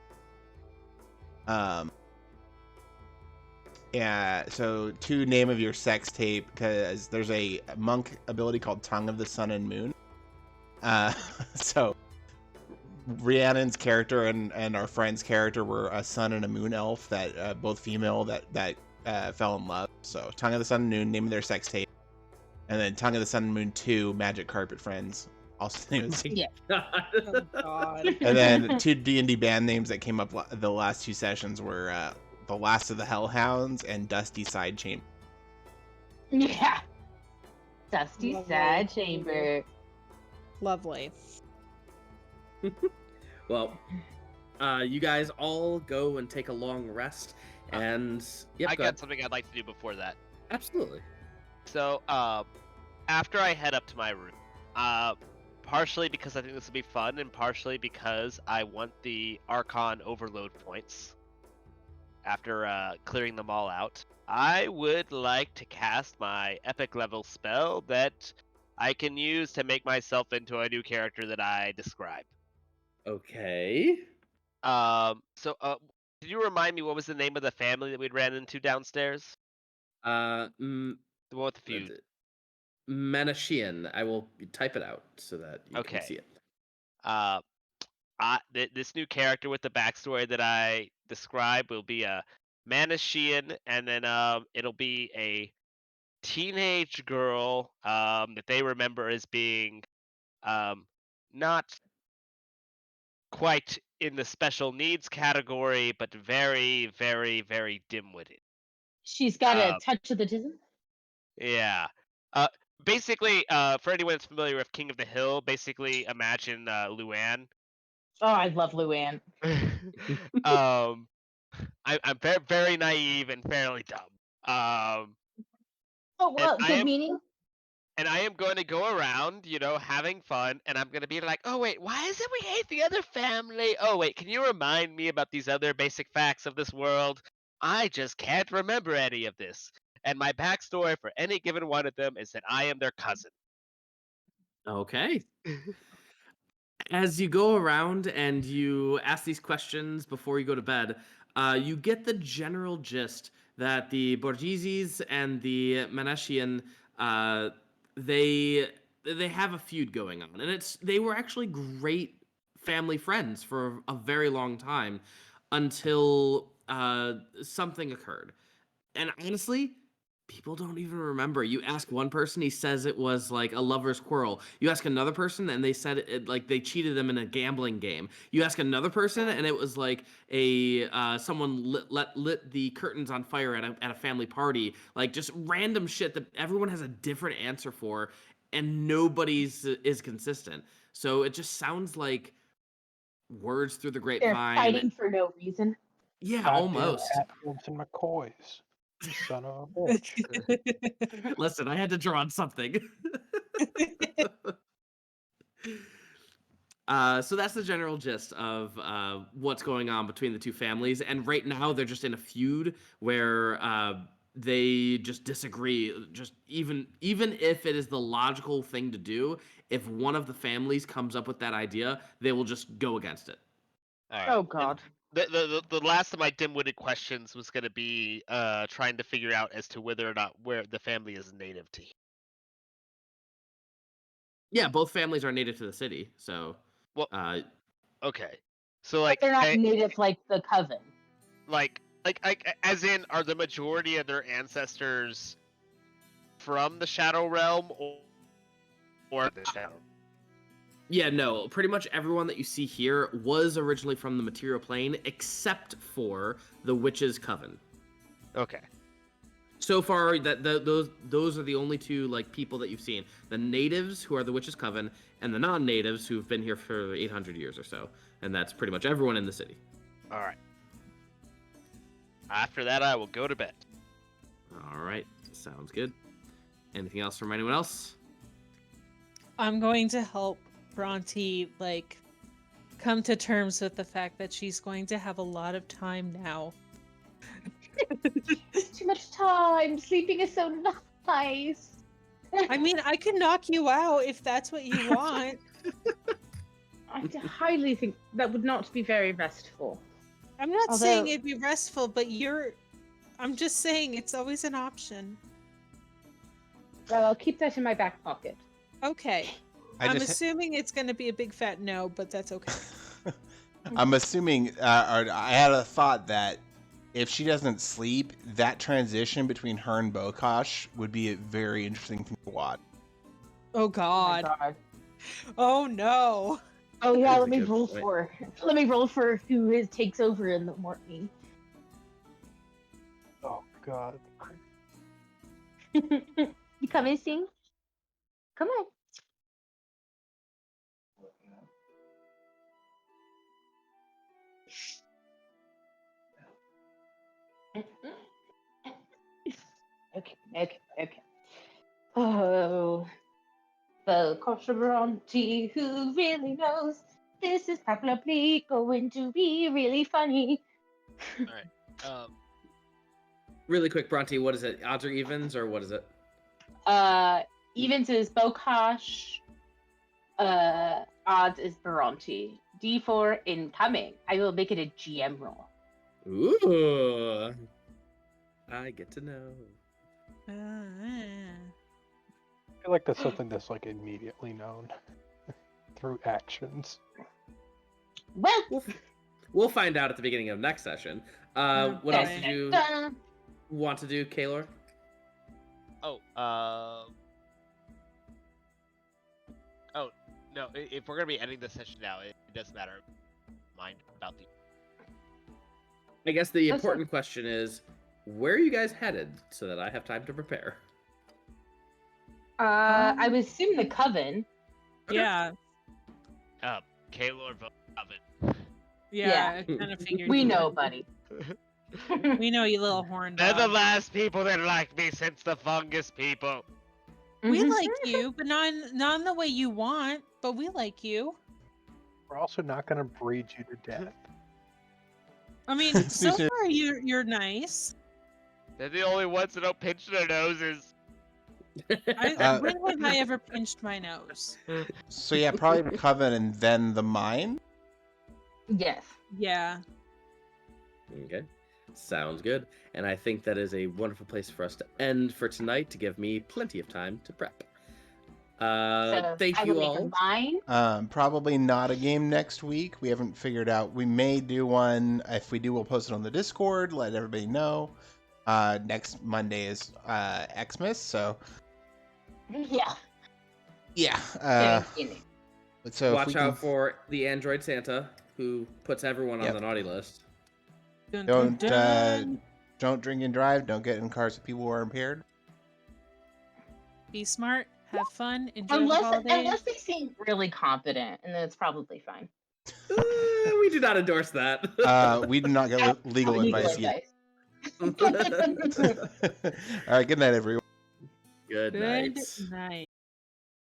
Yeah, so to name of your sex tape, because there's a monk ability called Tongue of the Sun and Moon. So Rhiannon's character and our friend's character were a sun and a moon elf that both female that fell in love. So Tongue of the Sun and Moon, name of their sex tape, and then Tongue of the Sun and Moon 2, Magic Carpet Friends. Also, name of the Yeah. Oh God. and then two D&D band names that came up the last two sessions were The Last of the Hellhounds and Dusty Side Chamber. Yeah. Dusty Lovely. Sad Chamber. Lovely. Well, you guys all go and take a long rest, and yep, I go ahead. got something I'd like to do before that. Absolutely. So, after I head up to my room, partially because I think this will be fun, and partially because I want the Archon overload points after clearing them all out, I would like to cast my epic level spell that I can use to make myself into a new character that I describe. Okay. So, can you remind me what was the name of the family that we'd ran into downstairs? The one with the feud. Manashian. I will type it out so that you Okay. can see it. I this new character with the backstory that I describe will be a Manishian, and then it'll be a teenage girl that they remember as being not quite in the special needs category, but very, very, very dim-witted. She's got a Um, touch of the tism. yeah. Basically, for anyone that's familiar with King of the Hill, basically imagine Luann. Oh, I love Luann. um, I'm very, very naive and fairly dumb. Oh, And well, good meaning. I am going to go around, having fun, and I'm going to be like, oh wait, why is it we hate the other family? Oh wait, can you remind me about these other basic facts of this world? I just can't remember any of this. And my backstory for any given one of them is that I am their cousin. Okay. As you go around and you ask these questions before you go to bed, you get the general gist that the Borgises and the Manashian, they have a feud going on, and they were actually great family friends for a very long time until something occurred. And honestly, people don't even remember. You ask one person, he says it was like a lover's quarrel. You ask another person, and they said it like they cheated them in a gambling game. You ask another person, and it was like someone lit the curtains on fire at a family party. Like just random shit that everyone has a different answer for, and nobody's is consistent. So it just sounds like words through the They're grapevine. fighting for no reason. Yeah, Goddamn almost. Hatfields and McCoys. You son of a bitch. Listen, I had to draw on something. So that's the general gist of what's going on between the two families. And right now, they're just in a feud where they just disagree. Just even if it is the logical thing to do, if one of the families comes up with that idea, they will just go against it. All right. Oh God. The last of my dim-witted questions was going to be trying to figure out as to whether or not where the family is native to. Yeah, both families are native to the city, so Well, okay. So But like they're not native like the coven. like as in, are the majority of their ancestors from the Shadow Realm or the Shadow? yeah, no, pretty much everyone that you see here was originally from the material plane, except for the Witch's Coven. Okay. So far, those are the only two like people that you've seen: the natives, who are the Witch's Coven, and the non-natives, who've been here for 800 years or so. And that's pretty much everyone in the city. All right. After that, I will go to bed. All right, sounds good. Anything else from anyone else? I'm going to help Bhranti like come to terms with the fact that she's going to have a lot of time now. Too much time. Sleeping is so nice. I mean, I can knock you out if that's what you want. I highly think that would not be very restful. I'm not saying Although- it'd be restful, but I'm just saying it's always an option. Well, I'll keep that in my back pocket. Okay. I I'm just- assuming it's going to be a big fat no, but that's okay. I'm assuming, or I had a thought that if she doesn't sleep, that transition between her and Bokosh would be a very interesting thing to watch. Oh Oh my God. God. Oh no. Oh yeah, That's a let me good roll point. for who takes over in the morning. Oh God. You come and sing? Come on. Okay. Oh, the Bhranti, who really knows? This is probably going to be really funny. All right. Really quick, Bronte, what is it? Odds or evens, or what is it? Evens is Bokosh. Odds is Bhranti. D4 incoming. I will make it a GM roll. Ooh. I get to know. I feel like that's something that's like immediately known through actions. Well, We'll find out at the beginning of next session. What else did you want to do, Kaelor? Oh, no. If we're gonna be ending the session now, it doesn't matter. Mind about the. I guess the important question is, where are you guys headed, so that I have time to prepare? I would assume the coven. Yeah. Kaelor Oven. Yeah, I kind of figured. We you know, would. buddy. We know you little horn They're the dog. last people that like me since the fungus people. We Mhm. like you, but not in the way you want. But we like you. We're also not going to breed you to death. I mean, so far you're nice. They're the only ones that don't pinch their noses. When have I ever pinched my nose? So yeah, probably the coven and then the mine. Yes. Yeah. Okay, sounds good. And I think that is a wonderful place for us to end for tonight, to give me plenty of time to prep. So Thank I you will make all. a mine. Probably not a game next week. We haven't figured out. We may do one. If we do, we'll post it on the Discord. Let everybody know. Next Monday is Xmas, so Yeah. yeah. So Watch out for the Android Santa, who puts everyone on Yep. the naughty list. Dun, Don't dun, dun. don't drink and drive. Don't get in cars with people who are impaired. Be smart. Have fun. Enjoy the holidays. Unless they seem really competent, and then it's probably fine. We do not endorse that. We do not get legal advice either. Advice. All right. Good night, everyone. Good night. Good night.